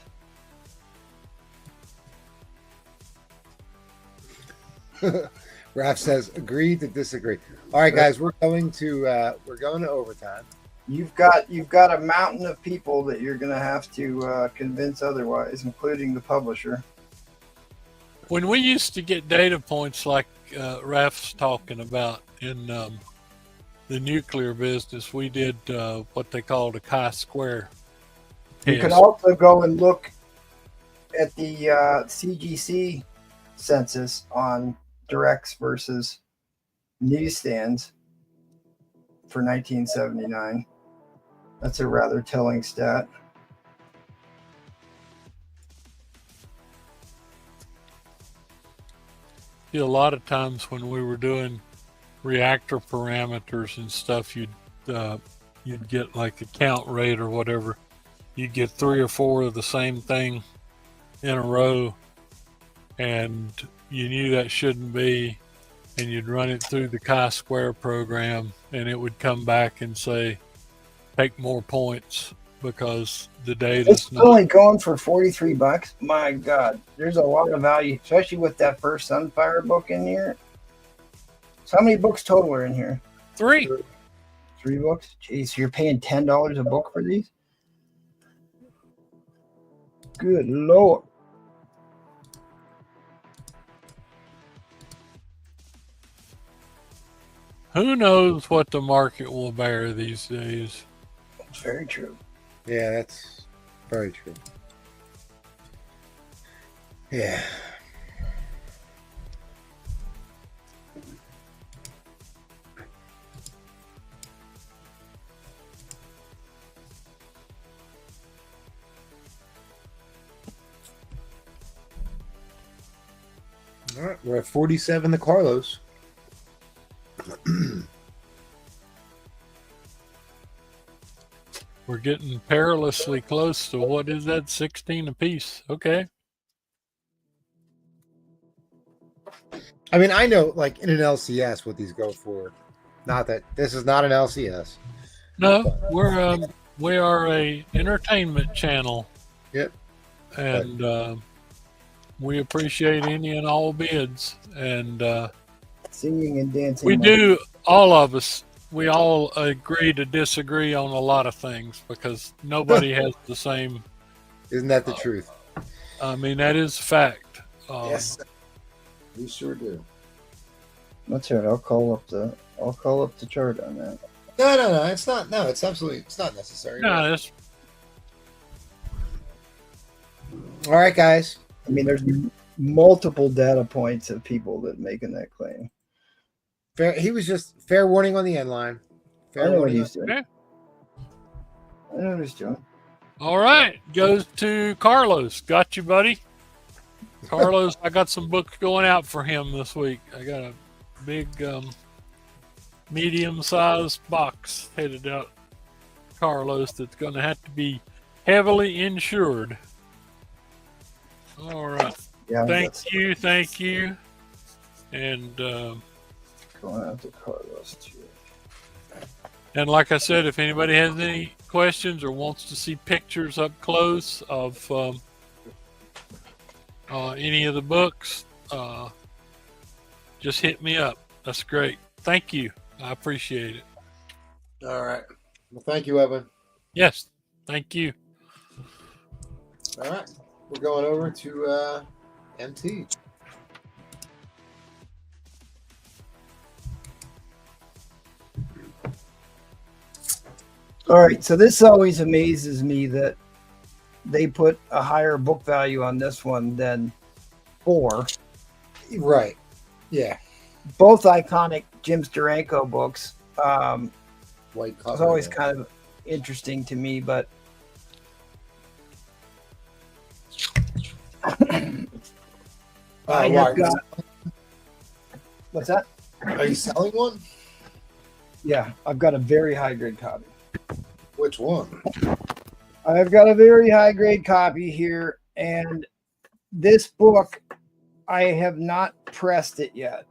Raph says, agree to disagree. All right, guys, we're going to overtime. You've got a mountain of people that you're going to have to convince otherwise, including the publisher. When we used to get data points like Raf's talking about in the nuclear business, we did what they called a chi-square. You can also go and look at the CGC census on directs versus newsstands for 1979. That's a rather telling stat. A lot of times when we were doing reactor parameters and stuff, you'd get like a count rate or whatever. You'd get 3 or 4 of the same thing in a row, and you knew that shouldn't be, and you'd run it through the chi-square program, and it would come back and say, take more points because the data's It's only going for $43. My God, there's a lot of value, especially with that first Sunfire book in here. So how many books total are in here? 3. 3 books? Jeez, you're paying $10 a book for these? Good Lord. Who knows what the market will bear these days? It's very true. Yeah, that's very true. Yeah. All right, we're at 47 to Carlos. We're getting perilously close to, what is that, 16 apiece? Okay. I mean, I know, like, in an LCS what these go for. Not that this is not an LCS. No, we are a entertainment channel. Yep. And we appreciate any and all bids. And Singing and dancing. we do, all of us, we all agree to disagree on a lot of things because nobody has the same. Isn't that the truth? I mean, that is fact. Yes, we sure do. That's right. I'll call up the chart on that. No. It's not. No, it's absolutely. It's not necessary. No, that's All right, guys. I mean, there's multiple data points of people that making that claim. Fair. He was just fair warning on the end line. I Fair know what warning. he's doing. okay. I know what he's doing. All right. Goes to Carlos. Got you, buddy. Carlos, I got some books going out for him this week. I got a big medium-sized box headed out Carlos that's going to have to be heavily insured. All right. Yeah. Thank you. And Going out to Carlos too. and like I said, if anybody has any questions or wants to see pictures up close of any of the books, just hit me up. That's great. Thank you. I appreciate it. All right. Well, thank you, Evan. Yes. Thank you. All right. We're going over to MT. All right, so this always amazes me that they put a higher book value on this one than 4. Right. Yeah. Both iconic Jim Steranko books. White cover. It's always kind of interesting to me, but I have got. What's that? Are you selling one? Yeah, I've got a very high grade copy. Which one? I've got a very high grade copy here, and this book, I have not pressed it yet.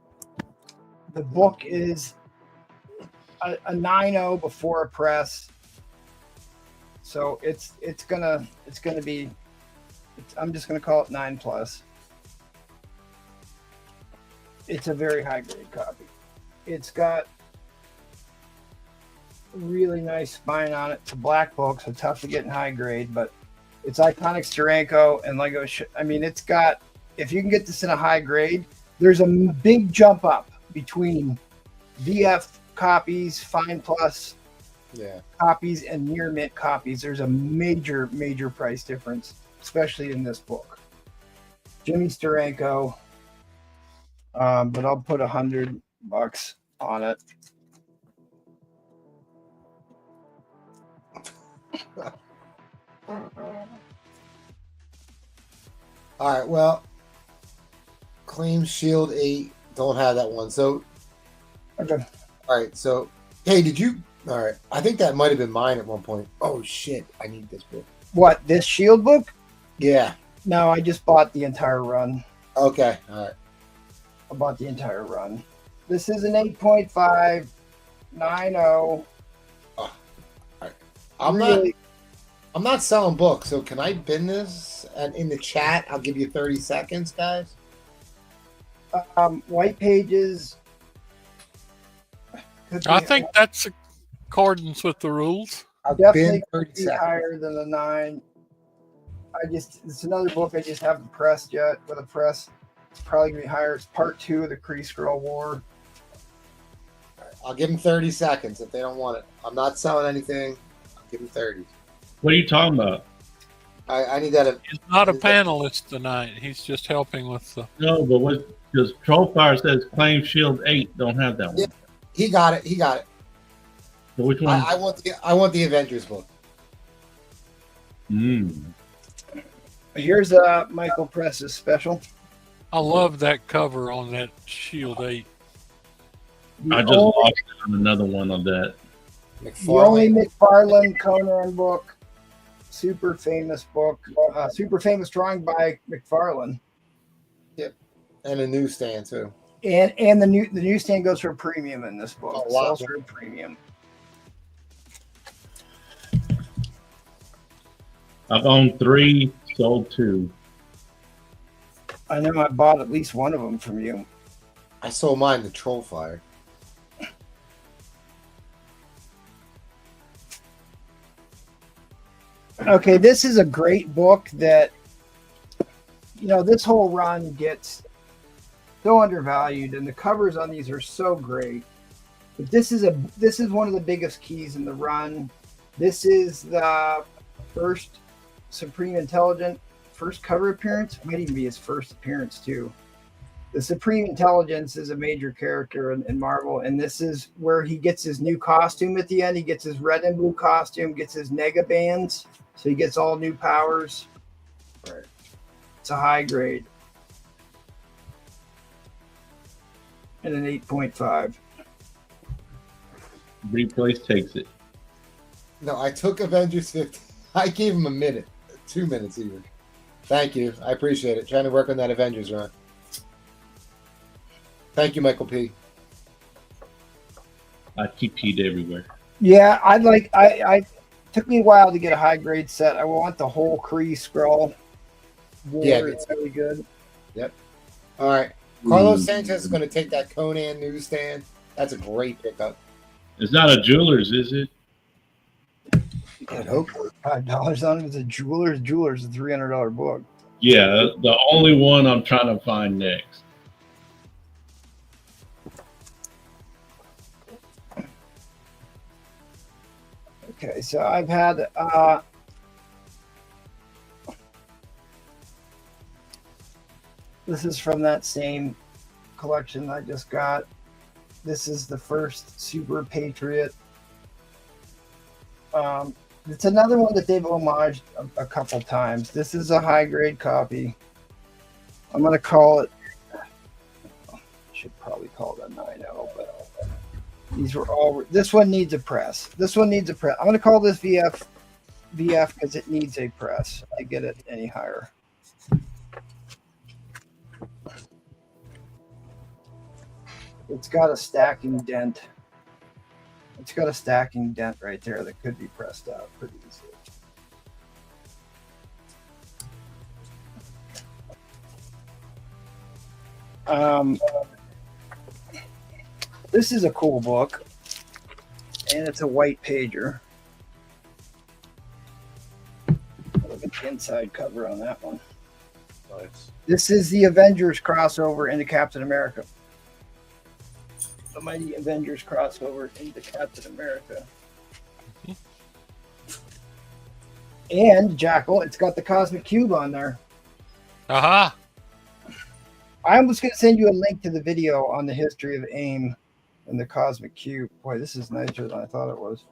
The book is a 9.0 before a press. So it's gonna be. I'm just gonna call it 9+. It's a very high grade copy. It's got really nice spine on it. It's a black book, so tough to get in high grade, but it's iconic Steranko and Lego. I mean, it's got, if you can get this in a high grade, there's a big jump up between VF copies, Fine Plus copies, and near mint copies. There's a major price difference, especially in this book. Jimmy Steranko, but I'll put $100 on it. All right, well, claim Shield 8, don't have that one. So, Okay. All right, so, hey, did you? All right, I think that might have been mine at one point. Oh, shit, I need this book. What, this Shield book? Yeah. No, I just bought the entire run. Okay, all right. I bought the entire run. This is an 8.5, 9.0. All right. I'm not selling books, so can I bin this? And in the chat, I'll give you 30 seconds, guys. White pages. I think that's accordance with the rules. I'll Definitely bin 30 be seconds. higher than a 9. It's another book I just haven't pressed yet. With a press, it's probably gonna be higher. It's part 2 of the Kree Skrull War. I'll give them 30 seconds if they don't want it. I'm not selling anything. I'll give them 30. What are you talking about? I need that. He's not a panelist tonight. He's just helping with the. No, but what? Because Trollfire says claim Shield 8. Don't have that one. Yeah. He got it. So which one? I want the Avengers book. Here's Michael Press's special. I love that cover on that Shield 8. I just lost on another one of that. The only McFarlane Conan book, super famous book, super famous drawing by McFarlane. Yep, and a newsstand too. And the newsstand goes for a premium in this book. A lot. Sells for a premium. I've owned 3, sold 2. I know I bought at least one of them from you. I sold mine to Trollfire. Okay, this is a great book that, this whole run gets so undervalued, and the covers on these are so great. But this is one of the biggest keys in the run. This is the first Supreme Intelligent first cover appearance. Might even be his first appearance too. The Supreme Intelligence is a major character in Marvel, and this is where he gets his new costume at the end. He gets his red and blue costume, gets his nega bands, so he gets all new powers. Right. It's a high grade. And an 8.5. Replace takes it. No, I took Avengers 50. I gave him a minute, 2 minutes even. Thank you. I appreciate it. Trying to work on that Avengers run. Thank you, Michael P. I keep heat everywhere. Yeah, I took me a while to get a high grade set. I want the whole Kree Skrull War. Yeah, It's really good. Yep. All right. Carlos Sanchez is going to take that Conan newsstand. That's a great pickup. It's not a jeweler's, is it? I'd hope $5 on it. It's a Jewelers. Jewelers is a $300 book. Yeah, the only one I'm trying to find next. Okay, so I've had this is from that same collection I just got. This is the first Super Patriot. It's another one that they've homaged a couple times. This is a high grade copy. I'm gonna call it. Should probably call it a 9.0, but these were all. This one needs a press. This one needs a press. I'm gonna call this VF because it needs a press to get it any higher. It's got a stacking dent It's got a stacking dent right there that could be pressed out pretty easily. This is a cool book, and it's a white pager. Look at the inside cover on that one. Nice. This is the Avengers crossover into Captain America. The Mighty Avengers crossover into Captain America. And Jackal, it's got the Cosmic Cube on there. Aha. I'm just going to send you a link to the video on the history of AIM and the Cosmic Cube. Boy, this is nicer than I thought it was.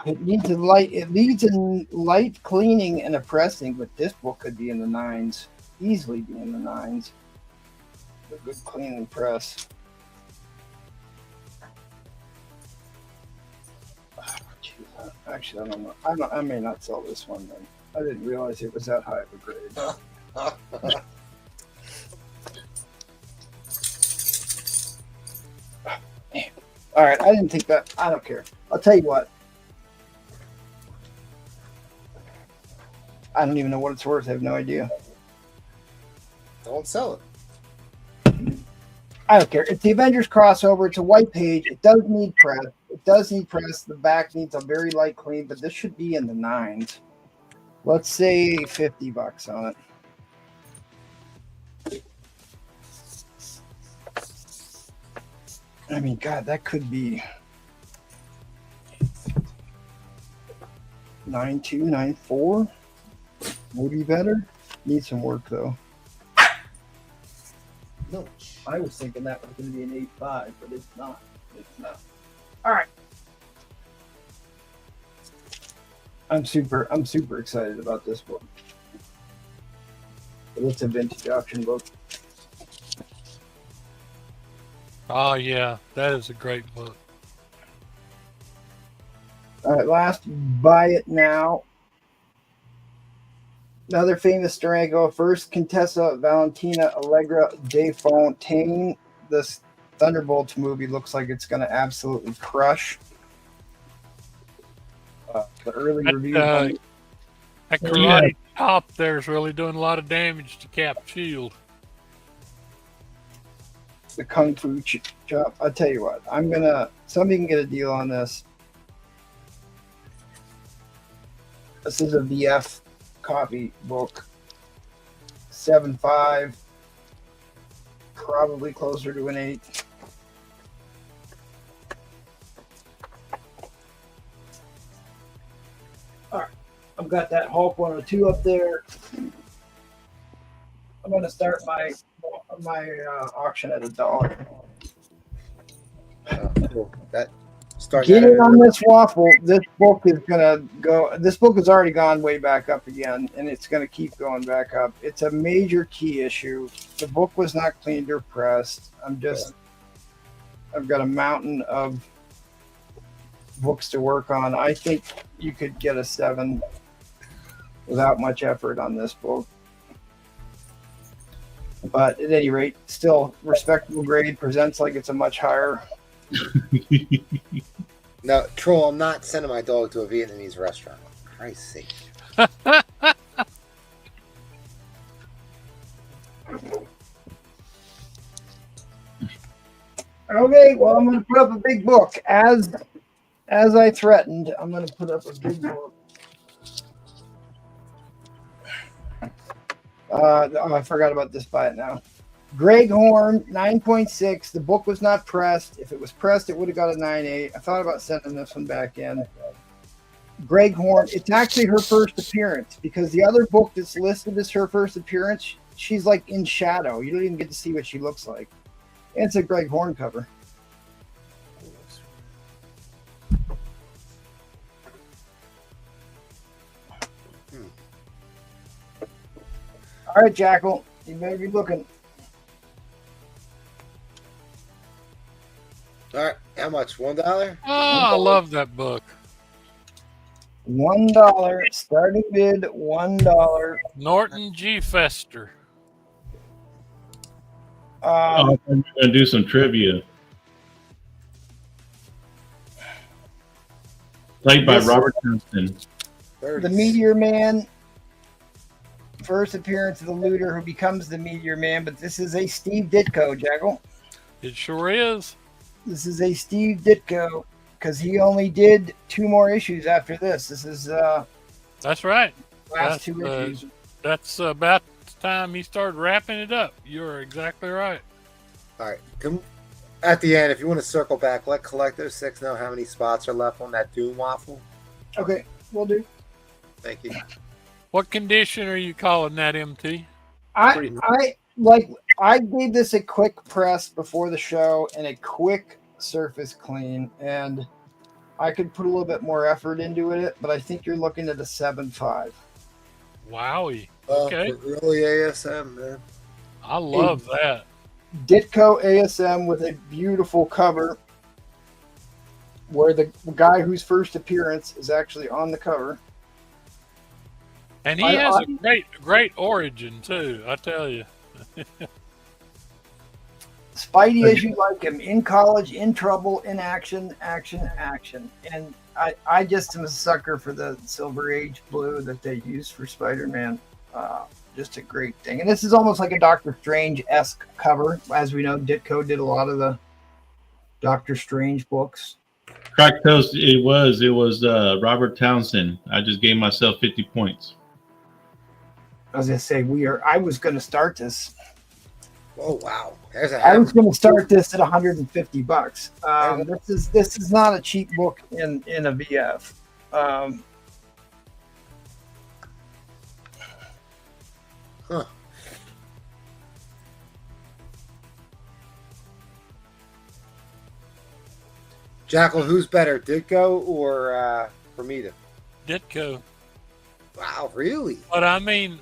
It needs a light. It needs a light cleaning and a pressing, but this book could be in the 9s, easily be in the 9s. A good clean and press. Actually, I don't know. I may not sell this one then. I didn't realize it was that high of a grade. All right, I didn't think that. I don't care. I'll tell you what. I don't even know what it's worth. I have no idea. Don't sell it. I don't care. It's the Avengers crossover. It's a white page. It does need press. It does need press. The back needs a very light clean, but this should be in the 9s. Let's say $50 on it. I mean, God, that could be 9.2, 9.4. Maybe better. Needs some work though. No. I was thinking that was going to be an 8.5, but it's not. It's not. All right. I'm super excited about this book. But it's a vintage auction book. Oh yeah, that is a great book. All right, last buy it now. Another famous Durango, first Contessa Valentina Allegra de Fontaine. This Thunderbolts movie looks like it's going to absolutely crush. The early review. That karate top there is really doing a lot of damage to Cap's shield. The Kung Fu chop. I'll tell you what. Somebody can get a deal on this. This is a VF copy book. 7.5. Probably closer to an 8. All right. I've got that Hulk 102 up there. I'm going to start my auction at $1. Cool. That start. Get in on this waffle. This book is gonna go. This book has already gone way back up again, and it's gonna keep going back up. It's a major key issue. The book was not cleaned or pressed. I've got a mountain of books to work on. I think you could get a 7 without much effort on this book. But at any rate, still respectable grade. Presents like it's a much higher. No, Troll, I'm not sending my dog to a Vietnamese restaurant. For Christ's sake. Okay, well, I'm going to put up a big book. As I threatened, I'm going to put up a big book. I forgot about this. Buy it now. Greg Horn, 9.6. The book was not pressed. If it was pressed, it would have got a 9.8. I thought about sending this one back in. Greg Horn, it's actually her first appearance because the other book that's listed as her first appearance, she's like in shadow. You don't even get to see what she looks like. And it's a Greg Horn cover. All right, Jackal, you better be looking. All right, how much? $1? Oh, I love that book. $1. Starting bid, $1. Norton G. Fester. I'm going to do some trivia. Played by This- Robert Townsend. The Meteor Man. First appearance of the Looter who becomes the Meteor Man, but this is a Steve Ditko, Jackal. It sure is. This is a Steve Ditko because he only did 2 more issues after this. This is That's right. last 2 issues. That's about the time he started wrapping it up. You're exactly right. All right. At the end, if you want to circle back, let Collector 6 know how many spots are left on that Doom Waffle. Okay, we'll do. Thank you. What condition are you calling that, MT? I gave this a quick press before the show and a quick surface clean, and I could put a little bit more effort into it, but I think you're looking at a 7.5. Wowie. Okay. For early ASM, man. I love that. Ditko ASM with a beautiful cover where the guy whose first appearance is actually on the cover. And he has a great origin, too, I tell you. Spidey as you like him, in college, in trouble, in action. And I just am a sucker for the Silver Age blue that they use for Spider-Man. Just a great thing. And this is almost like a Doctor Strange-esque cover. As we know, Ditko did a lot of the Doctor Strange books. Crack Toast, it was Robert Townsend. I just gave myself 50 points. I was going to say, I was going to start this. Oh, wow. There's a I was going to start this at $150. This is not a cheap book in a VF. Huh. Jackal, who's better, Ditko or Ramita? Ditko. Wow, really? But I mean,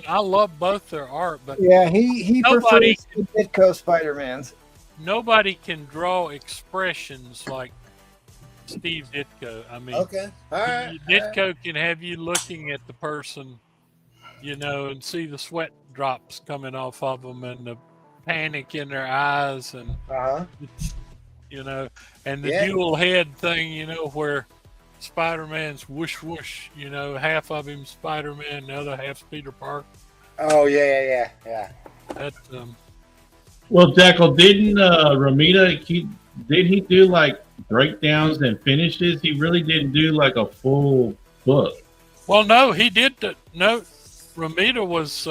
I love both their art, but Yeah, he Nobody- prefers the Ditko Spider-Mans. nobody can draw expressions like Steve Ditko. I mean, Okay. All right. Ditko can have you looking at the person, and see the sweat drops coming off of them and the panic in their eyes and, Uh-huh. and the Yeah. dual head thing, where Spider-Man's whoosh whoosh, half of him Spider-Man, the other half's Peter Parker. Oh, yeah. That, Well, Jackal, didn't Ramita, did he do like breakdowns and finishes? He really didn't do like a full book. well, no, he did. No, Ramita was,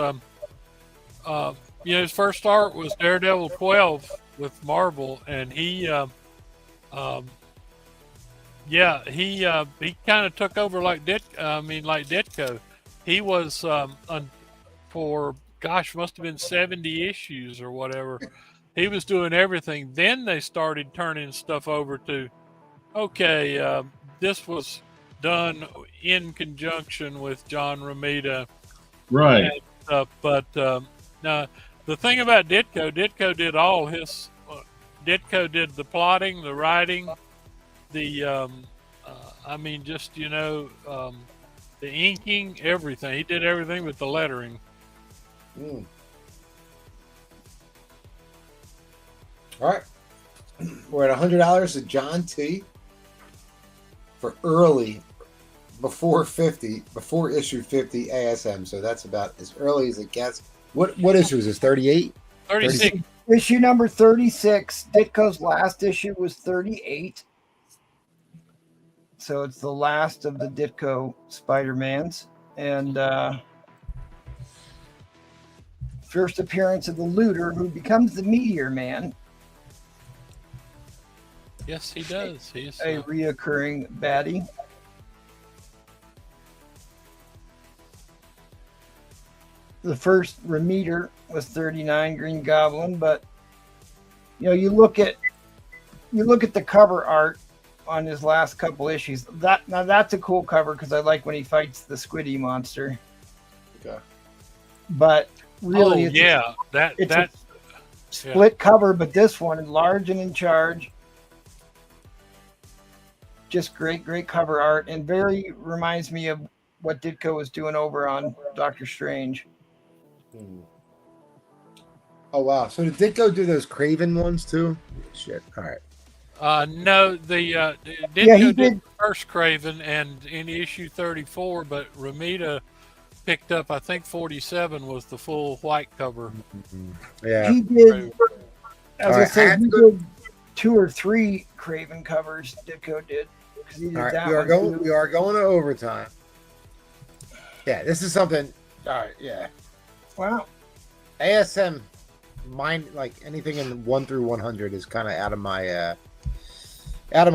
his first art was Daredevil 12 with Marvel, and he kind of took over like Ditko. He was for must have been 70 issues or whatever. He was doing everything. Then they started turning stuff over to, this was done in conjunction with John Romita. Right. And stuff. But now the thing about Ditko did all his. Ditko did the plotting, the writing, the the inking, everything. He did everything with the lettering. Mm. All right. We're at $100 to John T. for early, before issue 50 ASM. So that's about as early as it gets. What issue is this? 38? 36. Issue number 36. Ditko's last issue was 38. So it's the last of the Ditko Spider-Mans. And first appearance of the Looter, who becomes the Meteor Man, Yes, he does. He's a reoccurring baddie. The first Remeter was 39, Green Goblin, but you look at the cover art on his last couple issues. That's a cool cover because I like when he fights the Squiddy monster. Okay. But really, it's a split cover, but this one, large and in charge. Just great cover art, and very reminds me of what Ditko was doing over on Doctor Strange. Oh, wow. So did Ditko do those Craven ones too? Shit. All right. No, Ditko Yeah, he did did. the first Craven and in issue 34, but Ramita picked up, I think 47 was the full white cover. Yeah. He did. Craven. I was All gonna right, say I have he to go- did 2 or 3 Craven covers. Ditko did. 'Cause he did All right, that we are one going. too. We are going to overtime. Yeah, this is something. All right, yeah. Wow. ASM, mine like anything in 1 through 100 is kind of out of my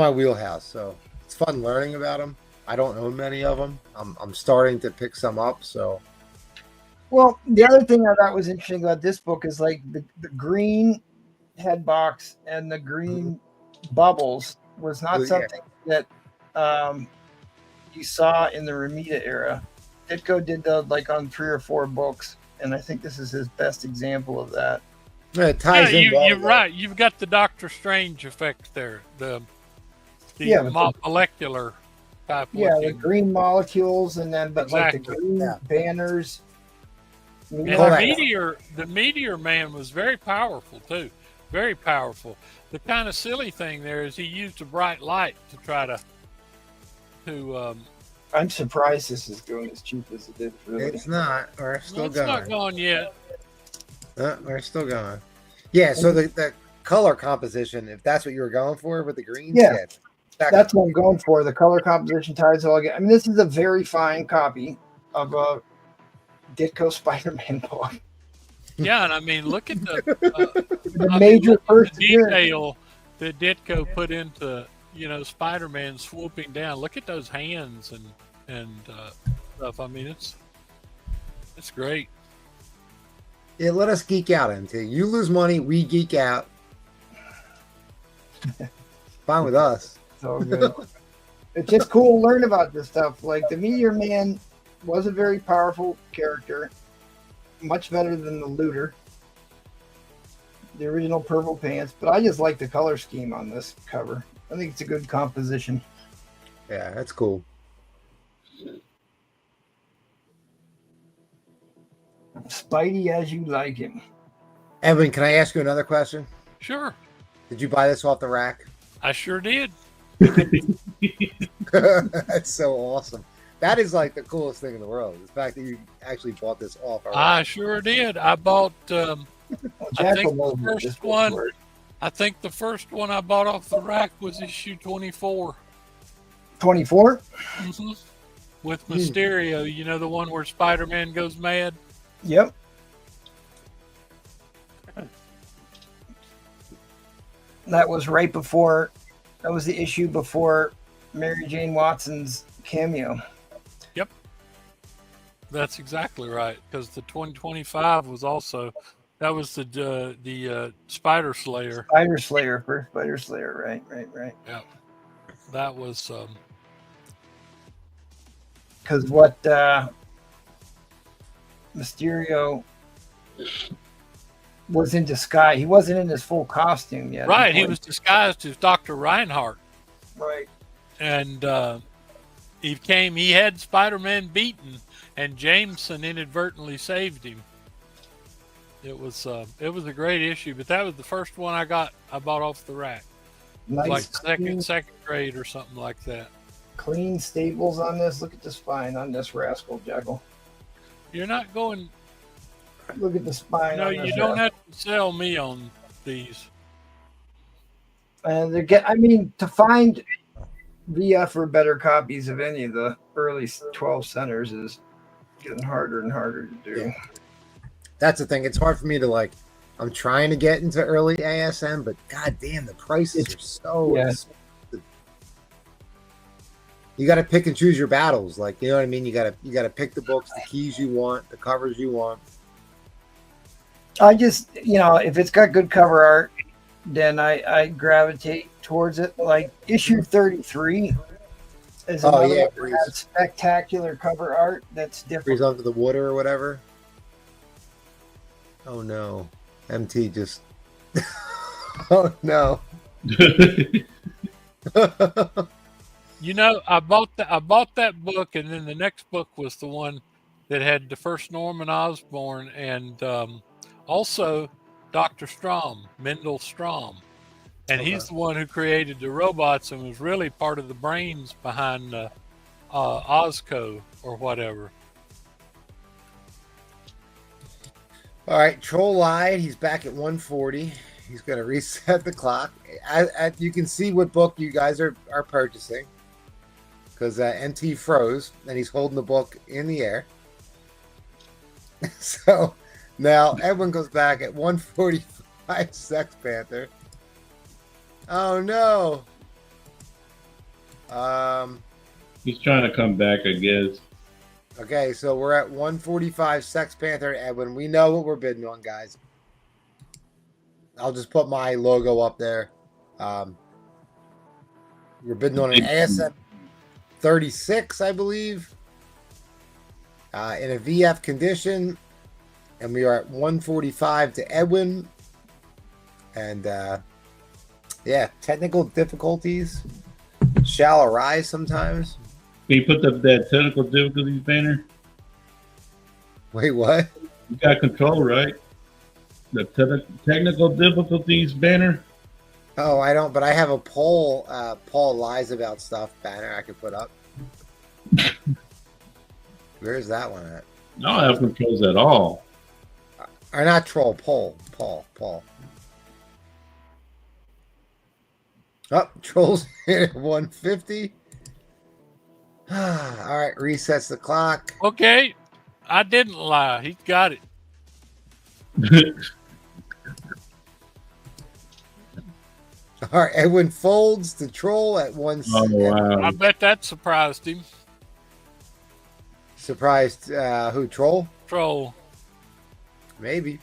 wheelhouse. So it's fun learning about them. I don't own many of them. I'm starting to pick some up. So Well, the other thing I thought was interesting about this book is like the green head box and the green bubbles was not Yeah. something that you saw in the Ramita era. Ditko did that like on 3 or 4 books, and I think this is his best example of that. it ties in. well, You're though. right. You've got the Doctor Strange effect there. The Yeah, but molecular type. Yeah, the looking. green molecules, and then but like the Exactly. green Yeah. banners. I mean, And Correct. the meteor man was very powerful too. Very powerful. The kind of silly thing there is he used a bright light to try to I'm surprised this is going as cheap as it did. Really, It's not. We're still it's not going. gone yet. We're still going. Yeah. So the color composition, if that's what you were going for with the greens, Yeah. That- that's what I'm going for. The color composition ties all again. I mean, this is a very fine copy of a Ditko Spider-Man book. Yeah, and I mean, look at the The major look at first the appearance. detail that Ditko put into Spider-Man swooping down. Look at those hands and stuff. I mean, it's great. Yeah, let us geek out into. You lose money, we geek out. Fine with us. So good. It's just cool to learn about this stuff. Like the Meteor Man was a very powerful character, much better than the Looter, the original Purple Pants. But I just like the color scheme on this cover. I think it's a good composition. Yeah, that's cool. Spidey as you like him. Edwin, can I ask you another question? Sure, Did you buy this off the rack? I sure did. That's so awesome. That is like the coolest thing in the world. The fact that you actually bought this off our I rack. sure did. I bought. Well, I Jack think will the know what this first book's one- worth. I think the first one I bought off the rack was issue 24. 24? Mhm. With Mysterio, you know, the one where Spider-Man goes mad. Yep. That was right before, that was the issue before Mary Jane Watson's cameo. That's exactly right, because the 2025 was also that was the Spider Slayer. Spider Slayer, first Spider Slayer, right. That was Because what Mysterio was in disguise. He wasn't in his full costume yet. right. He was disguised as Dr. Reinhardt, right. and he had Spider-Man beaten, and Jameson inadvertently saved him. It was a great issue, but that was the first one I bought off the rack, Nice, like clean, second grade or something like that. clean staples on this. Look at the spine on this rascal, Jekyll. You're not going. Look at the spine. No, on you this don't rascal. have to sell me on these. And to find VF or better copies of any of the early 12 centers is getting harder and harder to do. Yeah. That's the thing. It's hard for me to like. I'm trying to get into early ASM, but goddamn, the prices are so Yeah. expensive. You got to pick and choose your battles. Like, you know what I mean? You got to pick the books, the keys you want, the covers you want. I just, if it's got good cover art, then I gravitate towards it. Like issue 33 is Oh, another yeah, one that has spectacular cover art that's different. Freeze under the water or whatever. Oh no, MT just. Oh no. You know, I bought that book, and then the next book was the one that had the first Norman Osborn and also Dr. Strom, Mendel Strom. And he's the one who created the robots and was really part of the brains behind Ozco or whatever. All right, Troll lied. He's back at 140. He's going to reset the clock. You can see what book you guys are purchasing because MT froze and he's holding the book in the air. So now Edwin goes back at 145 Sex Panther. Oh no. He's trying to come back, I guess. Okay, so we're at 145 Sex Panther, Edwin. We know what we're bidding on, guys. I'll just put my logo up there. We're bidding on an ASM 36, I believe, in a VF condition, and we are at 145 to Edwin. And yeah, technical difficulties shall arise sometimes. Can you put that technical difficulties banner? Wait, what? You got control, right? The technical difficulties banner? Oh, I don't, but I have a poll, Paul lies about stuff banner I could put up. Where's that one at? I don't have controls at all. Or not troll, Paul. Oh, trolls here at 150. All right, resets the clock. Okay, I didn't lie. He got it. All right, Edwin folds to troll at 160. Oh, wow. I bet that surprised him. Surprised who? Troll? Troll. Maybe.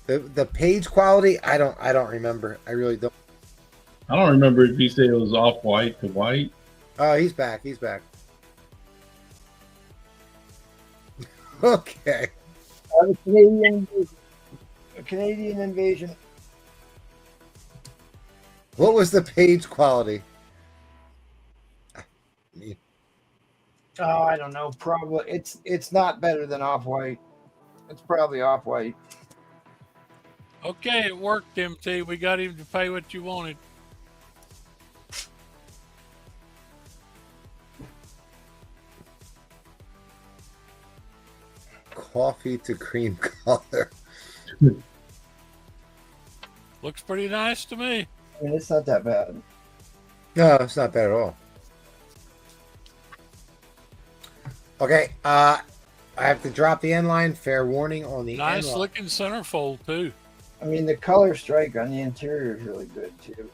The page quality, I don't remember. I really don't. I don't remember if he said it was off white to white. Oh, he's back. Okay. A Canadian invasion. What was the page quality? Oh, I don't know. Probably it's not better than Off-White. It's probably Off-White. Okay, it worked, MT. We got him to pay what you wanted. Coffee to cream color. Looks pretty nice to me. I mean, it's not that bad. No, it's not bad at all. Okay, I have to drop the end line. Fair warning on the Nice end line. looking centerfold too. I mean, the color strike on the interior is really good too.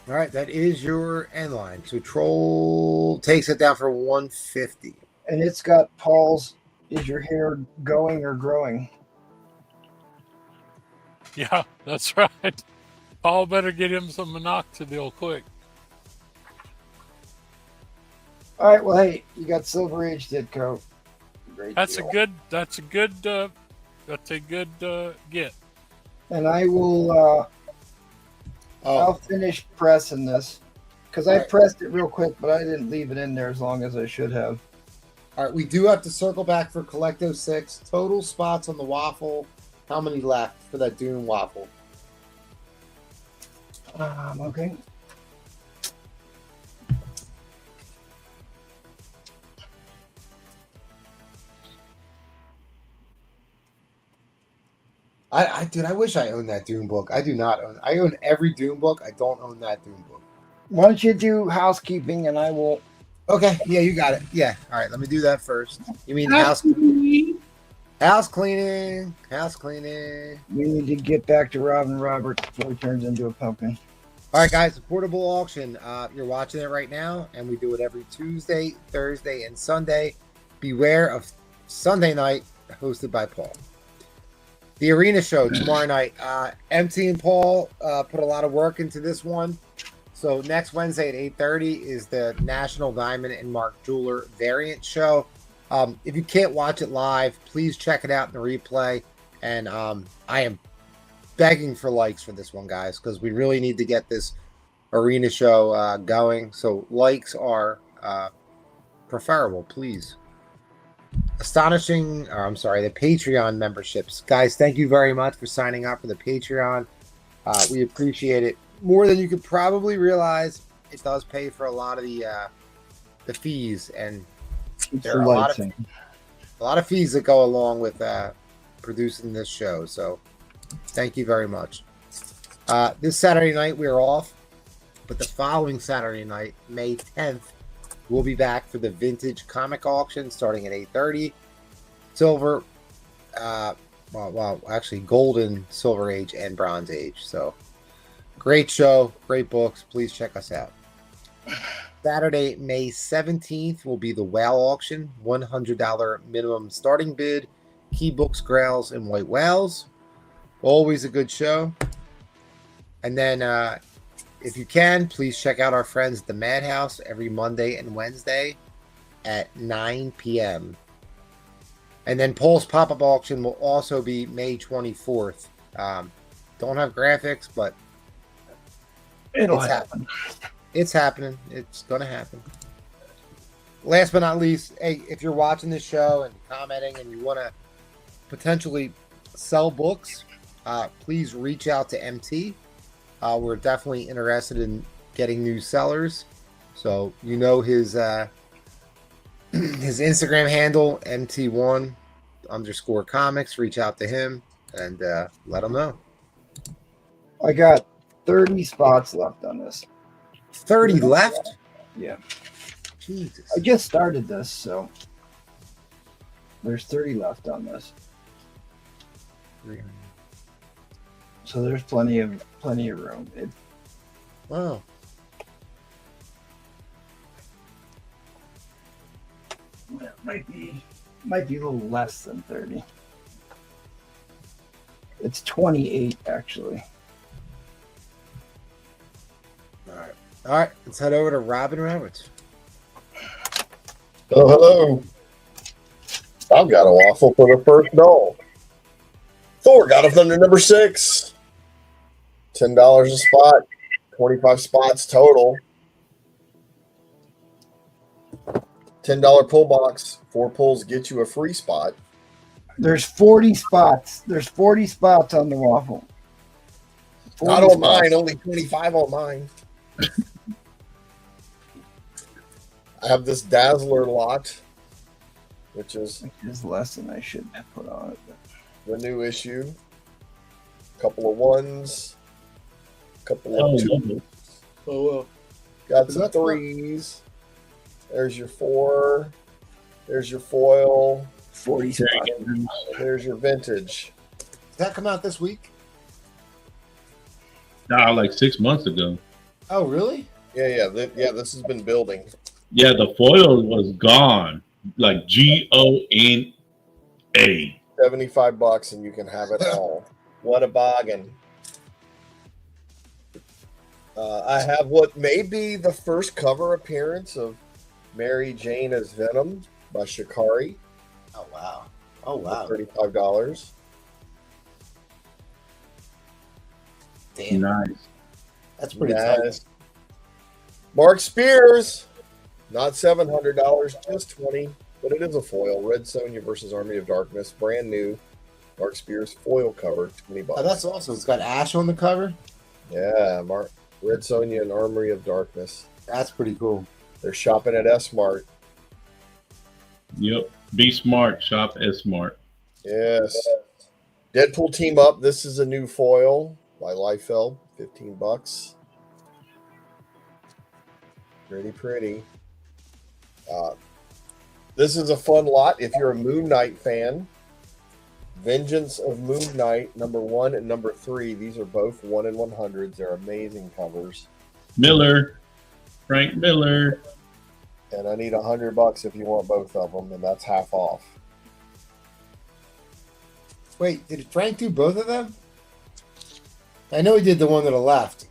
All right, that is your end line. So Troll takes it down for 150. And it's got Paul's. Is your hair going or growing? Yeah, that's right. Paul better get him some minoxidil quick. All right. Well, hey, you got Silver Age Ditko. Great That's deal. a good get. And I will. I'll finish pressing this because I pressed it real quick, but I didn't leave it in there as long as I should have. All right, we do have to circle back for Collecto 6. Total spots on the waffle. How many left for that Doom waffle? Okay. Dude, I wish I owned that Doom book. I do not own. I own every Doom book. I don't own that Doom book. Why don't you do housekeeping and I will. Okay, yeah, you got it. Yeah, all right. Let me do that first. You mean house cleaning? House cleaning. We need to get back to Robin Robert before he turns into a pumpkin. All right, guys. The portable auction. You're watching it right now, and we do it every Tuesday, Thursday, and Sunday. Beware of Sunday night, hosted by Paul. The arena show tomorrow night. MT and Paul put a lot of work into this one. So next Wednesday at 8:30 is the National Diamond and Mark Jeweler variant show. If you can't watch it live, please check it out in the replay. And I am begging for likes for this one, guys, because we really need to get this arena show going. So likes are preferable, please. Astonishing, or I'm sorry, the Patreon memberships. Guys, thank you very much for signing up for the Patreon. We appreciate it more than you could probably realize. It does pay for a lot of the fees, and there are a lot of fees that go along with producing this show. So thank you very much. This Saturday night we're off, but the following Saturday night, May 10th, we'll be back for the vintage comic auction starting at 8:30. Silver, actually Golden, Silver Age, and Bronze Age. So great show, great books. Please check us out. Saturday, May 17th will be the whale auction. $100 minimum starting bid. Key books, grails, and white whales. Always a good show. And then if you can, please check out our friends at the Madhouse every Monday and Wednesday at 9 p.m. And then Paul's pop-up auction will also be May 24th. Don't have graphics, but It'll happen. It's happening. It's going to happen. Last but not least, hey, if you're watching this show and commenting and you want to potentially sell books, please reach out to MT. We're definitely interested in getting new sellers. So you know his Instagram handle, MT1_comics. Reach out to him and let him know. I got 30 spots left on this. 30 left? Yeah. Jesus. I just started this, so there's 30 left on this. So there's plenty of room. Wow. It might be a little less than 30. It's 28 actually. All right, let's head over to Robin Roberts. Hello. I've got a waffle for the first doll. Thor God of Thunder number 6. $10 a spot. 25 spots total. $10 pull box. 4 pulls get you a free spot. There's 40 spots. There's 40 spots on the waffle. Not on mine. Only 25 on mine. I have this Dazzler lot, which is less than I should have put on it. The new issue. A couple of ones. A couple of twos. Got some threes. There's your 4. There's your foil. 40 spots. There's your vintage. Did that come out this week? Nah, like 6 months ago. Oh, really? Yeah. This has been building. Yeah, the foil was gone. Like GONA. $75 and you can have it all. What a bargain. I have what may be the first cover appearance of Mary Jane as Venom by Shikari. Oh, wow. Oh, wow. $35. Damn. Nice. That's pretty Nice. Mark Spears. Not $700, just $20, but it is a foil. Red Sonja versus Army of Darkness, brand new. Mark Spears foil cover, $20. Oh, that's awesome. It's got Ash on the cover. Yeah, Red Sonja and Armory of Darkness. That's pretty cool. They're shopping at S-Mart. Yep. Be smart. Shop S Smart. Yes. Deadpool team up. This is a new foil by Liefeld, $15. Pretty. This is a fun lot if you're a Moon Knight fan. Vengeance of Moon Knight, number 1 and number 3. These are both 1 in 100s. They're amazing covers. Frank Miller. And I need $100 if you want both of them, and that's half off. Wait, did Frank do both of them? I know he did the one to the left.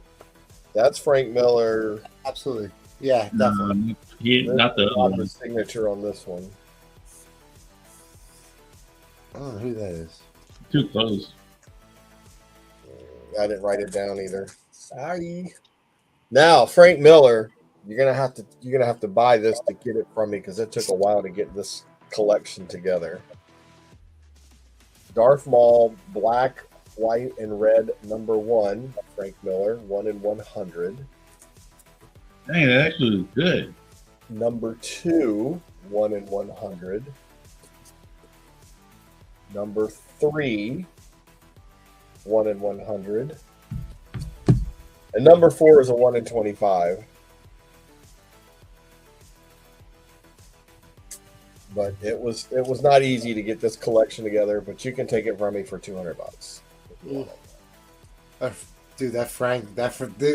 That's Frank Miller. Absolutely. Yeah, definitely. Not the other one. Signature on this one. I don't know who that is. Too close. I didn't write it down either. Sorry. Now, Frank Miller, you're gonna have to buy this to get it from me because it took a while to get this collection together. Darth Maul, black, white, and red, number 1, Frank Miller, 1 in 100. Dang, that actually was good. Number 2, 1 in 100. Number 3, 1 in 100. And number 4 is a 1 in 25. But it was not easy to get this collection together, but you can take it from me for $200. Dude,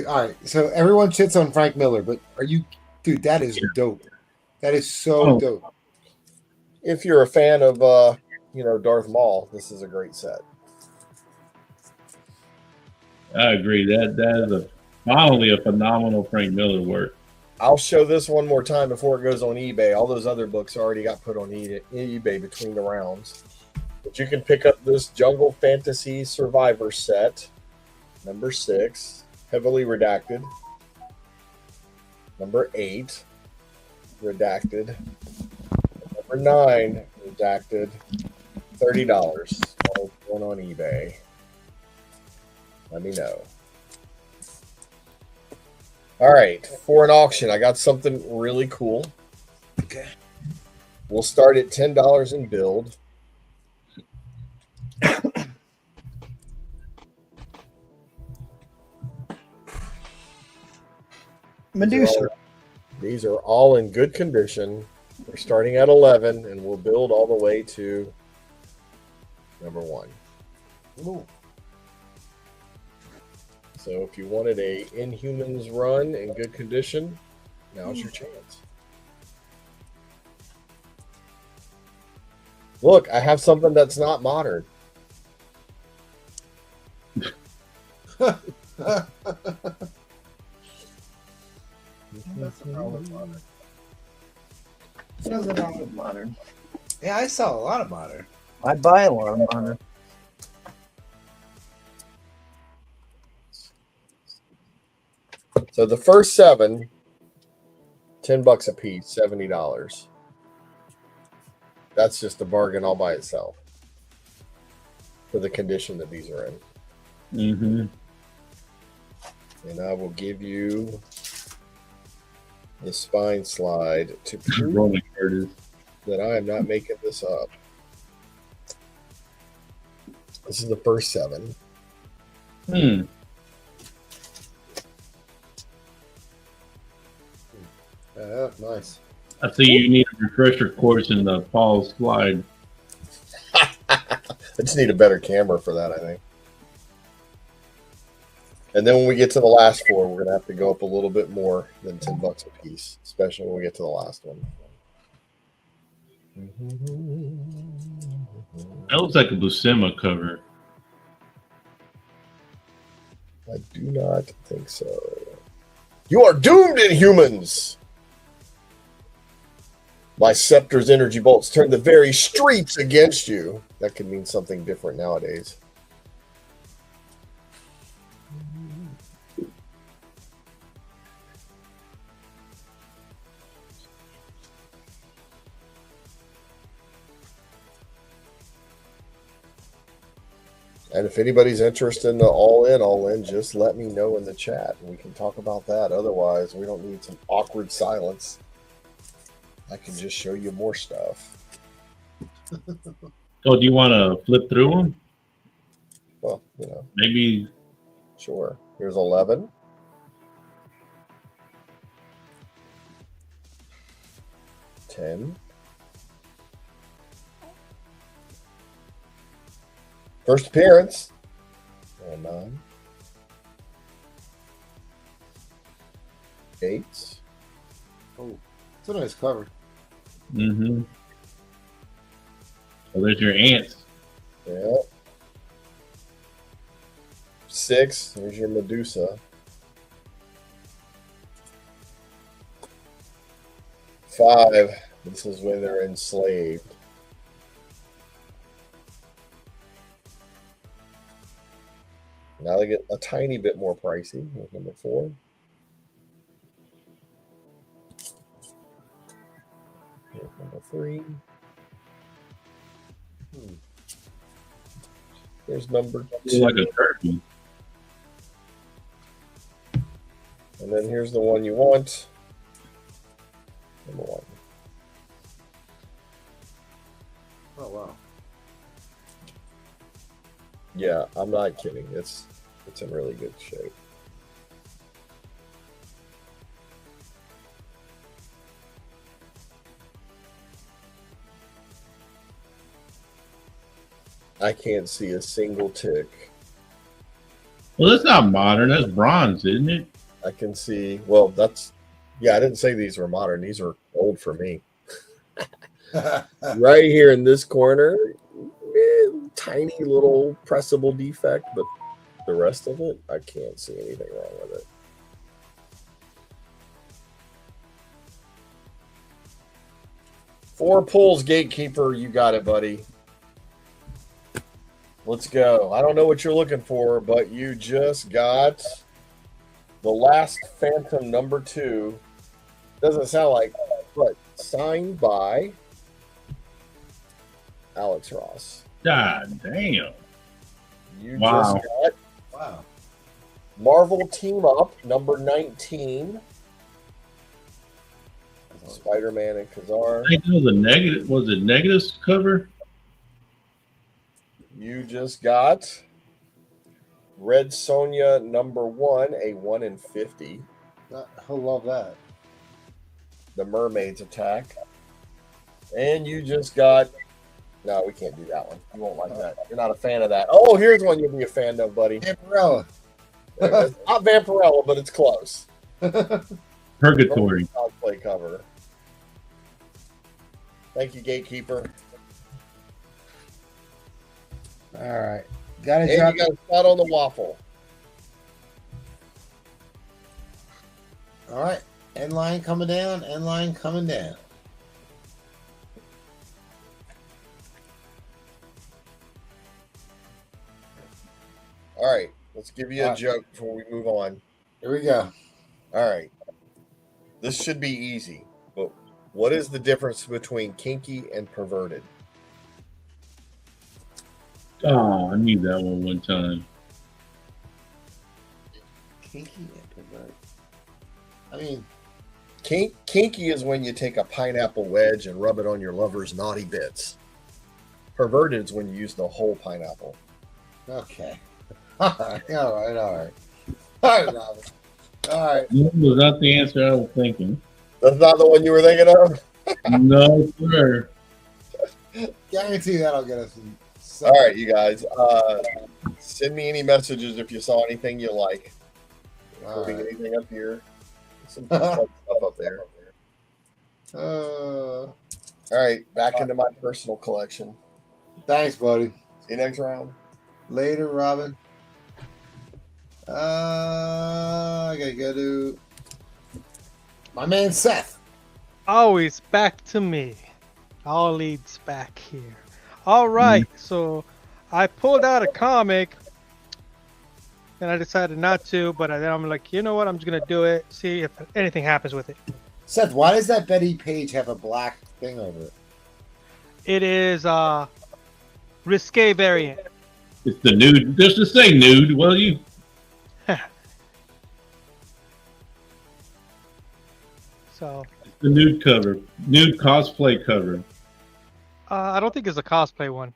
all right. So everyone shits on Frank Miller, but dude, that is dope. That is so dope. If you're a fan of Darth Maul, this is a great set. I agree. That is not only a phenomenal Frank Miller work. I'll show this one more time before it goes on eBay. All those other books already got put on eBay between the rounds. But you can pick up this Jungle Fantasy Survivor set, number 6, heavily redacted. Number 8, redacted. Number 9, redacted. $30. All going on eBay. Let me know. All right, for an auction, I got something really cool. Okay. We'll start at $10 in build. Medusa. These are all in good condition. We're starting at 11, and we'll build all the way to number 1. Ooh. So if you wanted a Inhumans run in good condition, now's your chance. Look, I have something that's not modern. Nothing wrong with modern. Nothing wrong with modern. Yeah, I saw a lot of modern. I buy a lot of modern. So the first 7, $10 a piece, $70. That's just a bargain all by itself for the condition that these are in. Mm-hmm. And I will give you the spine slide to prove that I am not making this up. This is the first 7. Nice. I see you need a refresher course in the Paul's slide. I just need a better camera for that, I think. And then when we get to the last 4, we're going to have to go up a little bit more than $10 a piece, especially when we get to the last one. That looks like a Buscema cover. I do not think so. You are doomed, Inhumans! My scepter's energy bolts turn the very streets against you. That could mean something different nowadays. And if anybody's interested in the all-in, just let me know in the chat and we can talk about that. Otherwise, we don't need some awkward silence. I can just show you more stuff. Oh, do you want to flip through them? Well, Maybe. Sure. Here's 11. 10. First appearance. And 9. 8. Oh, it's a nice cover. Mm-hmm. Oh, there's your ants. Yeah. 6. Here's your Medusa. 5. This is when they're enslaved. Now they get a tiny bit more pricey. Here's number 4. Here's number 3. Here's number Looks 2. like a turkey. And then here's the one you want. Number 1. Oh wow. Yeah, I'm not kidding. It's in really good shape. I can't see a single tick. Well, that's not modern. That's bronze, isn't it? I can see. Well, that's. Yeah, I didn't say these were modern. These are old for me. Right here in this corner, tiny little pressable defect, but the rest of it, I can't see anything wrong with it. Four pulls, Gatekeeper. You got it, buddy. Let's go. I don't know what you're looking for, but you just got the last Phantom number 2. Doesn't sound like, but signed by Alex Ross. God damn. You Wow. just got Wow. Marvel Team Up number 19. Spider-Man and Kazar. I think it was a negative. Was it negatives cover? You just got Red Sonja number 1, a 1 in 50. He'll love that. The Mermaids Attack. And you just got. No, we can't do that one. You won't like that. You're not a fan of that. Oh, here's one you'll be a fan of, buddy. Vampirella. It's not Vampirella, but it's close. Purgatory. Cosplay cover. Thank you, Gatekeeper. All right. Got And it. you got a spot on the waffle. All right. End line coming down. End line coming down. All right. Let's give you a joke before we move on. Here we go. All right. This should be easy. But what is the difference between kinky and perverted? Oh, I need that one time. Kinky and pervert. I mean, Kinky is when you take a pineapple wedge and rub it on your lover's naughty bits. Perverted is when you use the whole pineapple. okay. All right. All right. All right. All right, Robin. All right. That was not the answer I was thinking. That's not the one you were thinking of? No, sir. Guarantee that'll get us. All right, you guys. Send me any messages if you saw anything you like. All Including right. anything up here. Some fun stuff up there. Uh, All right, back into my personal collection. thanks, buddy. See you next round. Later, Robin. I gotta go to my man Seth. Always back to me. All leads back here. All right, so I pulled out a comic, and I decided not to, but then I'm like, you know what? I'm just gonna do it. See if anything happens with it. Seth, why does that Betty Page have a black thing over it? It is Risque variant. It's the nude. Just to say nude. Well, you. So The nude cover. Nude cosplay cover. I don't think it's a cosplay one.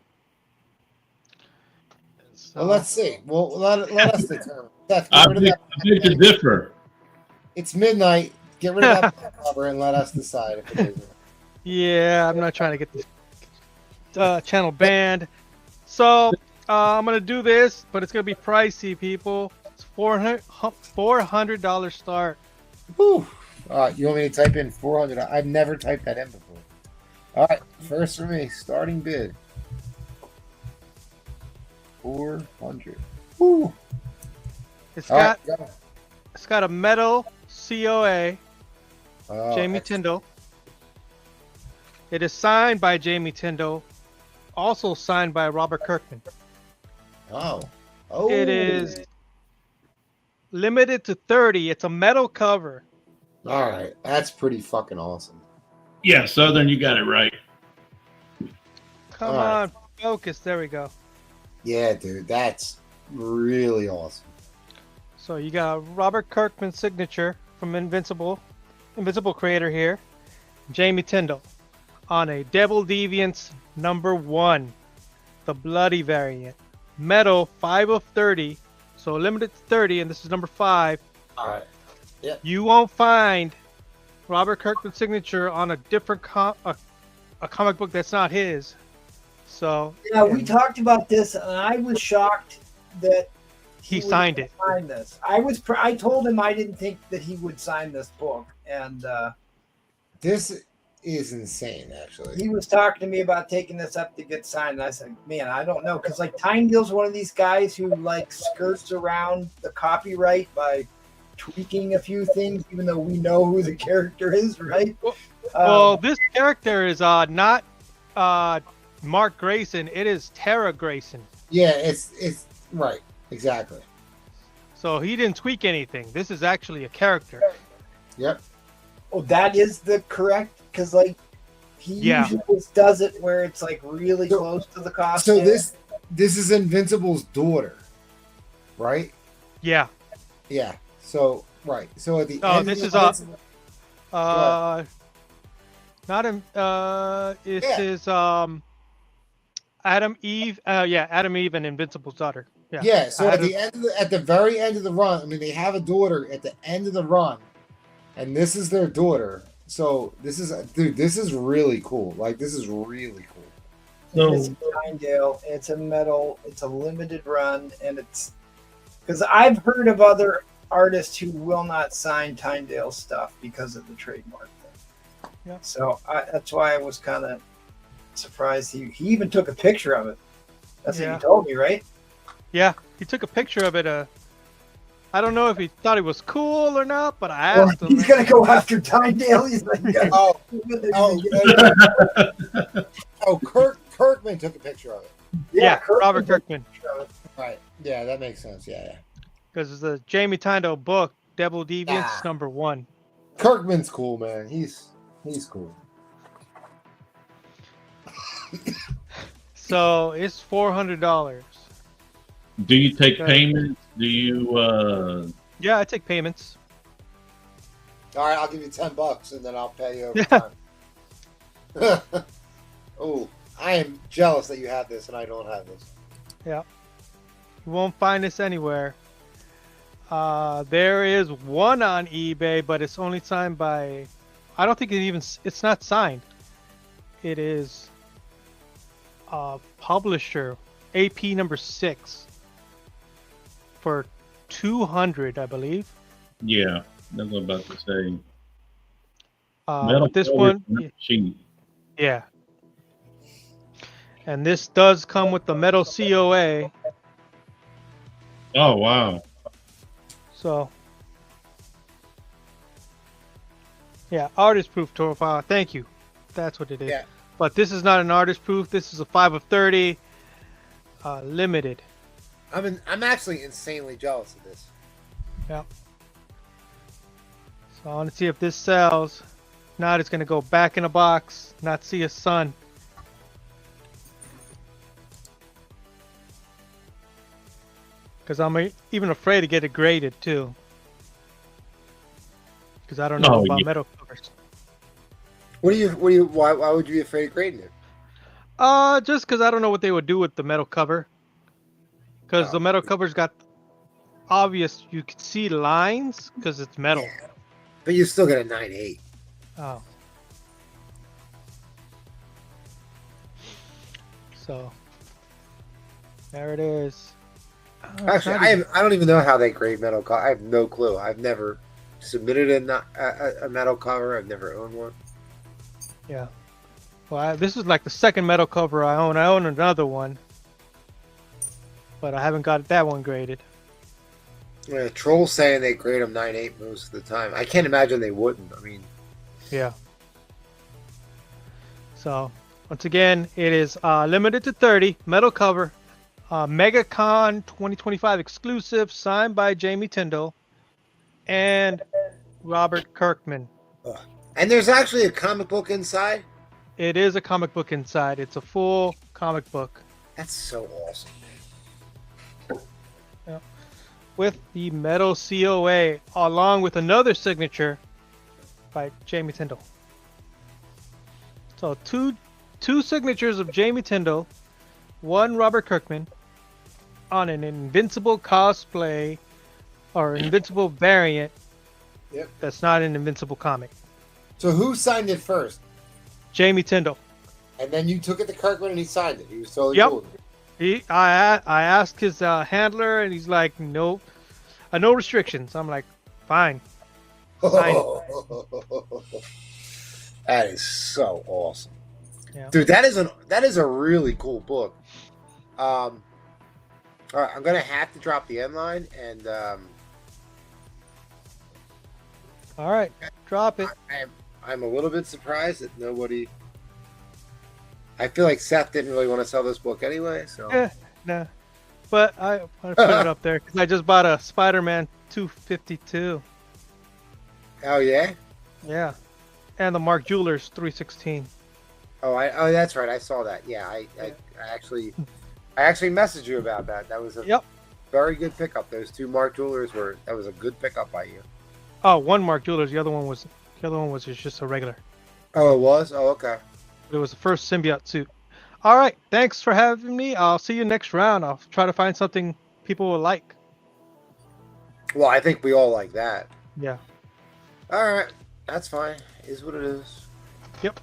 So, Well, let's see. Well, let us determine. Seth, get I rid of beg that. to differ. It's midnight. Get rid of that black cover and let us decide if it is. yeah, I'm not trying to get this channel banned. So I'm gonna do this, but it's gonna be pricey, people. It's $400 start. Whew. All right, you want me to type in 400? I've never typed that in before. All right, first for me, starting bid. 400. Woo. It's All got right, go. it's got a metal COA, Jamie Excellent. Tyndall. It is signed by Jamie Tyndall, also signed by Robert Kirkman. Oh. Oh. It is limited to 30. It's a metal cover. All right, that's pretty fucking awesome. Yeah, Southern, you got it right. Come All right. on, focus. There we go. Yeah, dude, that's really awesome. So you got Robert Kirkman's signature from Invincible creator here, Jamie Tyndall, on a Devil Deviants #1, the bloody variant, metal 5 of 30, so limited to 30, and this is number 5. All right. Yep. You won't find Robert Kirkman's signature on a different a comic book that's not his. So Yeah, we talked about this, and I was shocked that he would signed it. Sign this. I told him I didn't think that he would sign this book, and This is insane, actually. he was talking to me about taking this up to get signed. And I said, "Man, I don't know," because like Tyndale's one of these guys who like skirts around the copyright by tweaking a few things, even though we know who the character is, right? Well, this character is not Mark Grayson. It is Tara Grayson. Yeah, it's right, exactly. So he didn't tweak anything. This is actually a character. Yep. Oh, that is the correct, because like he usually just does it where it's like really close to the costume. So this is Invincible's daughter, right? Yeah. Yeah. So right. So at the Oh, end, this of is the, not him. This is Adam Eve. Adam Eve and Invincible's daughter. Yeah. Yeah. So at the very end of the run, I mean, they have a daughter at the end of the run, and this is their daughter. So this is really cool. Like, this is really cool. So It's Tyndale. It's a metal. It's a limited run, and it's because I've heard of other artists who will not sign Tyndale stuff because of the trademark thing. Yeah. So that's why I was kind of surprised. He even took a picture of it. That's what you told me, right? Yeah, he took a picture of it. I don't know if he thought it was cool or not, but I asked him. He's gonna go after Tyndale. He's like, Kirkman took a picture of it. Yeah, Robert Kirkman. Right. Yeah, that makes sense. Yeah. Because it's the Jamie Tyndall book, Devil Deviants #1. Kirkman's cool, man. He's cool. So it's $400. do you take payments? Do you Yeah, I take payments. All right, I'll give you $10 and then I'll pay you over time. Oh, I am jealous that you have this and I don't have this. Yeah. You won't find this anywhere. There is one on eBay, but it's only signed by. I don't think it's not signed. It is publisher AP #6 for $200, I believe. Yeah, that's what I'm about to say. But this one, cheap. yeah. And this does come with the metal COA. Oh wow. So, yeah, artist proof profile. Thank you. That's what it is. Yeah. But this is not an artist proof. This is a 5 of 30, limited. I'm actually insanely jealous of this. Yeah. So I want to see if this sells. If not, it's gonna go back in a box. Not see a sun. Because I'm even afraid to get it graded too. Because I don't know about metal covers. Why would you be afraid of grading it? Just because I don't know what they would do with the metal cover. Because the metal cover's got obvious, you can see lines because it's metal. Yeah. But you still get a 9.8. Oh. So there it is. Actually, I don't even know how they grade metal cover. I have no clue. I've never submitted a metal cover. I've never owned one. Yeah. Well, this is like the second metal cover I own. I own another one, but I haven't got that one graded. Yeah, trolls saying they grade them 9.8 most of the time. I can't imagine they wouldn't. I mean, yeah. So once again, it is limited to 30 metal cover. MegaCon 2025 exclusive, signed by Jamie Tyndall and Robert Kirkman. And there's actually a comic book inside. It is a comic book inside. It's a full comic book. That's so awesome. with the metal COA, along with another signature by Jamie Tyndall. So two signatures of Jamie Tyndall, one Robert Kirkman, on an Invincible cosplay or Invincible variant. Yep. That's not an Invincible comic. So who signed it first? Jamie Tyndall. And then you took it to Kirkman and he signed it. He was totally Yep. cool with it. I asked his handler and he's like, no restrictions. I'm like, fine. Sign it. That is so awesome. Yeah. Dude, that is a really cool book. All right, I'm gonna have to drop the end line and All right, drop it. I'm a little bit surprised that nobody. I feel like Seth didn't really want to sell this book anyway, so. Nah. But I want to put it up there because I just bought a Spider-Man 252. Oh yeah. Yeah, and the Mark Jewelers 316. Oh, that's right. I saw that. Yeah, I actually messaged you about that. That was a very good pickup. Those two Mark Jewelers that was a good pickup by you. Oh, one Mark Jewelers. The other one was just a regular. Oh, it was. Oh, okay. It was the first symbiote suit. All right, thanks for having me. I'll see you next round. I'll try to find something people will like. Well, I think we all like that. Yeah. All right, that's fine. Is what it is. Yep.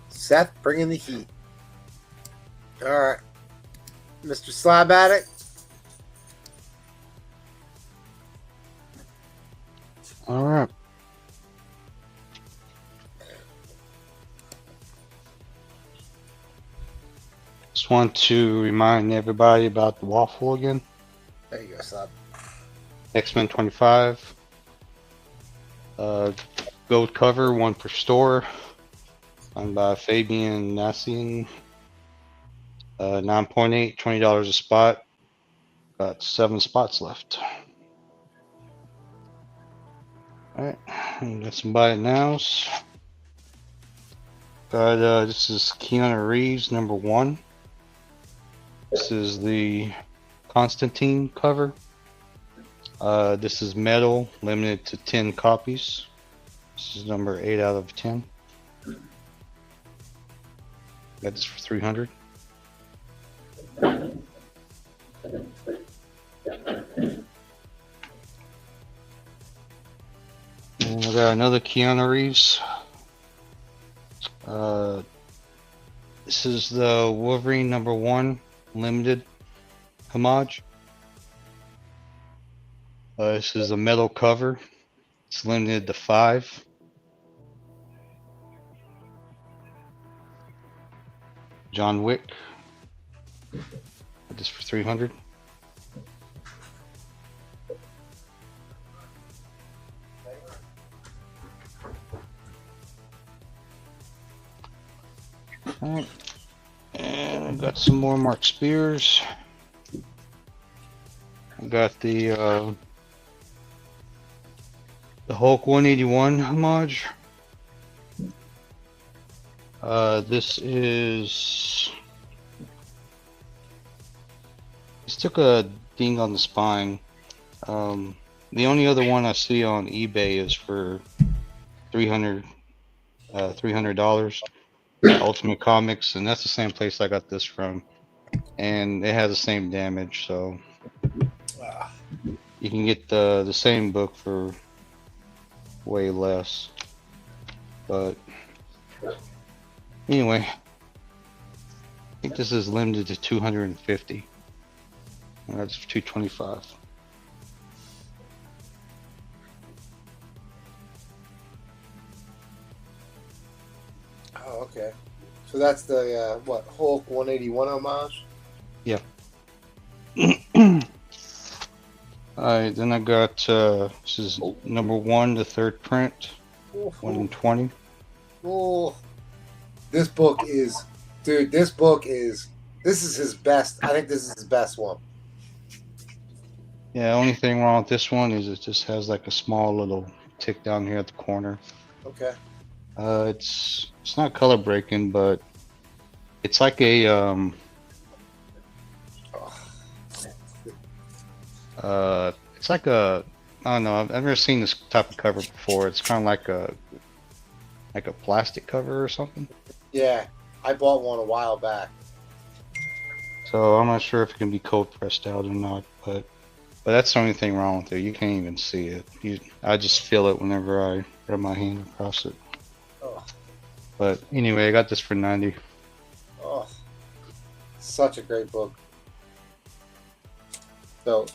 Seth bringing the heat. All right, Mr. Slab Addict. All right. Just want to remind everybody about the waffle again. There you go, Slab. X-Men 25. Gold cover, one per store. Signed by Fabian Nassian. 9.8, $20 a spot. Got 7 spots left. Alright, got some buy it nows. Got this is Keanu Reeves #1. This is the Constantine cover. This is metal, limited to 10 copies. This is number 8 out of 10. Got this for $300. And I got another Keanu Reeves. This is the Wolverine #1 limited homage. This is a metal cover. It's limited to 5. John Wick. Got this for $300. Alright. And I got some more Mark Spears. I got the Hulk 181 homage. This took a ding on the spine. The only other one I see on eBay is for $300. Ultimate Comics, and that's the same place I got this from, and it has the same damage, so you can get the same book for way less. But anyway, I think this is limited to 250, and that's 225. Oh, okay. So that's the Hulk 181 homage? Yeah. Alright, then I got this is #1, the 3rd print, 1 in 20. Oh, this book is, dude. This is his best. I think this is his best one. Yeah, only thing wrong with this one is it just has like a small little tick down here at the corner. Okay. It's not color breaking, but it's like a It's like a, I don't know. I've never seen this type of cover before. It's kind of like a plastic cover or something. Yeah, I bought one a while back. So I'm not sure if it can be cold pressed out or not, but that's the only thing wrong with it. You can't even see it. I just feel it whenever I rub my hand across it. Oh, But anyway, I got this for 90. oh, such a great book. So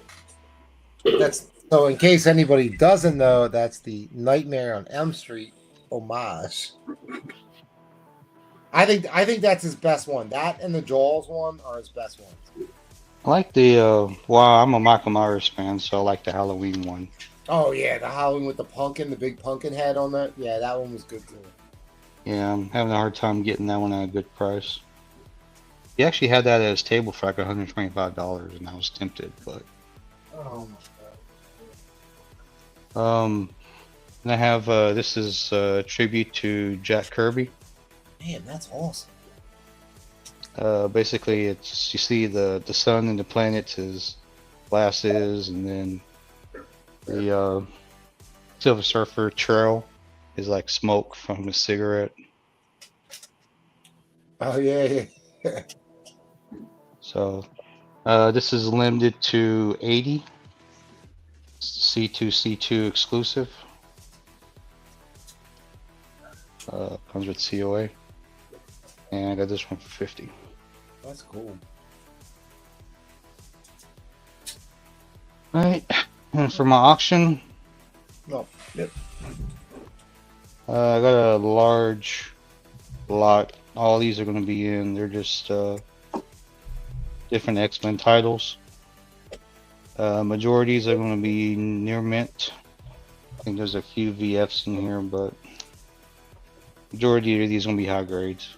in case anybody doesn't know, that's the Nightmare on Elm Street homage. I think that's his best one. That and the Jaws one are his best ones. I like the well, I'm a Michael Myers fan, so I like the Halloween one. Oh yeah, the Halloween with the big pumpkin head on that. Yeah, that one was good too. Yeah, I'm having a hard time getting that one at a good price. He actually had that at his table for like $125, and I was tempted, but Oh my and I have this is a tribute to Jack Kirby. man, that's awesome. Basically, it's you see the sun and the planets as glasses, and then the Silver Surfer trail is like smoke from a cigarette. Oh yeah, yeah. So this is limited to 80. C2 exclusive. Comes with COA, and I got this one for 50. That's cool. All right, and for my auction, No, yep. I got a large lot. All these are going to be in. They're just different X-Men titles. Majorities are going to be near mint. I think there's a few VFs in here, but majority of these are going to be high grades.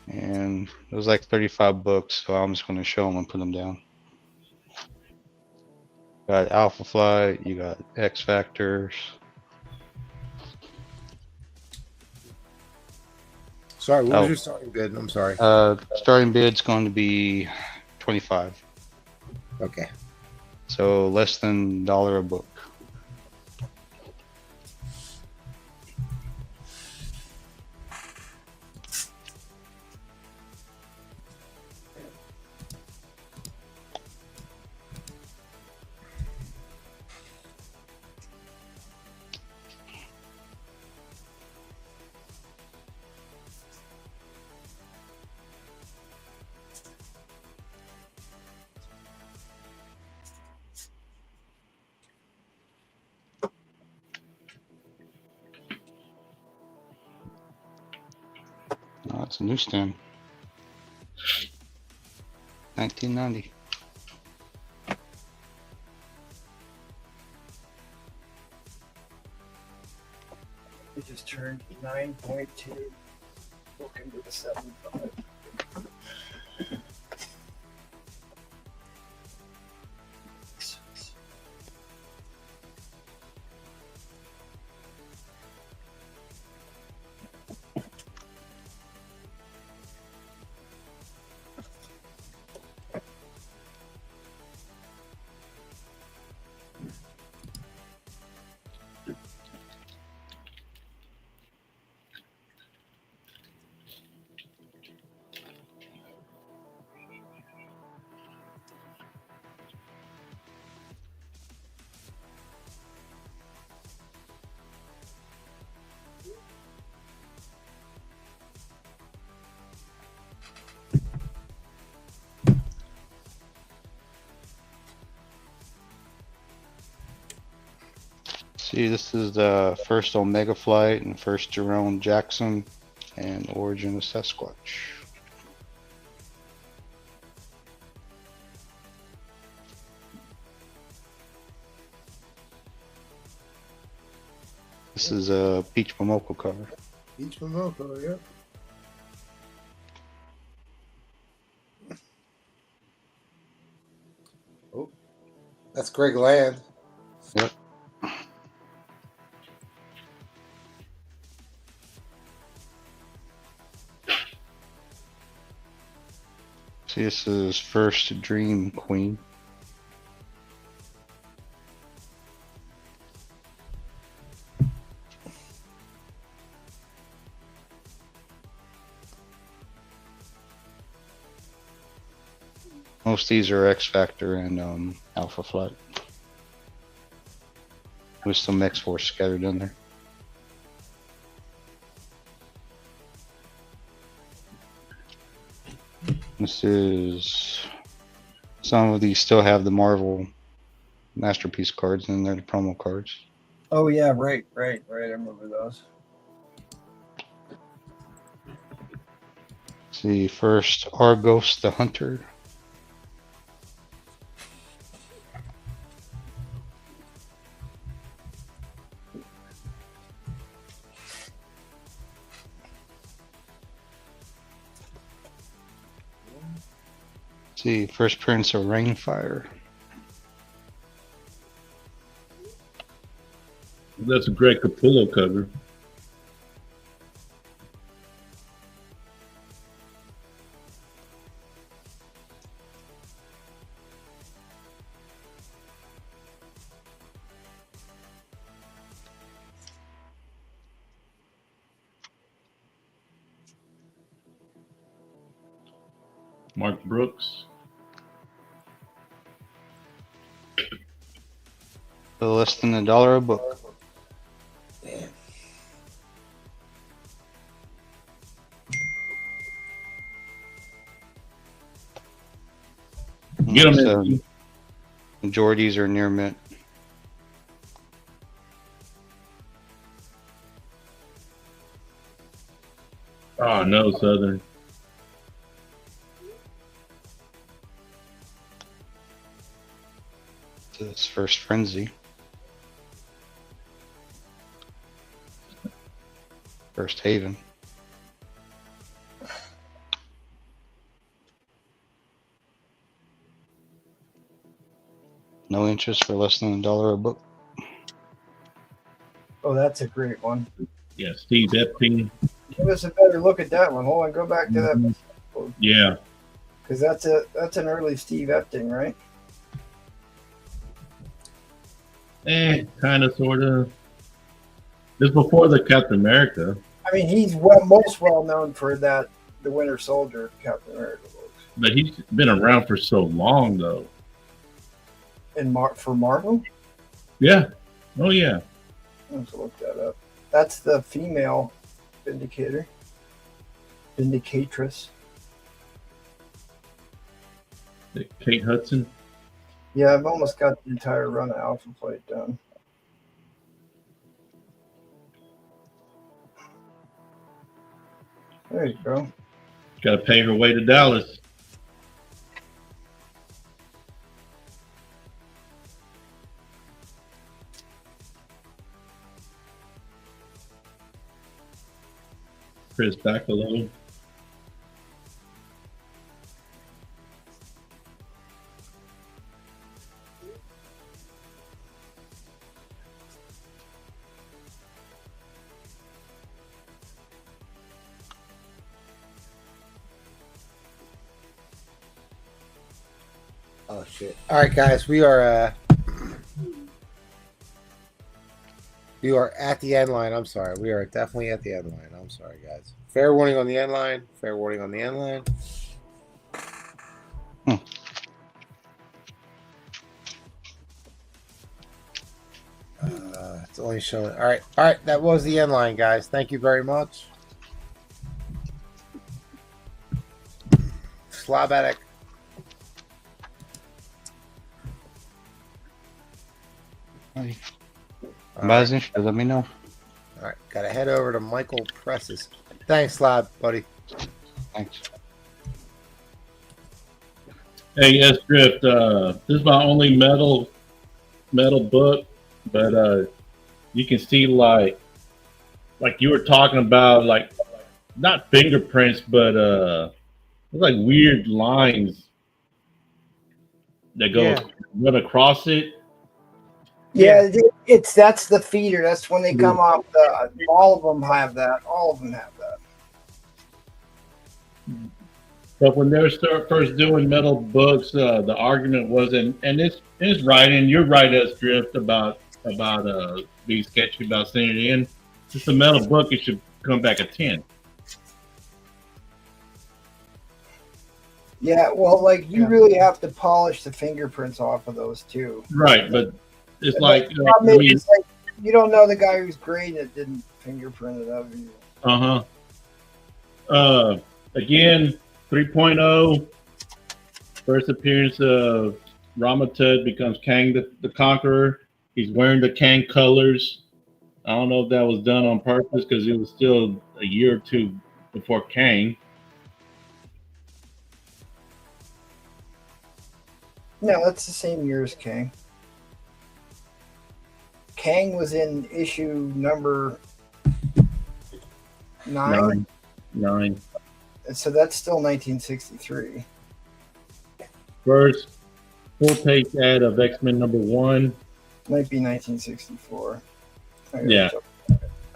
And it was like 35 books, so I'm just going to show them and put them down. Got Alpha Flight, you got X Factors. Sorry, what was your starting bid? I'm sorry. Starting bid's going to be 25. Okay. So less than $1 a book. Oh, it's a newsstand. 1990. It just turned 9.2. Look into the 7.5. See, this is the first Omega Flight and first Jerome Jackson and Origin of Sasquatch. This is a Peach Momoko cover. Peach Momoko, yeah. Oh, that's Greg Land. Yep. See, this is first Dream Queen. Most of these are X Factor and Alpha Flight, with some X Force scattered in there. This is, some of these still have the Marvel Masterpiece cards in there, the promo cards. Oh yeah, right. I remember those. See, first Argos the Hunter. See, first Prince of Rainfire. That's a Greg Capullo cover. Mark Brooks. So less than $1 a book. Get them So, in. majorities are near mint. Oh, no, Southern. This first Frenzy. First Haven. No interest for less than $1 a book. Oh, that's a great one. Yeah, Steve Epting. Give us a better look at that one. Hold on, go back to that Yeah. because that's an early Steve Epting, right? Kind of, sort of. This is before the Captain America. I mean, he's most well known for the Winter Soldier Captain America books. But he's been around for so long, though. And for Marvel, Yeah. Oh, yeah. let's look that up. That's the female Vindicatress. Kate Hudson. Yeah, I've almost got the entire run of Alpha Flight done. There you go. Got to pay her way to Dallas. Chris Bacalo. Oh shit! All right, guys, we are at the end line. I'm sorry, we are definitely at the end line. I'm sorry, guys. Fair warning on the end line. Fair warning on the end line. It's only showing. All right. That was the end line, guys. Thank you very much. Slabatic. Hey. Anybody's interested, let me know. All right, gotta head over to Michael Presses. Thanks, Slab, buddy. Thanks. Hey, S Drift. This is my only metal book, but you can see like you were talking about, like not fingerprints, but it's like weird lines that go run across it. Yeah, that's the feeder. That's when they come off. All of them have that. All of them have that. But when they were first doing metal books, the argument was, and it's right, and you're right, S Drift, about being sketchy about sending it in. It's a metal book; it should come back a 10. Yeah, well, like you really have to polish the fingerprints off of those too. Right, but it's And like, the problem is, like, you don't know the guy who's grading it didn't fingerprint it of you. Again, 3.0, first appearance of Rama Tut becomes Kang the Conqueror. He's wearing the Kang colors. I don't know if that was done on purpose because it was still a year or two before Kang. No, that's the same year as Kang. Kang was in issue number 9. Nine. And so that's still 1963. First full page ad of X-Men number 1. Might be 1964. Yeah.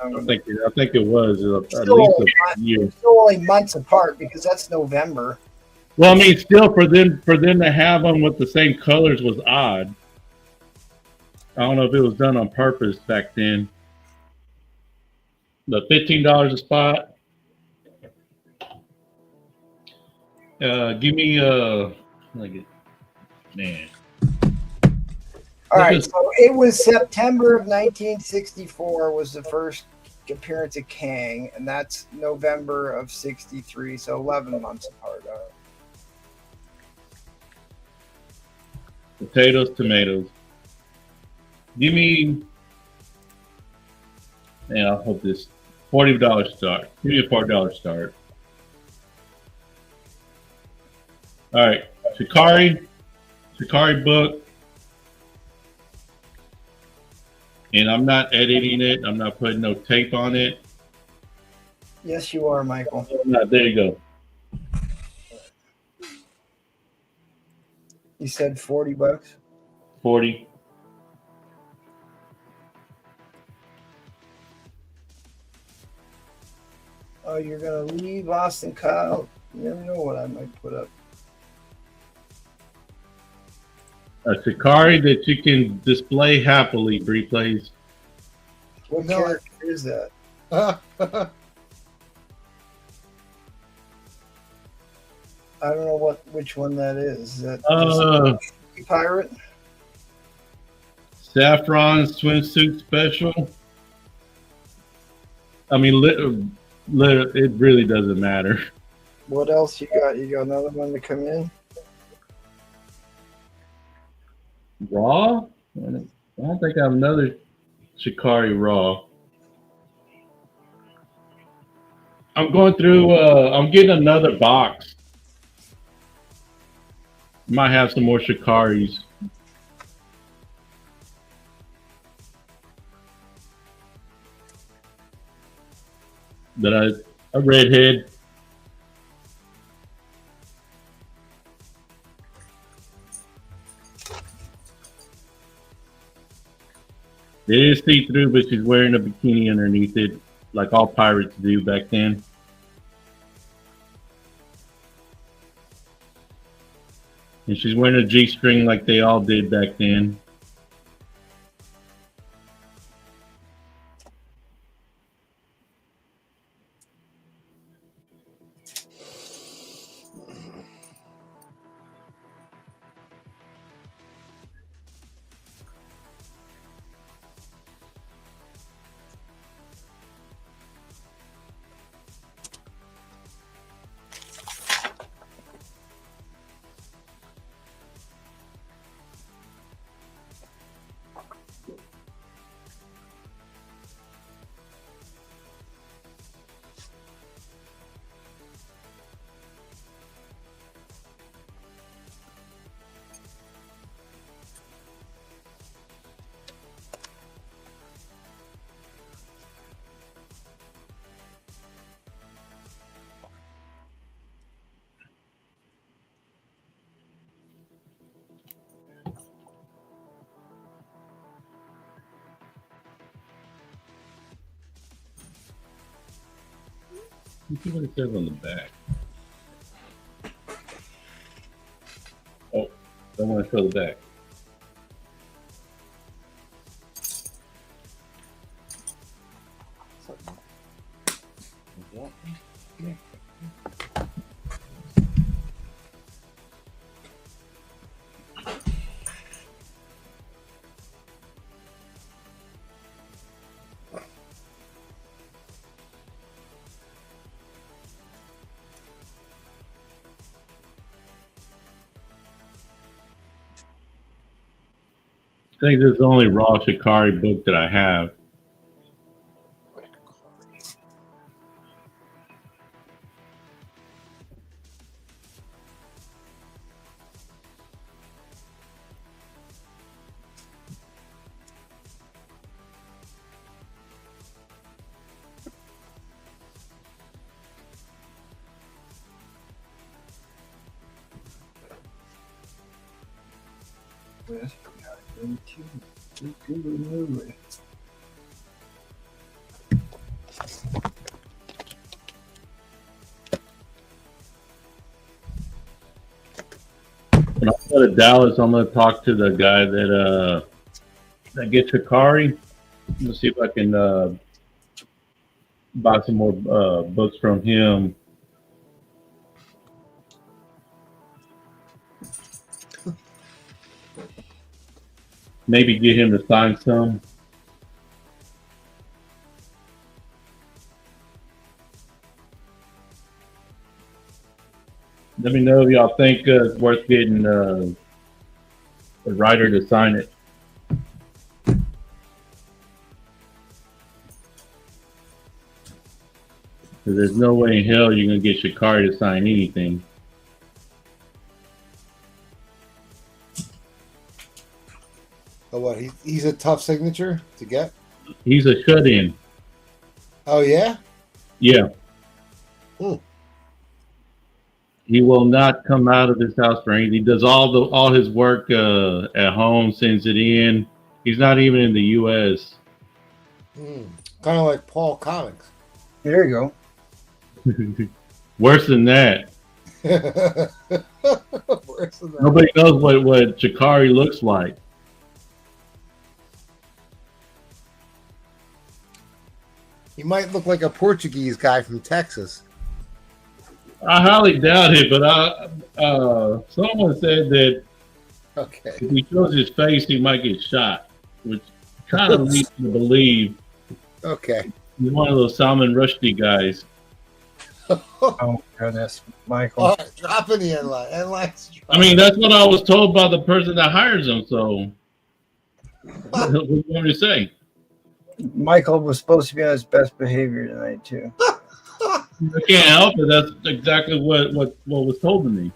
I think it was at Still least only a year. Still only months apart because that's November. Well, I mean, still for them to have them with the same colors was odd. I don't know if it was done on purpose back then. The $15 a spot. Give me man. All right, so it was September of 1964 was the first appearance of Kang, and that's November of 63, so 11 months apart. Potatoes, tomatoes. Give me, I hope this $40 start. Give me a $4 start. All right, Shikari book. And I'm not editing it. I'm not putting no tape on it. Yes, you are, Michael. There you go. You said $40? 40. Oh, you're going to leave Austin Kyle? You never know what I might put up. A Shikari that you can display happily, Bree plays. What character is that? I don't know which one that is. Is that Pirate? Saffron swimsuit special. I mean, it really doesn't matter. What else you got? You got another one to come in? Raw? I don't think I have another Shikari Raw. I'm going through, I'm getting another box. Might have some more Shikaris. That a redhead. It is see-through, but she's wearing a bikini underneath it, like all pirates do back then. And she's wearing a G-string like they all did back then. Let's see what it says on the back. Oh, don't want to show the back. think this is the only raw Shikari book that I have. When I go to Dallas, I'm going to talk to the guy that gets Shikari. I'm going to see if I can buy some more books from him. Maybe get him to sign some. Let me know if y'all think it's worth getting a writer to sign it. Because there's no way in hell you're going to get Shikari to sign anything. Oh, what? He's a tough signature to get? He's a shut-in. Oh, yeah? Yeah. Hmm. He will not come out of his house for anything. He does all his work at home, sends it in. He's not even in the U.S. Kind of like Paul Comics. There you go. Worse than that. Worse than that. Nobody knows what Shikari looks like. He might look like a Portuguese guy from Texas. I highly doubt it, but someone said that Okay. if he shows his face, he might get shot, which kind of leads me to believe Okay. he's one of those Salman Rushdie guys. Oh, goodness, Michael. All right, drop in the end line. End line's I mean, that's what I was told by the person that hires him, so what do you want me to say? Michael was supposed to be on his best behavior tonight, too. I can't help it. That's exactly what was told to me.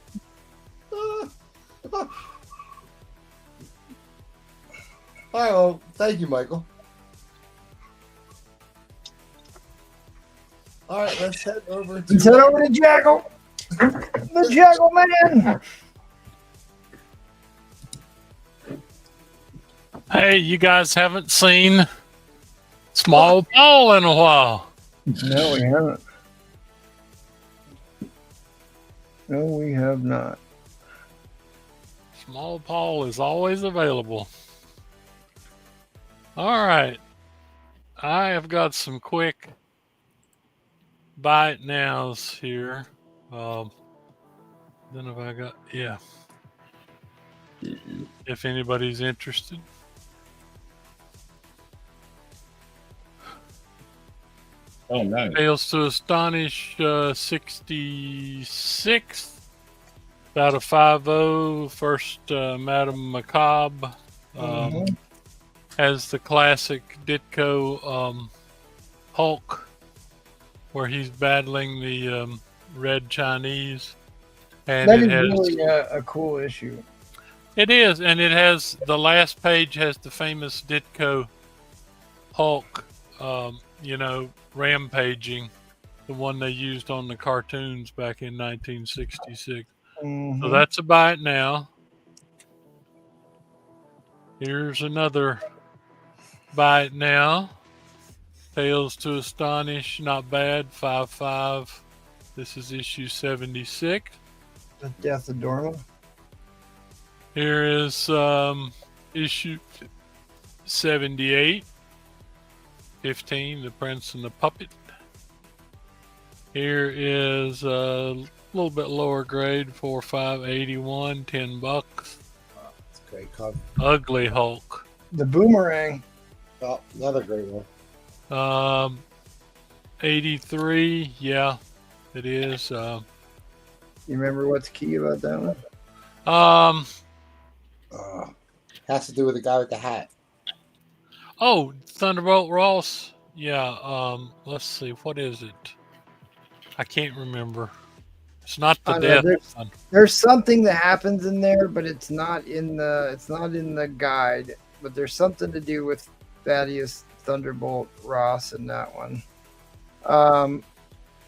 All right, well, thank you, Michael. All right, let's head over to... Let's head over to Jaggle. The Jaggle Man. Hey, you guys haven't seen Small Paul in a while. No, we haven't. No, we have not. Small Paul is always available. All right. I have got some quick bite nows here. Then have I got, yeah. If anybody's interested. Oh, nice. Tales to Astonish 66. About a 5.0. First Madame Macabre. Has the classic Ditko Hulk, where he's battling the Red Chinese. And That it is has, really a cool issue. It is, and it has, the last page has the famous Ditko Hulk, rampaging, the one they used on the cartoons back in 1966. So that's a bite now. Here's another bite now. Tales to Astonish, not bad, 5.5. This is issue 76. The Death of Dorma. Here is issue 78. 15, The Prince and the Puppet. Here is a little bit lower grade, 4.5, 81, $10. That's a great cover. Ugly Hulk. The Boomerang. Oh, another great one. 83, yeah, it is. You remember what's key about that one? Has to do with the guy with the hat. Oh, Thunderbolt Ross. Yeah. Let's see. What is it? I can't remember. It's not the I know, death. there's- One. There's something that happens in there, but it's not in the guide. But there's something to do with Thaddeus Thunderbolt Ross in that one.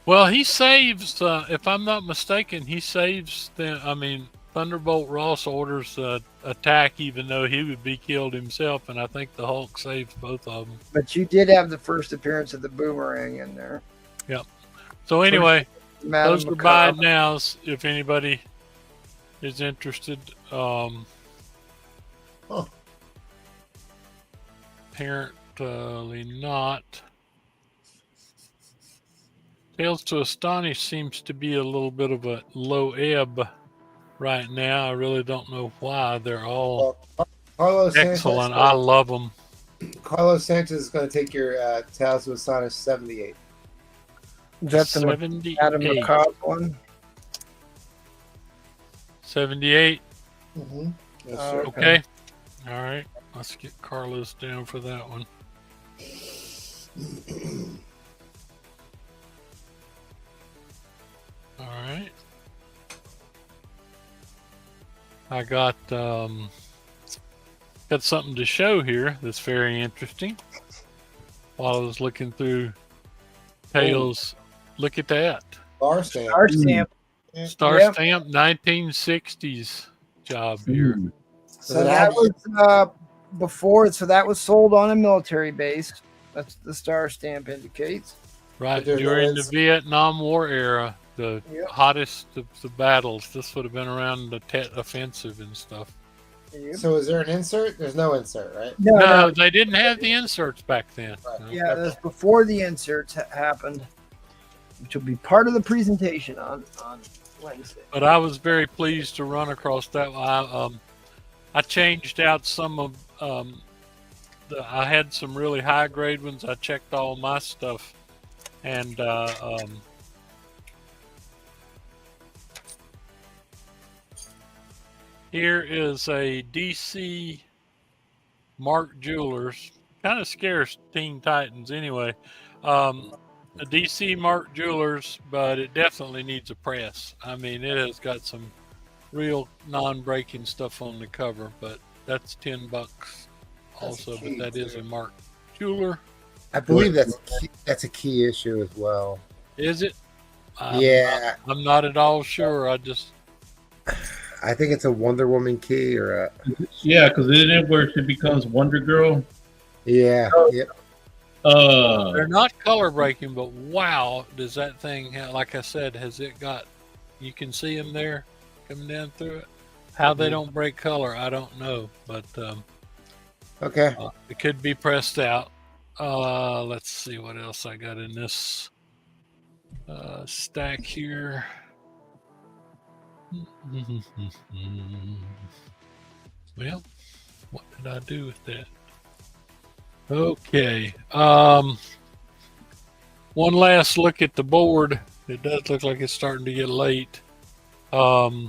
Well, he saves. If I'm not mistaken, he saves. Thunderbolt Ross orders attack, even though he would be killed himself, and I think the Hulk saves both of them. But you did have the first appearance of the boomerang in there. Yep. So anyway, Madam those are Macabre. buy nows if anybody is interested. Apparently not. Tales to Astonish seems to be a little bit of a low ebb right now. I really don't know why. They're all Carlos excellent. I Sanchez, love them. Carlos Sanchez is going to take your Tales to Astonish 78. Is that the Madam 78. Macabre one? 78. Mm-hmm. Yes, Oh, sir. Okay. All right. Let's get Carlos down for that one. All right. I got something to show here that's very interesting. While I was looking through Tales, look at that. Star Stamp. Star Stamp. Star Yep. Stamp 1960s job here. So that was before. So that was sold on a military base. That's the Star Stamp indicates. Right, There during the is- Vietnam War era, the Yep. hottest of the battles. This would have been around the Tet Offensive and stuff. Yep. So is there an insert? There's no insert, right? No, they didn't have the inserts back then. Right. No. Yeah, that's before the inserts happened, which will be part of the presentation on Wednesday. But I was very pleased to run across that. I changed out some of I had some really high grade ones. I checked all my stuff, and here is a DC Mark Jewelers. Kind of scares Teen Titans anyway. A DC Mark Jewelers, but it definitely needs a press. I mean, it has got some real non-breaking stuff on the cover, but that's $10 also. key, But that is too. a Mark Jeweler. I believe that's a key issue as well. Is it? Yeah. I'm not at all sure. I I think it's a Wonder Woman key or a Yeah, because isn't it where she becomes Wonder Girl? yeah. Yep. they're not color breaking, but wow, does that thing have, like I said, has it got, you can see them there coming down through it. How they don't break color, I don't know, but Okay. it could be pressed out. Let's see what else I got in this stack here. Well, what did I do with that? Okay. One last look at the board. It does look like it's starting to get late. I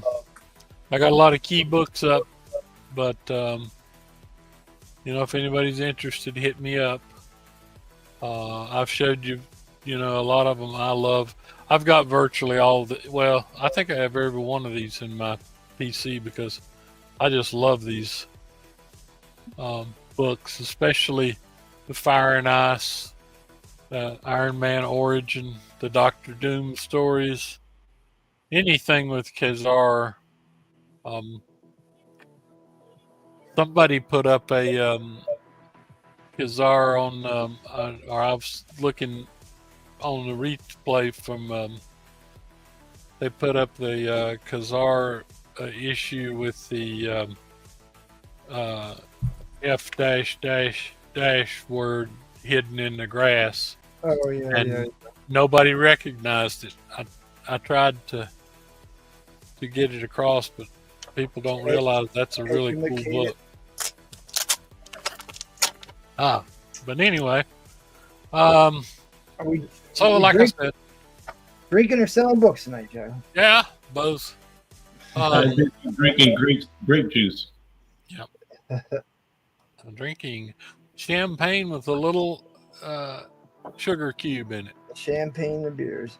got a lot of key books up, but if anybody's interested, hit me up. I've showed you, a lot of them I love. I've got virtually all the, well, I think I have every one of these in my PC because I just love these books, especially the Fire and Ice, Iron Man Origin, the Doctor Doom stories, anything with Khazar. Somebody put up a Khazar on, or I was looking on the replay from, they put up the Khazar issue with the F word hidden in the grass. Oh yeah, And yeah. nobody recognized it. I tried to get it across, but people don't realize that's a really cool book. But anyway, Are we so like I said, drinking or selling books tonight, Joe? yeah, both. Drinking grape juice. I'm drinking champagne with a little sugar cube in it. Champagne and beers.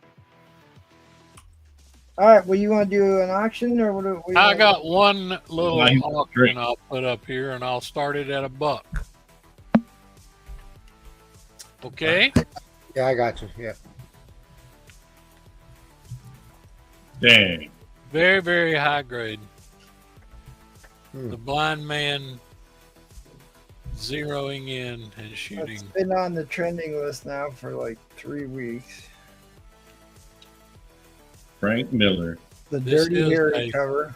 All right. Well, you want to do an auction or what? What do you I want? got one little Nice auction drink. I'll put up here, and I'll start it at $1. Okay. Yeah, I got you. Yeah. Dang. Very, very high grade. Hmm. The blind man zeroing in and shooting. It's been on the trending list now for like 3 weeks. Frank Miller. The This Dirty is Harry a- cover.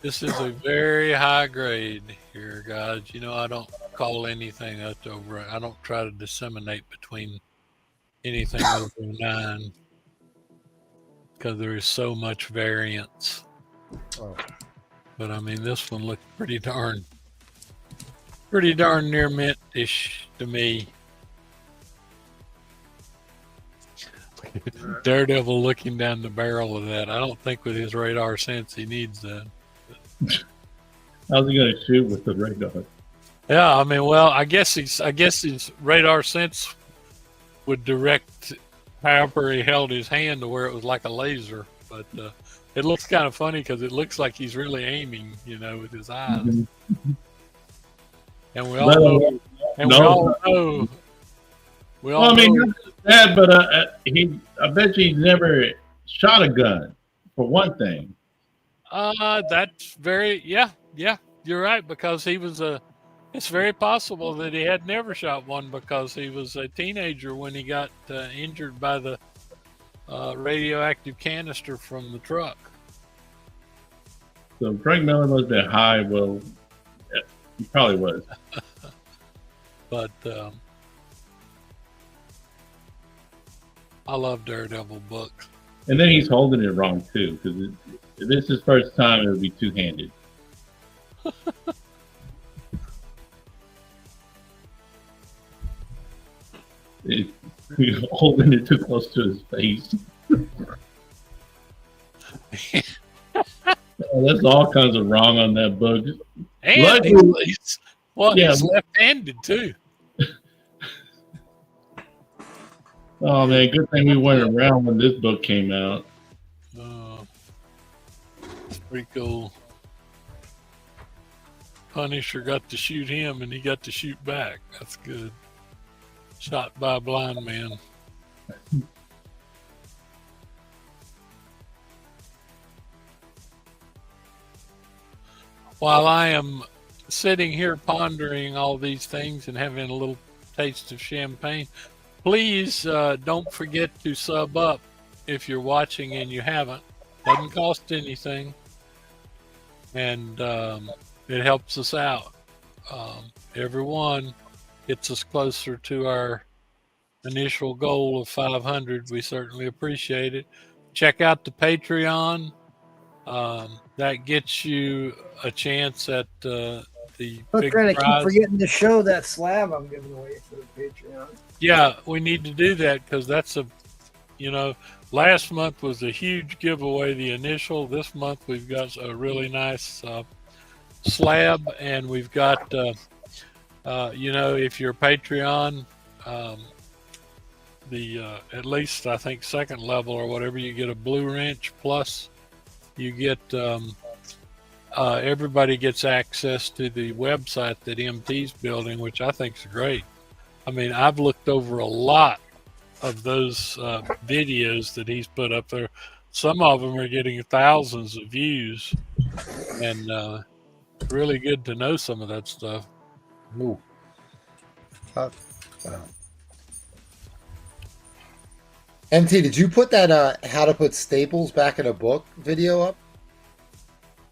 This is a very high grade here, guys. You know, I don't call anything up over. I don't try to disseminate between anything over 9 because there is so much variance. Oh. But I mean, this one looked pretty darn near mint-ish to me. Daredevil looking down the barrel of that. I don't think with his radar sense he needs that. How's he going to shoot with the radar? Yeah, I mean, well, I guess his radar sense would direct however he held his hand to where it was like a laser. But it looks kind of funny because it looks like he's really aiming, you know, with his eyes. Mhm. And we all know. And we all know. We all know. not just that, but I bet you he's never shot a gun, for one thing. That's very, yeah, you're right, because he was it's very possible that he had never shot one because he was a teenager when he got injured by the radioactive canister from the truck. So Frank Miller must have been high. Well, yeah, he probably was. But I love Daredevil books. And then he's holding it wrong, too, because if this is his first time, it would be two-handed. He's holding it too close to his face. That's all kinds of wrong on that book. And Luckily- he's Yeah. left-handed too. Oh, man, good thing we weren't around when this book came out. It's pretty cool. Punisher got to shoot him, and he got to shoot back. That's good. Shot by a blind man. While I am sitting here pondering all these things and having a little taste of champagne, please don't forget to sub up if you're watching and you haven't. Doesn't cost anything, and it helps us out. Everyone gets us closer to our initial goal of 500. We certainly appreciate it. Check out the Patreon. That gets you a chance at the Look, big Grant, I keep prize. forgetting to show that slab I'm giving away for the Patreon. Yeah, we need to do that because that's last month was a huge giveaway, the initial. This month we've got a really nice slab, and we've got, if you're Patreon, at least I think second level or whatever, you get a blue wrench, plus you get everybody gets access to the website that MT's building, which I think is great. I mean, I've looked over a lot of those videos that he's put up there. Some of them are getting thousands of views, and really good to know some of that stuff. Ooh. MT, did you put that how to put staples back in a book video up?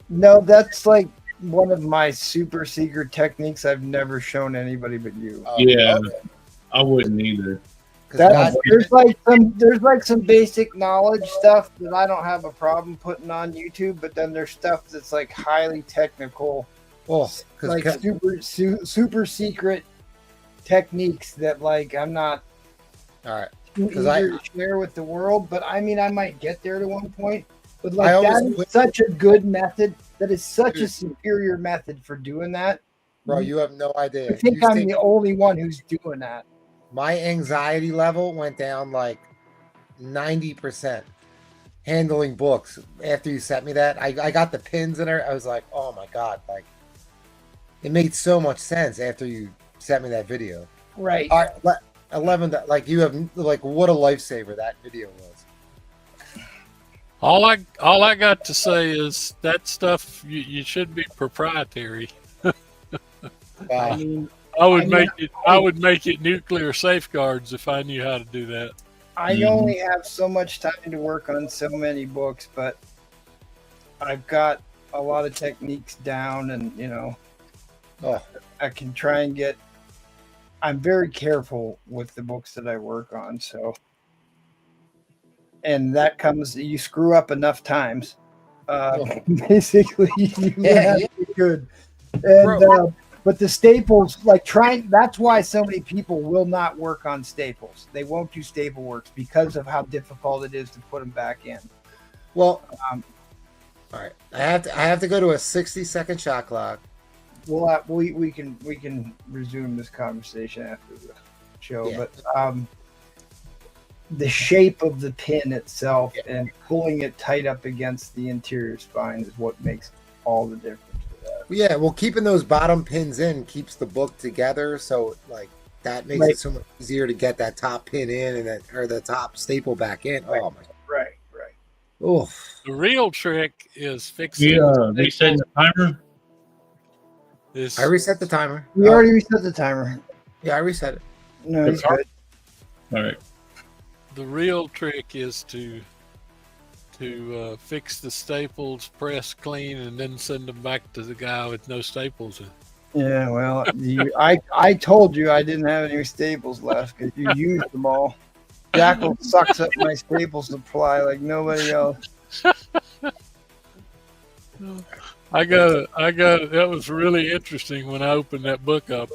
No, that's like one of my super secret techniques I've never shown anybody but you. Yeah, okay. I wouldn't either. 'Cause That's, God- there's like some basic knowledge stuff that I don't have a problem putting on YouTube, but then there's stuff that's like highly technical, well, like because super secret techniques that like I'm not all right. too 'Cause I- eager to share with the world. But I mean, I might get there to one point. But I like always that is put- such a good method. That is such a superior method for doing that. Bro, you have no idea. I think You I'm think the only one who's doing that. my anxiety level went down like 90% handling books after you sent me that. I got the pins in her. I was like, oh my God. Like, it made so much sense after you sent me that video. Right. All right, 11, like, you have, like, what a lifesaver that video was. All I got to say is that stuff you should be proprietary. Wow. I would make it nuclear safeguards if I knew how to do that. I only have so much time to work on so many books, but I've got a lot of techniques down, and I can try and get. I'm very careful with the books that I work on, so. And that comes, you screw up enough times. Basically, you have to be good. And, but the staples, that's why so many people will not work on staples. They won't do staple works because of how difficult it is to put them back in. Well, all right. I have to go to a 60-second shot clock. Well, we can resume this conversation after the show, but the shape of the pin itself and pulling it tight up against the interior spine is what makes all the difference with that. Yeah, well, keeping those bottom pins in keeps the book together, so like that makes it so much easier to get that top pin in or the top staple back in. Right. Oh my God. Right. Oof. The real trick is fixing. We set the timer. I reset the timer. We already reset the timer. Yeah, I reset it. No, he's good. All right. The real trick is to fix the staples, press clean, and then send them back to the guy with no staples in. Yeah, well, I told you I didn't have any staples left because you used them all. Jackal sucks up my staple supply like nobody else. I got it. That was really interesting when I opened that book up.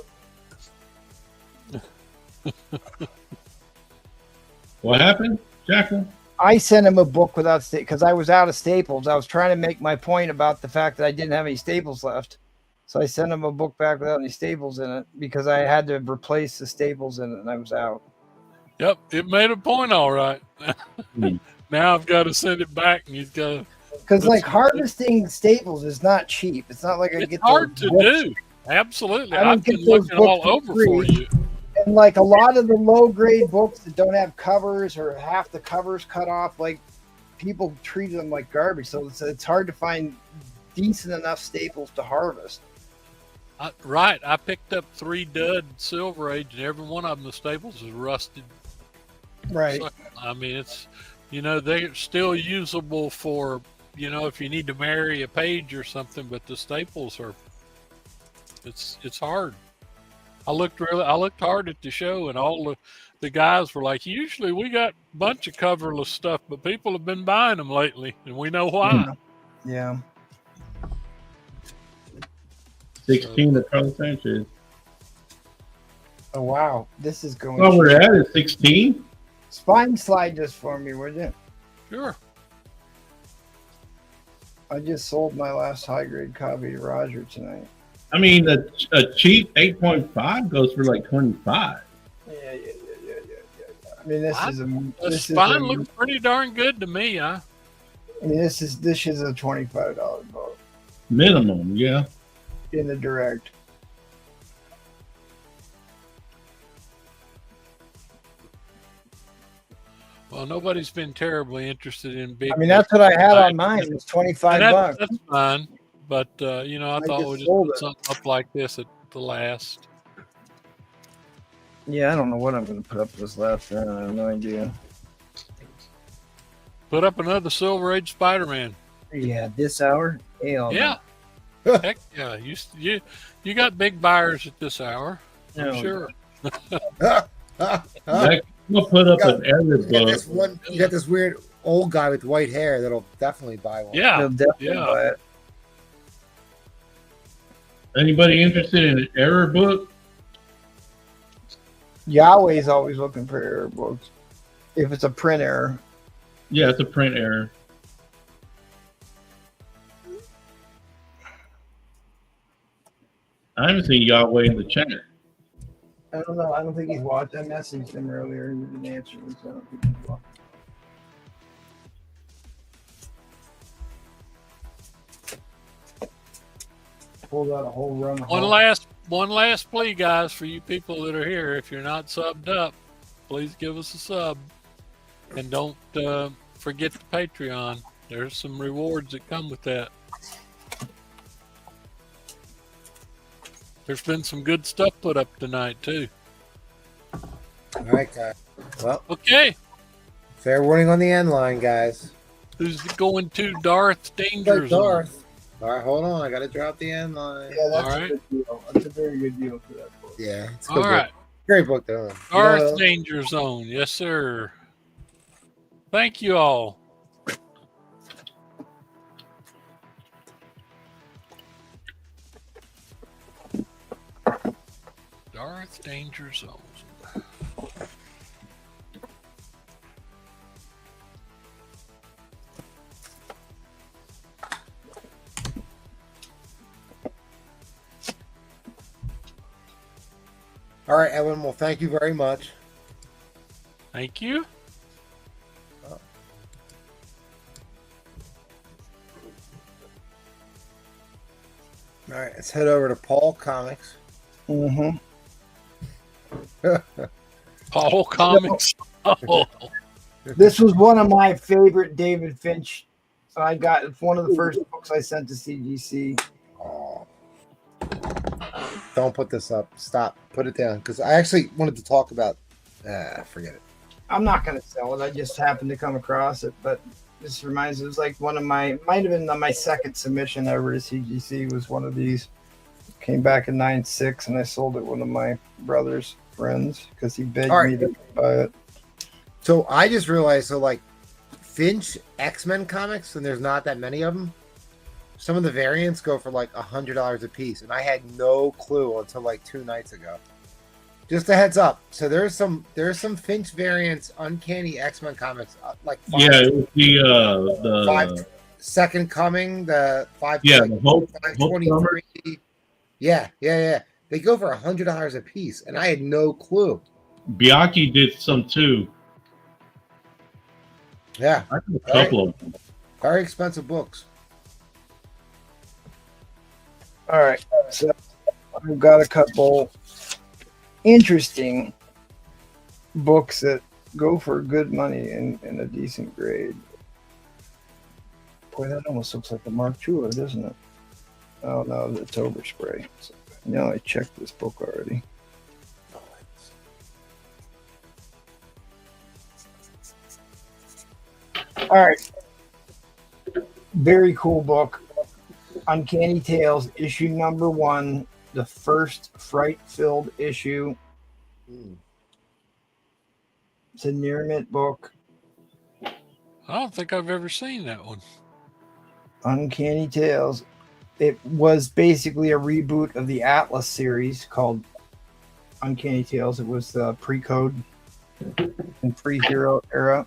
What happened, Jackal? I sent him a book without because I was out of staples. I was trying to make my point about the fact that I didn't have any staples left. So I sent him a book back without any staples in it because I had to replace the staples in it and I was out. Yep, it made a point all right. Now I've got to send it back, and you've got to. Because harvesting staples is not cheap. It's not like I get hard to do. Absolutely, I've been looking all over for you. And like a lot of the low grade books that don't have covers or half the covers cut off, like people treat them like garbage. So it's hard to find decent enough staples to harvest. Right, I picked up 3 dud Silver Age, and every one of them, the staples is rusted. Right. So, I mean, it's they're still usable for if you need to marry a page or something, but the staples are. It's hard. I looked hard at the show, and all the guys were like, usually we got a bunch of coverless stuff, but people have been buying them lately, and we know why. Yeah. 16 to Thor and Avengers. Oh wow, this is going. Oh, we're at 16. Spine slide this for me, would you? Sure. I just sold my last high grade copy to Roger tonight. I mean, a cheap 8.5 goes for like 25. Yeah. I mean, the spine looks pretty darn good to me. I mean, this is a $25 book. Minimum, yeah. In the direct. Well, nobody's been terribly interested in big. I mean, that's what I had on mine. It was $25. That's fine, but I thought we'd just put something up like this at the last. Yeah, I don't know what I'm going to put up this last round. I have no idea. Put up another Silver Age Spider-Man. Yeah, this hour. Hell yeah. No. Heck yeah! You got big buyers at this hour. I'm sure. We'll put up an error book. You got this weird old guy with white hair that'll definitely buy one. Yeah, he'll definitely buy it. Anybody interested in an error book? Yahweh's always looking for error books. If it's a print error. Yeah, it's a print error. I haven't seen Yahweh in the chat. I don't know. I don't think he's watched. I messaged him earlier. He didn't answer me, so I don't think he's watched. Pulled out a whole run of One last plea, guys, for you people that are here. If you're not subbed up, please give us a sub, and don't forget the Patreon. There's some rewards that come with that. There's been some good stuff put up tonight too. All right, guys. Well, Okay, fair warning on the end line, guys. who's going to Darth Danger Like Zone? Darth. All right, hold on. I got to drop the end line. Yeah, that's All a right. good deal. That's a very good deal for that book. Yeah, it's a All good book. right, Great book, though. Darth Danger Zone. Yes, sir. Thank you all. Darth Danger Zone. All right, Evan. Well, thank you very much. Thank you. All right, let's head over to Paul Comics. Mm-hmm. Paul Comics. Oh, This was one of my favorite David Finch. I got it's one of the first books I sent to CGC. Oh. Don't put this up. Stop. Put it down. Because I actually wanted to talk about... forget it. I'm not going to sell it. I just happened to come across it, but this reminds me, it was like one of my, might have been my second submission ever to CGC was one of these. Came back in 9.6 and I sold it to one of my brother's friends because he begged me to buy it. So I just realized, like, Finch X-Men comics, and there's not that many of them, some of the variants go for like $100 a piece, and I had no clue until like 2 nights ago. Just a heads up. So there's some Finch variants, Uncanny X-Men comics, like It was the 5 Second Coming, the 5 the Hope 523. Yeah. They go for $100 a piece, and I had no clue. Biaki did some too. Yeah, I did a couple of them. very expensive books. All right. So I've got a couple interesting books that go for good money in a decent grade. Boy, that almost looks like a Mark Chula, doesn't it? Oh no, it's overspray. So, now I checked this book already. All right. Very cool book. Uncanny Tales, issue number 1, the first fright-filled issue. It's a near mint book. I don't think I've ever seen that one. Uncanny Tales. It was basically a reboot of the Atlas series called Uncanny Tales. It was the pre-code and pre-hero era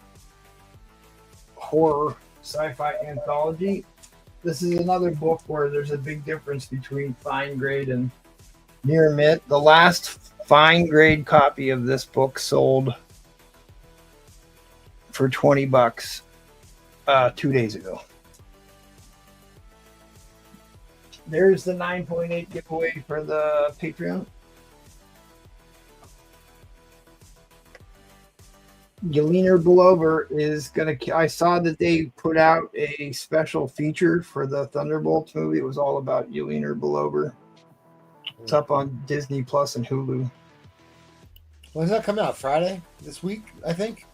horror sci-fi anthology. This is another book where there's a big difference between fine grade and near mint. The last fine grade copy of this book sold for $20 2 days ago. There's the 9.8 giveaway for the Patreon. Yelena Belover is gonna. I saw that they put out a special feature for the Thunderbolts movie. It was all about Yelena Belover. It's up on Disney Plus and Hulu. When does that come out? Friday this week, I think.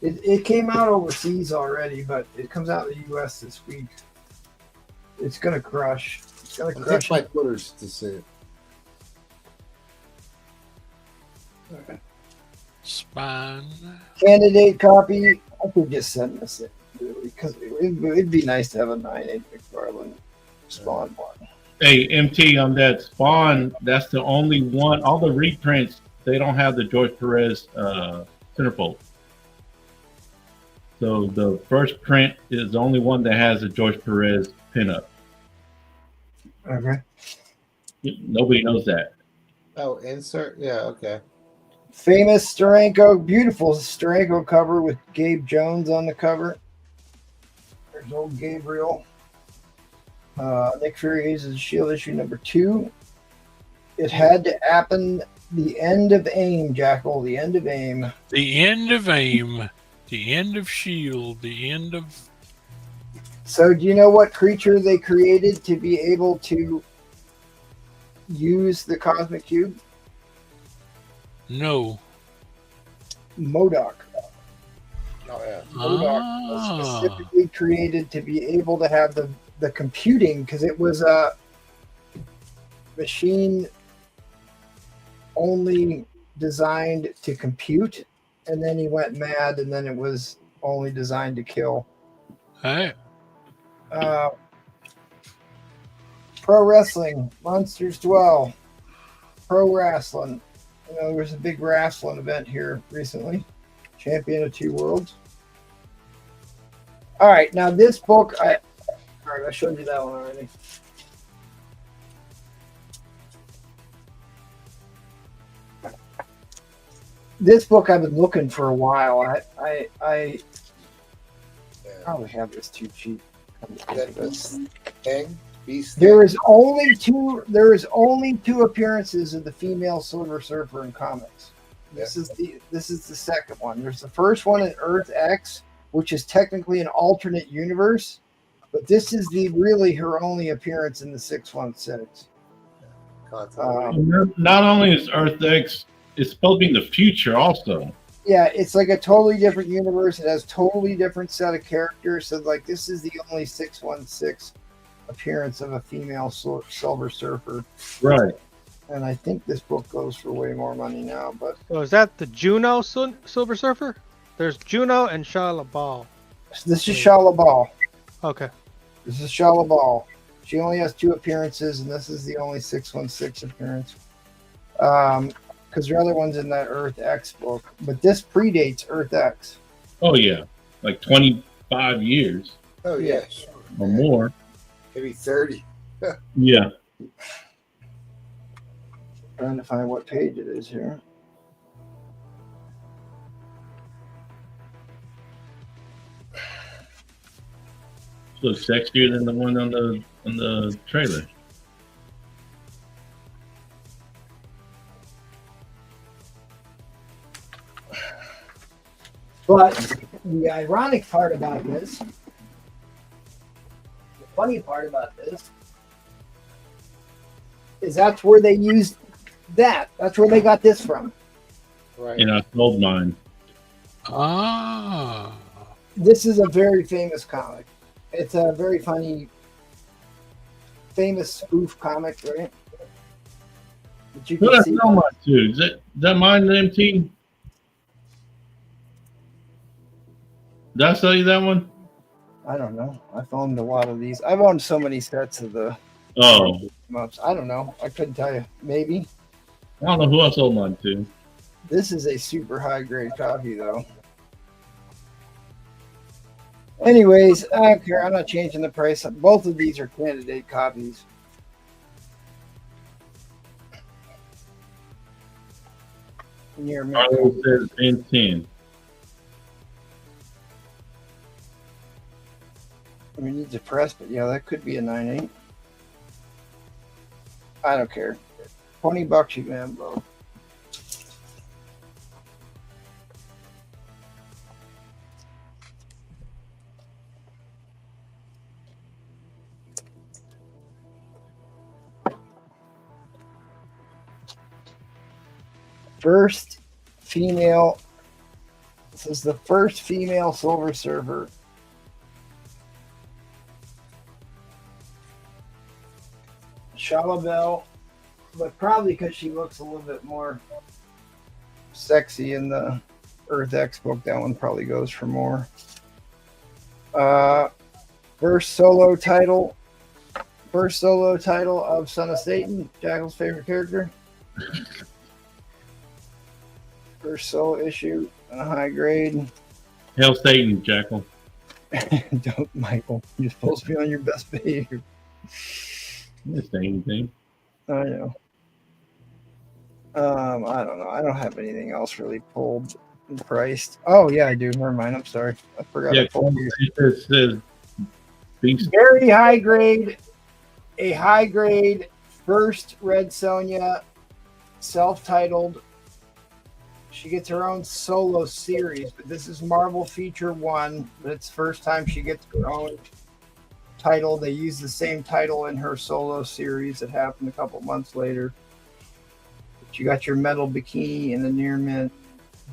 It came out overseas already, but it comes out in the U.S. this week. It's gonna crush. It's gonna I'll crush. take my Twitters to see it. Okay. Spine. Candidate copy. I could just send this in because it'd be nice to have a 9.8 McFarlane Spawn one. Hey, MT, on that Spawn, that's the only one. All the reprints, they don't have the George Perez centerfold. So the first print is the only one that has a George Perez pinup. Okay. Nobody knows that. Oh, insert. Yeah, okay. Famous Steranko, beautiful Steranko cover with Gabe Jones on the cover. There's old Gabriel. Nick Fury uses Shield issue number 2. It had to happen. The end of AIM, Jackal. The end of AIM. The end of AIM. The end of Shield. The end of. So, do you know what creature they created to be able to use the Cosmic Cube? No. MODOK. Oh yeah. MODOK was specifically created to be able to have the computing, because it was a machine only designed to compute, and then he went mad, and then it was only designed to kill. Hey. Pro wrestling, Monsters Dwell, pro wrestling. You know, there was a big wrestling event here recently. Champion of 2 worlds. All right, now this book, I showed you that one already. This book I've been looking for a while. I probably have this too cheap. That thing. Beast. There is only two appearances of the female Silver Surfer in comics. This is the second one. There's the first one in Earth X, which is technically an alternate universe, but this is really her only appearance in the 616. Not only is Earth X, it's supposed to be in the future also. Yeah, it's like a totally different universe. It has totally different set of characters. So, like, this is the only 616 appearance of a female Silver Surfer. Right. And I think this book goes for way more money now. But So is that the Juno Silver Surfer? There's Juno and Shia LaBeouf. this is Shia LaBeouf. Okay. This is Shia LaBeouf. She only has 2 appearances, and this is the only 616 appearance. Because the other one's in that Earth X book, but this predates Earth X. Oh yeah, like 25 years Oh yeah, sure. or more. Maybe 30. Yeah. Trying to find what page it is here. Looks sexier than the one on the trailer. But the ironic part about this, the funny part about this, is that's where they used that. That's where they got this from. Right. And I sold mine. Ah. This is a very famous comic. It's a very funny, famous spoof comic, right? But you Who can did I see. sell mine to? Is that mine, MT? Did I sell you that one? I don't know. I've owned a lot of these. I've owned so many sets of the Oh, maps. I don't know. I couldn't tell you. Maybe. I don't know who I sold mine to. This is a super high grade copy, though. Anyways, I don't care. I'm not changing the price. Both of these are candidate copies. Near me. Carlos says 10. I mean, needs a press, but yeah, that could be a 9.8. I don't care. $20 you can have both. First female. This is the first female Silver Surfer. Shalabel, but probably because she looks a little bit more sexy in the Earth X book. That one probably goes for more. First solo title of Son of Satan, Jackal's favorite character. First solo issue, a high grade. Hail Satan, Jackal. Don't, Michael. You're supposed to be on your best behavior. Didn't say anything. I know. I don't know. I don't have anything else really pulled and priced. Oh yeah, I do. Never mind. I'm sorry. I forgot Yeah, I pulled these. it says Beast. Very high grade. A high grade first Red Sonja, self-titled. She gets her own solo series, but this is Marvel Feature 1. But it's the first time she gets her own title. They use the same title in her solo series that happened a couple months later. But you got your metal bikini and the near mint.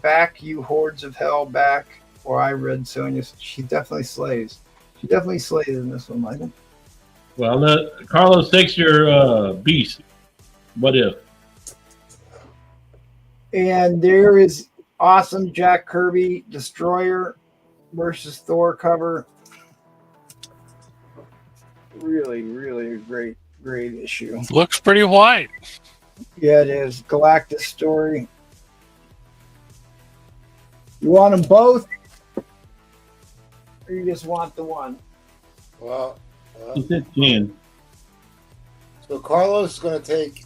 Back, you hordes of hell, back. Or I read Sonja. She definitely slays. She definitely slays in this one, Michael. Well, Carlos, takes your Beast. What if? And there is awesome Jack Kirby Destroyer versus Thor cover. Really, really a great issue. Looks pretty white. Yeah, it is. Galactus story. You want them both? Or you just want the one? Well, He said 10. so Carlos is going to take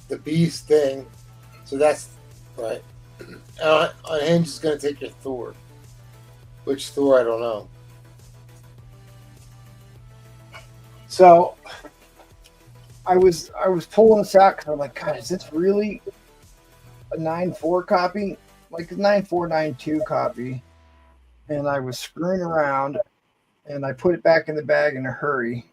the Beast thing. So that's right. Unhinged is going to take your Thor. Which Thor, I don't know. So I was pulling this out because I'm like, God, is this really a 9.4 copy? Like a 9.492 copy. And I was screwing around and I put it back in the bag in a hurry.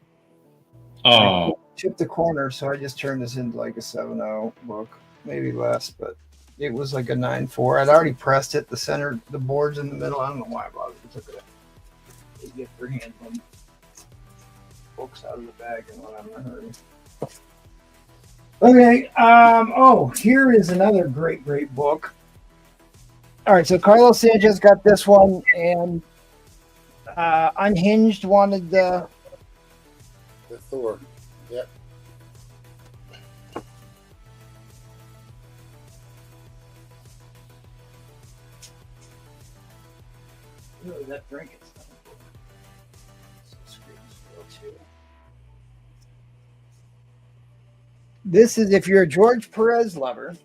Oh, Chipped the corner, so I just turned this into like a 7.0 book, maybe less, but it was like a 9.4. I'd already pressed it, the center, the boards in the middle. I don't know why I bothered. I took it. They get their handling books out of the bag and when I'm in a hurry. Okay. Oh, here is another great book. All right, so Carlos Sanchez got this one, and Unhinged wanted the Thor. Yep. Really, that drink is not good. This is if you're a George Perez lover,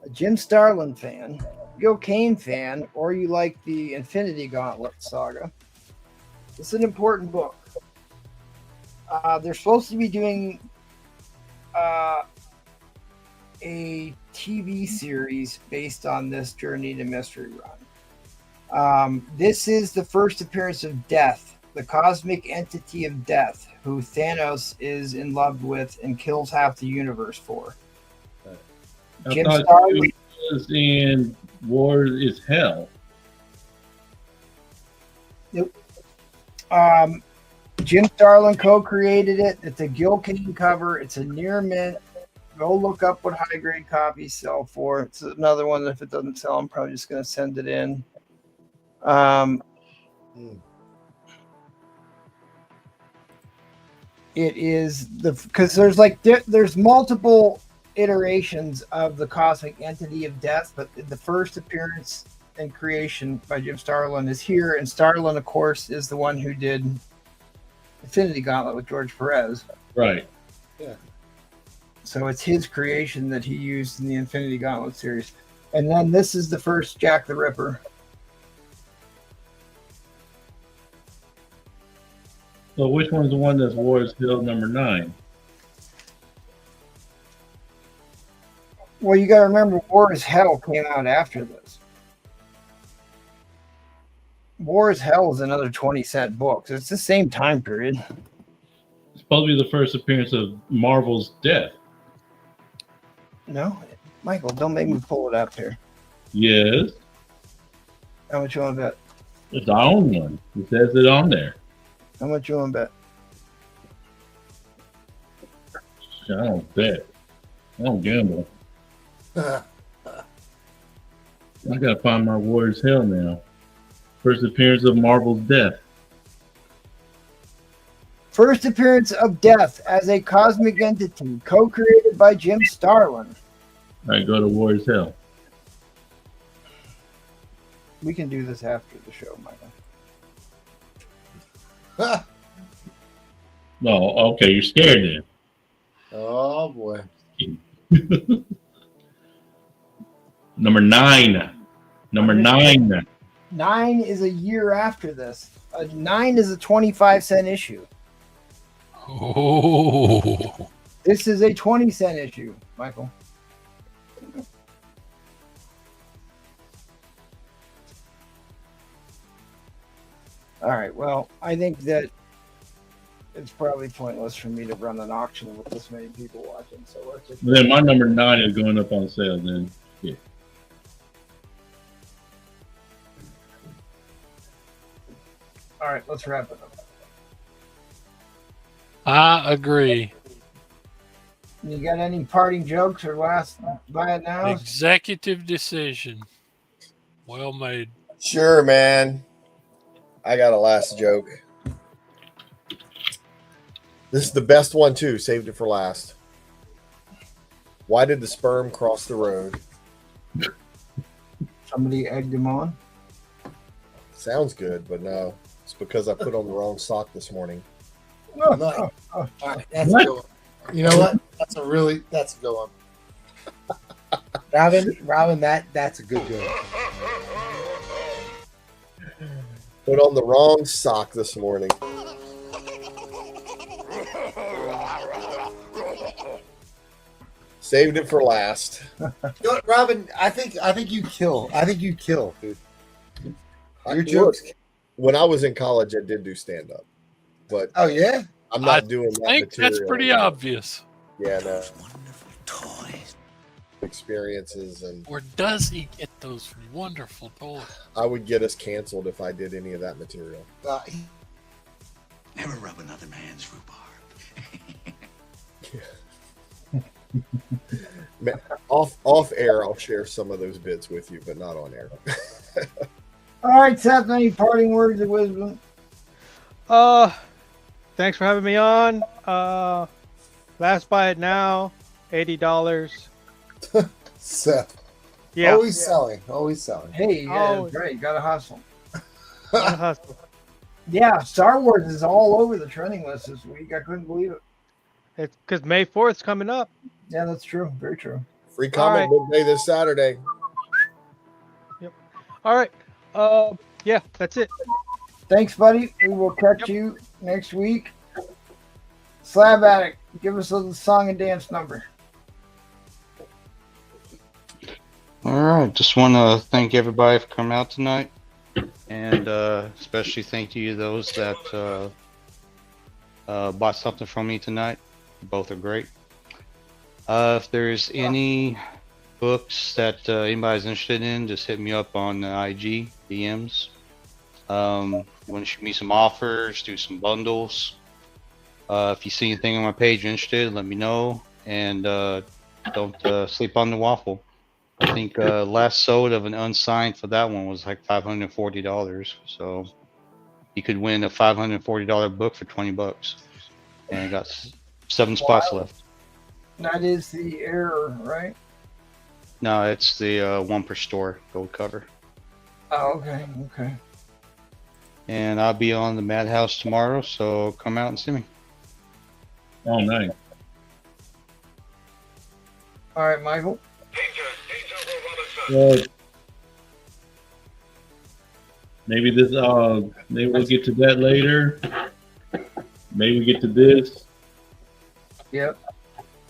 a Jim Starlin fan, Gil Kane fan, or you like the Infinity Gauntlet saga. It's an important book. They're supposed to be doing a TV series based on this Journey to Mystery run. This is the first appearance of Death, the cosmic entity of Death, who Thanos is in love with and kills half the universe for. I Jim thought Starlin it was in War is Hell. Jim Starlin co-created it. It's a Gil Kane cover. It's a near mint. Go look up what high grade copies sell for. It's another one that if it doesn't sell, I'm probably just going to send it in. It is because there's multiple iterations of the cosmic entity of Death, but the first appearance and creation by Jim Starlin is here, and Starlin, of course, is the one who did Infinity Gauntlet with George Perez. Right. Yeah. So it's his creation that he used in the Infinity Gauntlet series. And then this is the first Jack the Ripper. So which one's the one that's War is Hell number 9? Well, you got to remember, War is Hell came out after this. War is Hell is another 20-cent book. So it's the same time period. It's supposed to be the first appearance of Marvel's Death. No, Michael, don't make me pull it up here. Yes. How much you want to bet? It's our own one. It says it on there. How much you want to bet? I don't bet. I don't gamble. I gotta find my War is Hell now. First appearance of Marvel's Death. First appearance of Death as a cosmic entity, co-created by Jim Starlin. All right, go to War is Hell. We can do this after the show, Michael. No, okay, you're scared then. Oh, Oh boy. Number 9. Number 9. 9 is a year after this. 9 is a 25-cent issue. Oh, This is a 20-cent issue, Michael. All right. Well, I think that it's probably pointless for me to run an auction with this many people watching. So let's just. Then my number 9 is going up on sale. Then yeah. All right. Let's wrap it up. I agree. You got any parting jokes or last buy it now? Executive decision. Well made. Sure, man. I got a last joke. This is the best one too. Saved it for last. Why did the sperm cross the road? Somebody egged him on. Sounds good, but no. It's because I put on the wrong sock this morning. Oh, Nice. oh, oh. All right, that's a good one. You know what? That's a good one. Robin, that's a good joke. Put on the wrong sock this morning. Saved it for last. You know what, Robin, I think you kill. Dude. Your jokes. Look, when I was in college, I did do stand up, but Oh yeah. I'm not I doing that I think material. that's pretty obvious. Yeah, no. Experiences, and Where does he get those wonderful toys? I would get us canceled if I did any of that material. Never rub another man's rhubarb. Off air, I'll share some of those bits with you, but not on air. All right, Seth. Any parting words of wisdom? Thanks for having me on. Last buy it now, $80. Seth. Yeah. Always selling. Hey, Oh. great. Got to hustle. On the hustle. Yeah, Star Wars is all over the trending list this week. I couldn't believe it. It's because May 4th is coming up. Yeah, that's true. Very true. Free comic book day this Saturday. All right. Yeah, that's it. Thanks, buddy. We will catch you next week. Slab Addict, give us a song and dance number. All right. Just want to thank everybody for coming out tonight. And especially thank you to those that bought something from me tonight. Both are great. If there's any books that anybody's interested in, just hit me up on IG DMs. Want to shoot me some offers, do some bundles. If you see anything on my page you're interested, let me know. And don't sleep on the waffle. I think last sold of an unsigned for that one was like $540. So you could win a $540 book for $20. And I got 7 spots left. That is the error, right? No, it's the one per store gold cover. Oh, okay. Okay. And I'll be on the Madhouse tomorrow, so come out and see me. Oh, nice. All right, Michael. Maybe this. Maybe we'll get to that later. Maybe we get to this. Yep.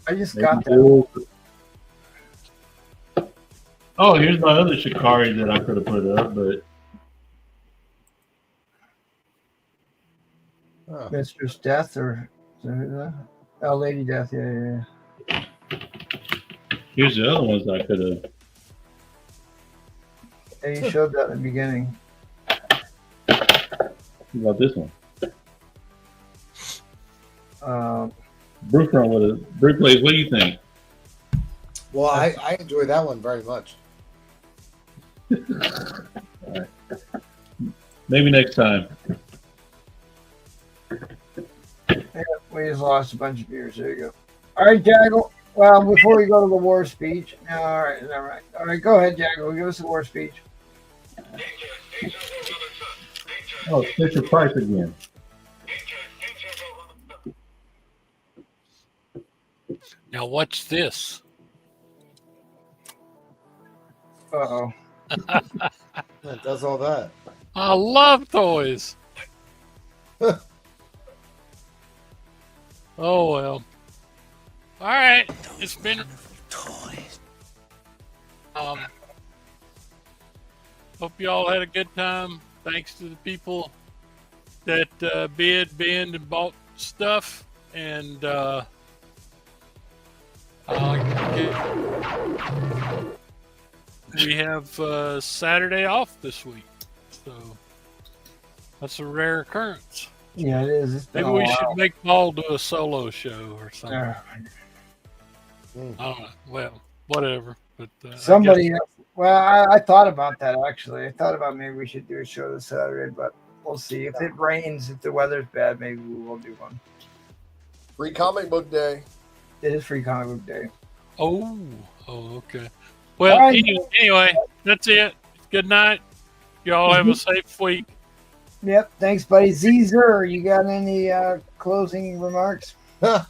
I just Maybe got that. Oh, here's my other Shikari that I could have put up, but Mistress Death or oh, Lady Death. Yeah. here's the other ones I could have. Yeah, you showed that in the beginning. What about this one? Brooklyn with a Brickplays. What do you think? Well, I enjoy that one very much. Right. Maybe next time. Yeah, we just lost a bunch of viewers. There you go. All right, Jaggle. Well, before we go to the war speech. No, all right. All right, go ahead, Jaggle. Give us the war speech. Oh, Fisher Price again. Now Now watch this. Uh-oh. That does all that. I love toys. Oh well. All right, it's been Toys. Hope you all had a good time. Thanks to the people that bid, and bought stuff, and we have Saturday off this week, so that's a rare occurrence. Yeah, it is. It's been Maybe a we while. should make Paul do a solo show or something. Uh, I don't know. Well, whatever. But Somebody, well, I thought about that actually. I thought about maybe we should do a show this Saturday, but we'll see. If it rains, if the weather's bad, maybe we will do one. Free comic book day. It is free comic book day. Oh, okay. Well, All right. anyway, that's it. Good night. Y'all have a safe week. Yep. Thanks, buddy. Zer, you got any closing remarks? No.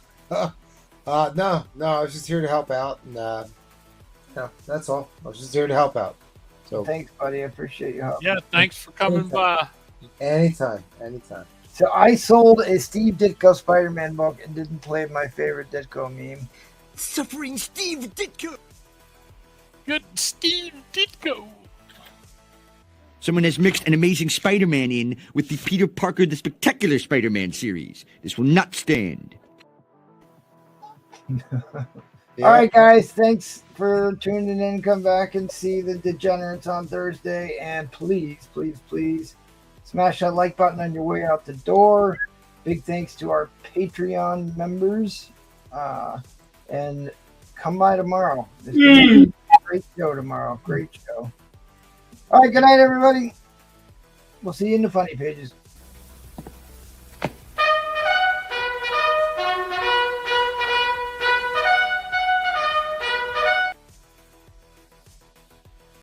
I was just here to help out, and no, that's all. I was just here to help out. So Thanks, buddy. I appreciate your help. Yeah, thanks for coming by. anytime. So I sold a Steve Ditko Spider-Man book and didn't play my favorite Ditko meme. Suffering Steve Ditko. Good Steve Ditko. Someone has mixed an Amazing Spider-Man in with the Peter Parker the Spectacular Spider-Man series. This will not stand. Yeah. All right, guys. Thanks for tuning in. Come back and see the Degenerates on Thursday. And please, please, please smash that like button on your way out the door. Big thanks to our Patreon members. And come by tomorrow. It's gonna be a great show tomorrow. Great show. All right. Good night, everybody. We'll see you in the funny pages.